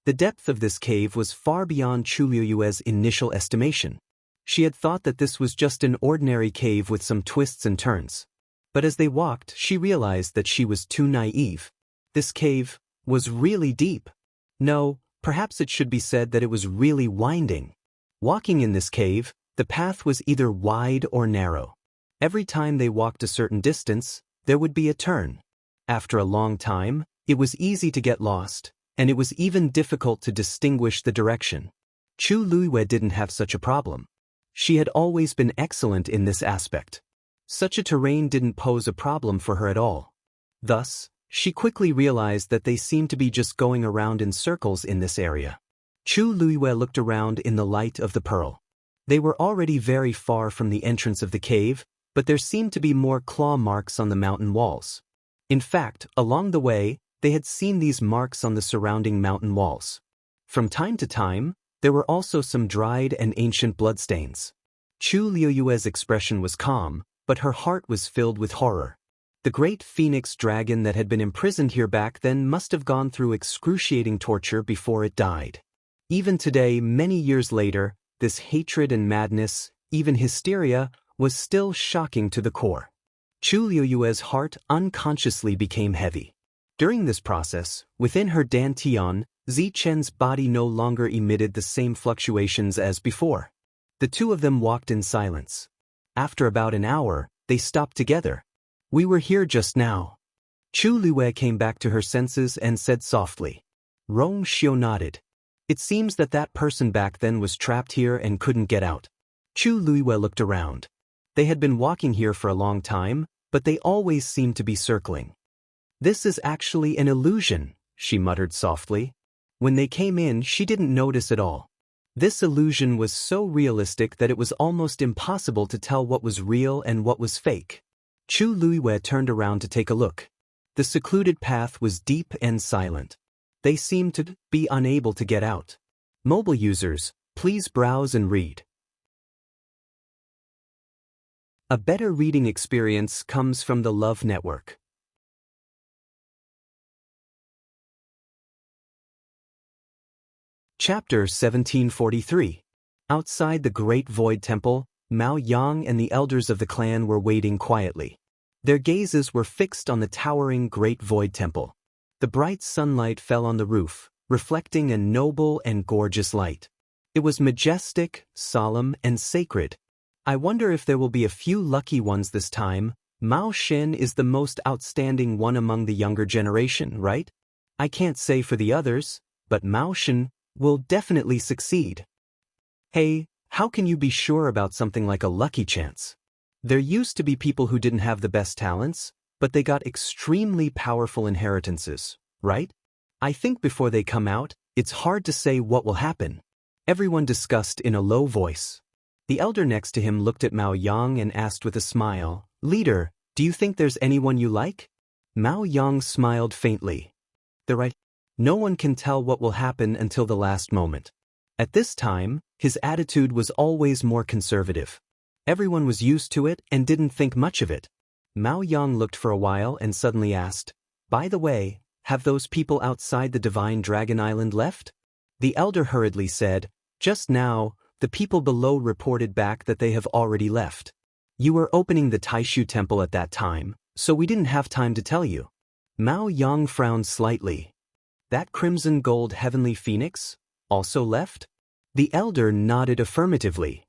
[SPEAKER 1] The depth of this cave was far beyond Chu Luiwei's initial estimation. She had thought that this was just an ordinary cave with some twists and turns. But as they walked, she realized that she was too naive. This cave was really deep. No, perhaps it should be said that it was really winding. Walking in this cave, the path was either wide or narrow. Every time they walked a certain distance, there would be a turn. After a long time, it was easy to get lost, and it was even difficult to distinguish the direction. Chu Luiwei didn't have such a problem. She had always been excellent in this aspect. Such a terrain didn't pose a problem for her at all. Thus, she quickly realized that they seemed to be just going around in circles in this area. Chu Luiwei looked around in the light of the pearl. They were already very far from the entrance of the cave, but there seemed to be more claw marks on the mountain walls. In fact, along the way, they had seen these marks on the surrounding mountain walls. From time to time, there were also some dried and ancient bloodstains. Chu Luiwei's expression was calm, but her heart was filled with horror. The great phoenix dragon that had been imprisoned here back then must have gone through excruciating torture before it died. Even today, many years later, this hatred and madness, even hysteria, was still shocking to the core. Chu Luiwei's heart unconsciously became heavy. During this process, within her dantian, Zichen's body no longer emitted the same fluctuations as before. The two of them walked in silence. After about an hour, they stopped together. "We were here just now." Chu Luiwei came back to her senses and said softly. Rong Xiu nodded. "It seems that that person back then was trapped here and couldn't get out." Chu Luiwei looked around. They had been walking here for a long time, but they always seemed to be circling. "This is actually an illusion," she muttered softly. When they came in, she didn't notice at all. This illusion was so realistic that it was almost impossible to tell what was real and what was fake. Chu Luiwei turned around to take a look. The secluded path was deep and silent. They seemed to be unable to get out. Mobile users, please browse and read. A better reading experience comes from the Love Network. Chapter 1743. Outside the Great Void Temple, Mao Yang and the elders of the clan were waiting quietly. Their gazes were fixed on the towering Great Void Temple. The bright sunlight fell on the roof, reflecting a noble and gorgeous light. It was majestic, solemn, and sacred. "I wonder if there will be a few lucky ones this time. Mao Xin is the most outstanding one among the younger generation, right? I can't say for the others, but Mao Xin will definitely succeed." "Hey, how can you be sure about something like a lucky chance? There used to be people who didn't have the best talents, but they got extremely powerful inheritances, right? I think before they come out, it's hard to say what will happen." Everyone discussed in a low voice. The elder next to him looked at Mao Yang and asked with a smile, "Leader, do you think there's anyone you like?" Mao Yang smiled faintly. "The right. No one can tell what will happen until the last moment." At this time, his attitude was always more conservative. Everyone was used to it and didn't think much of it. Mao Yang looked for a while and suddenly asked, "By the way, have those people outside the Divine Dragon Island left?" The elder hurriedly said, "Just now, the people below reported back that they have already left. You were opening the Taishu temple at that time, so we didn't have time to tell you." Mao Yang frowned slightly. "That crimson gold heavenly phoenix also left?" The elder nodded affirmatively.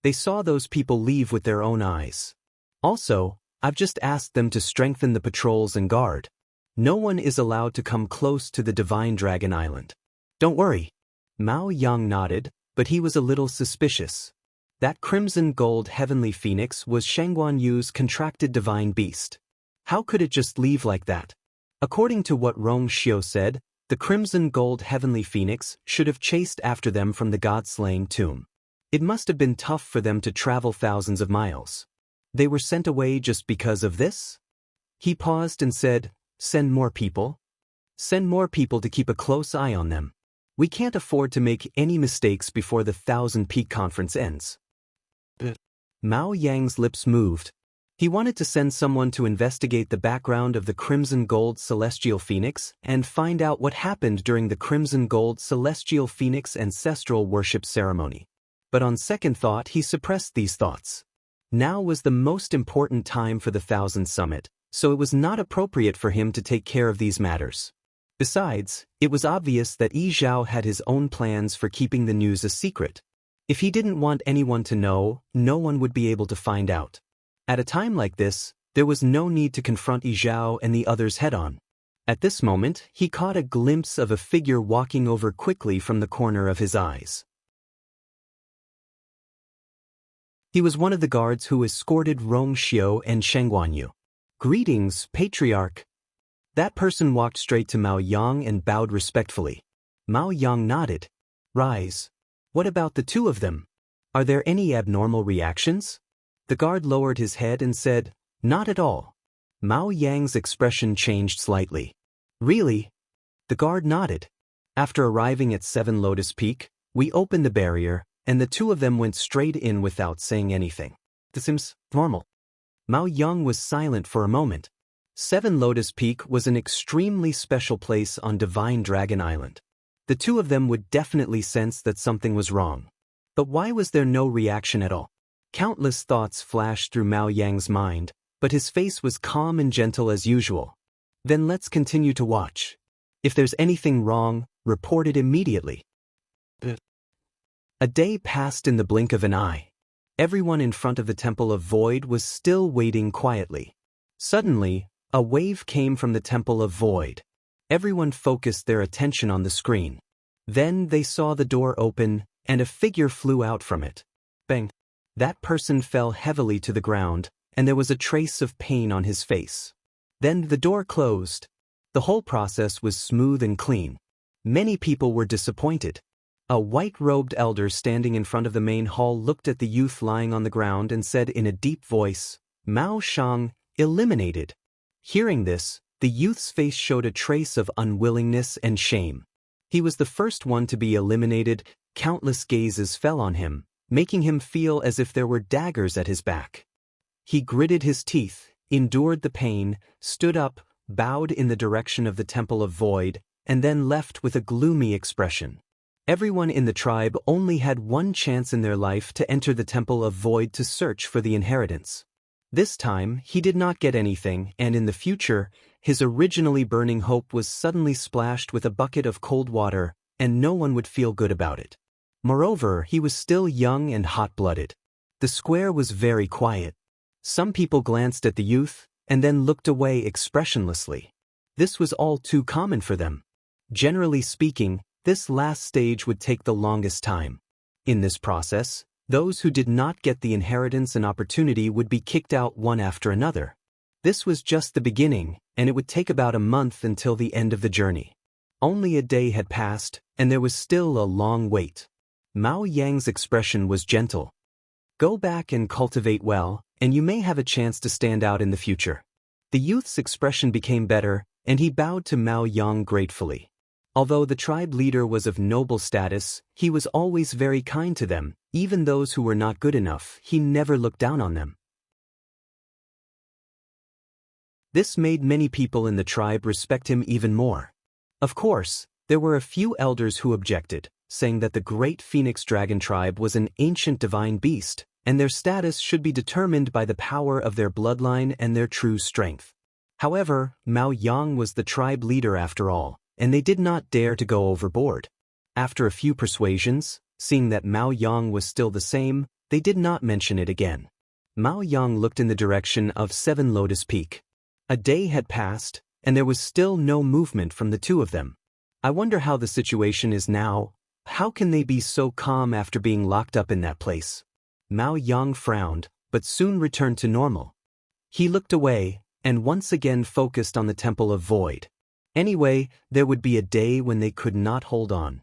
[SPEAKER 1] "They saw those people leave with their own eyes. Also, I've just asked them to strengthen the patrols and guard. No one is allowed to come close to the Divine Dragon Island." "Don't worry." Mao Yang nodded, but he was a little suspicious. That crimson gold heavenly phoenix was Shangguan Yu's contracted divine beast. How could it just leave like that? According to what Rong Xiu said, the crimson gold heavenly phoenix should have chased after them from the god-slaying tomb. It must have been tough for them to travel thousands of miles. They were sent away just because of this? He paused and said, "Send more people? Send more people to keep a close eye on them. We can't afford to make any mistakes before the Thousand Peak Conference ends." Mao Yang's lips moved. He wanted to send someone to investigate the background of the Crimson Gold Celestial Phoenix and find out what happened during the Crimson Gold Celestial Phoenix ancestral worship ceremony. But on second thought, he suppressed these thoughts. Now was the most important time for the Thousand Summit, so it was not appropriate for him to take care of these matters. Besides, it was obvious that Yi Zhao had his own plans for keeping the news a secret. If he didn't want anyone to know, no one would be able to find out. At a time like this, there was no need to confront Yi Zhao and the others head-on. At this moment, he caught a glimpse of a figure walking over quickly from the corner of his eyes. He was one of the guards who escorted Rong Xiu and Sheng Guanyu. "Greetings, Patriarch." That person walked straight to Mao Yang and bowed respectfully. Mao Yang nodded. "Rise. What about the two of them? Are there any abnormal reactions?" The guard lowered his head and said, "Not at all." Mao Yang's expression changed slightly. "Really?" The guard nodded. "After arriving at 7 Lotus Peak, we opened the barrier, and the two of them went straight in without saying anything. This seems normal." Mao Yang was silent for a moment. 7 Lotus Peak was an extremely special place on Divine Dragon Island. The two of them would definitely sense that something was wrong. But why was there no reaction at all? Countless thoughts flashed through Mao Yang's mind, but his face was calm and gentle as usual. "Then let's continue to watch. If there's anything wrong, report it immediately." A day passed in the blink of an eye. Everyone in front of the Temple of Void was still waiting quietly. Suddenly, a wave came from the Temple of Void. Everyone focused their attention on the screen. Then they saw the door open, and a figure flew out from it. Bang! That person fell heavily to the ground, and there was a trace of pain on his face. Then the door closed. The whole process was smooth and clean. Many people were disappointed. A white-robed elder standing in front of the main hall looked at the youth lying on the ground and said in a deep voice, "Mao Shang, eliminated." Hearing this, the youth's face showed a trace of unwillingness and shame. He was the first one to be eliminated. Countless gazes fell on him, making him feel as if there were daggers at his back. He gritted his teeth, endured the pain, stood up, bowed in the direction of the Temple of Void, and then left with a gloomy expression. Everyone in the tribe only had one chance in their life to enter the Temple of Void to search for the inheritance. This time, he did not get anything, and in the future, his originally burning hope was suddenly splashed with a bucket of cold water, and no one would feel good about it. Moreover, he was still young and hot-blooded. The square was very quiet. Some people glanced at the youth, and then looked away expressionlessly. This was all too common for them. Generally speaking, this last stage would take the longest time. In this process, those who did not get the inheritance and opportunity would be kicked out one after another. This was just the beginning, and it would take about a month until the end of the journey. Only a day had passed, and there was still a long wait. Mao Yang's expression was gentle. "Go back and cultivate well, and you may have a chance to stand out in the future." The youth's expression became better, and he bowed to Mao Yang gratefully. Although the tribe leader was of noble status, he was always very kind to them. Even those who were not good enough, he never looked down on them. This made many people in the tribe respect him even more. Of course, there were a few elders who objected, saying that the great Phoenix Dragon tribe was an ancient divine beast, and their status should be determined by the power of their bloodline and their true strength. However, Mao Yang was the tribe leader after all, and they did not dare to go overboard. After a few persuasions, seeing that Mao Yang was still the same, they did not mention it again. Mao Yang looked in the direction of 7 Lotus Peak. A day had passed, and there was still no movement from the two of them. "I wonder how the situation is now. How can they be so calm after being locked up in that place?" Mao Yang frowned, but soon returned to normal. He looked away, and once again focused on the Temple of Void. Anyway, there would be a day when they could not hold on.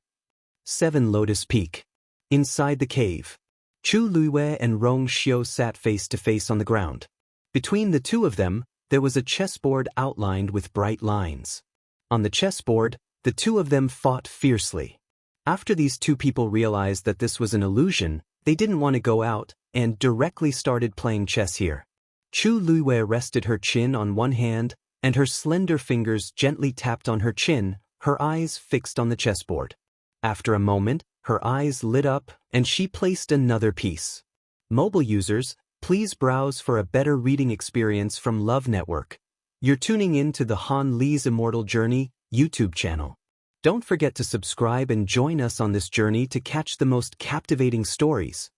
[SPEAKER 1] 7 Lotus Peak. Inside the cave, Chu Luiwei and Rong Xiu sat face to face on the ground. Between the two of them, there was a chessboard outlined with bright lines. On the chessboard, the two of them fought fiercely. After these two people realized that this was an illusion, they didn't want to go out, and directly started playing chess here. Chu Luiwei rested her chin on one hand, and her slender fingers gently tapped on her chin, her eyes fixed on the chessboard. After a moment, her eyes lit up, and she placed another piece. Mobile users, please browse for a better reading experience from Love Network. You're tuning in to the Han Li's Immortal Journey YouTube channel. Don't forget to subscribe and join us on this journey to catch the most captivating stories.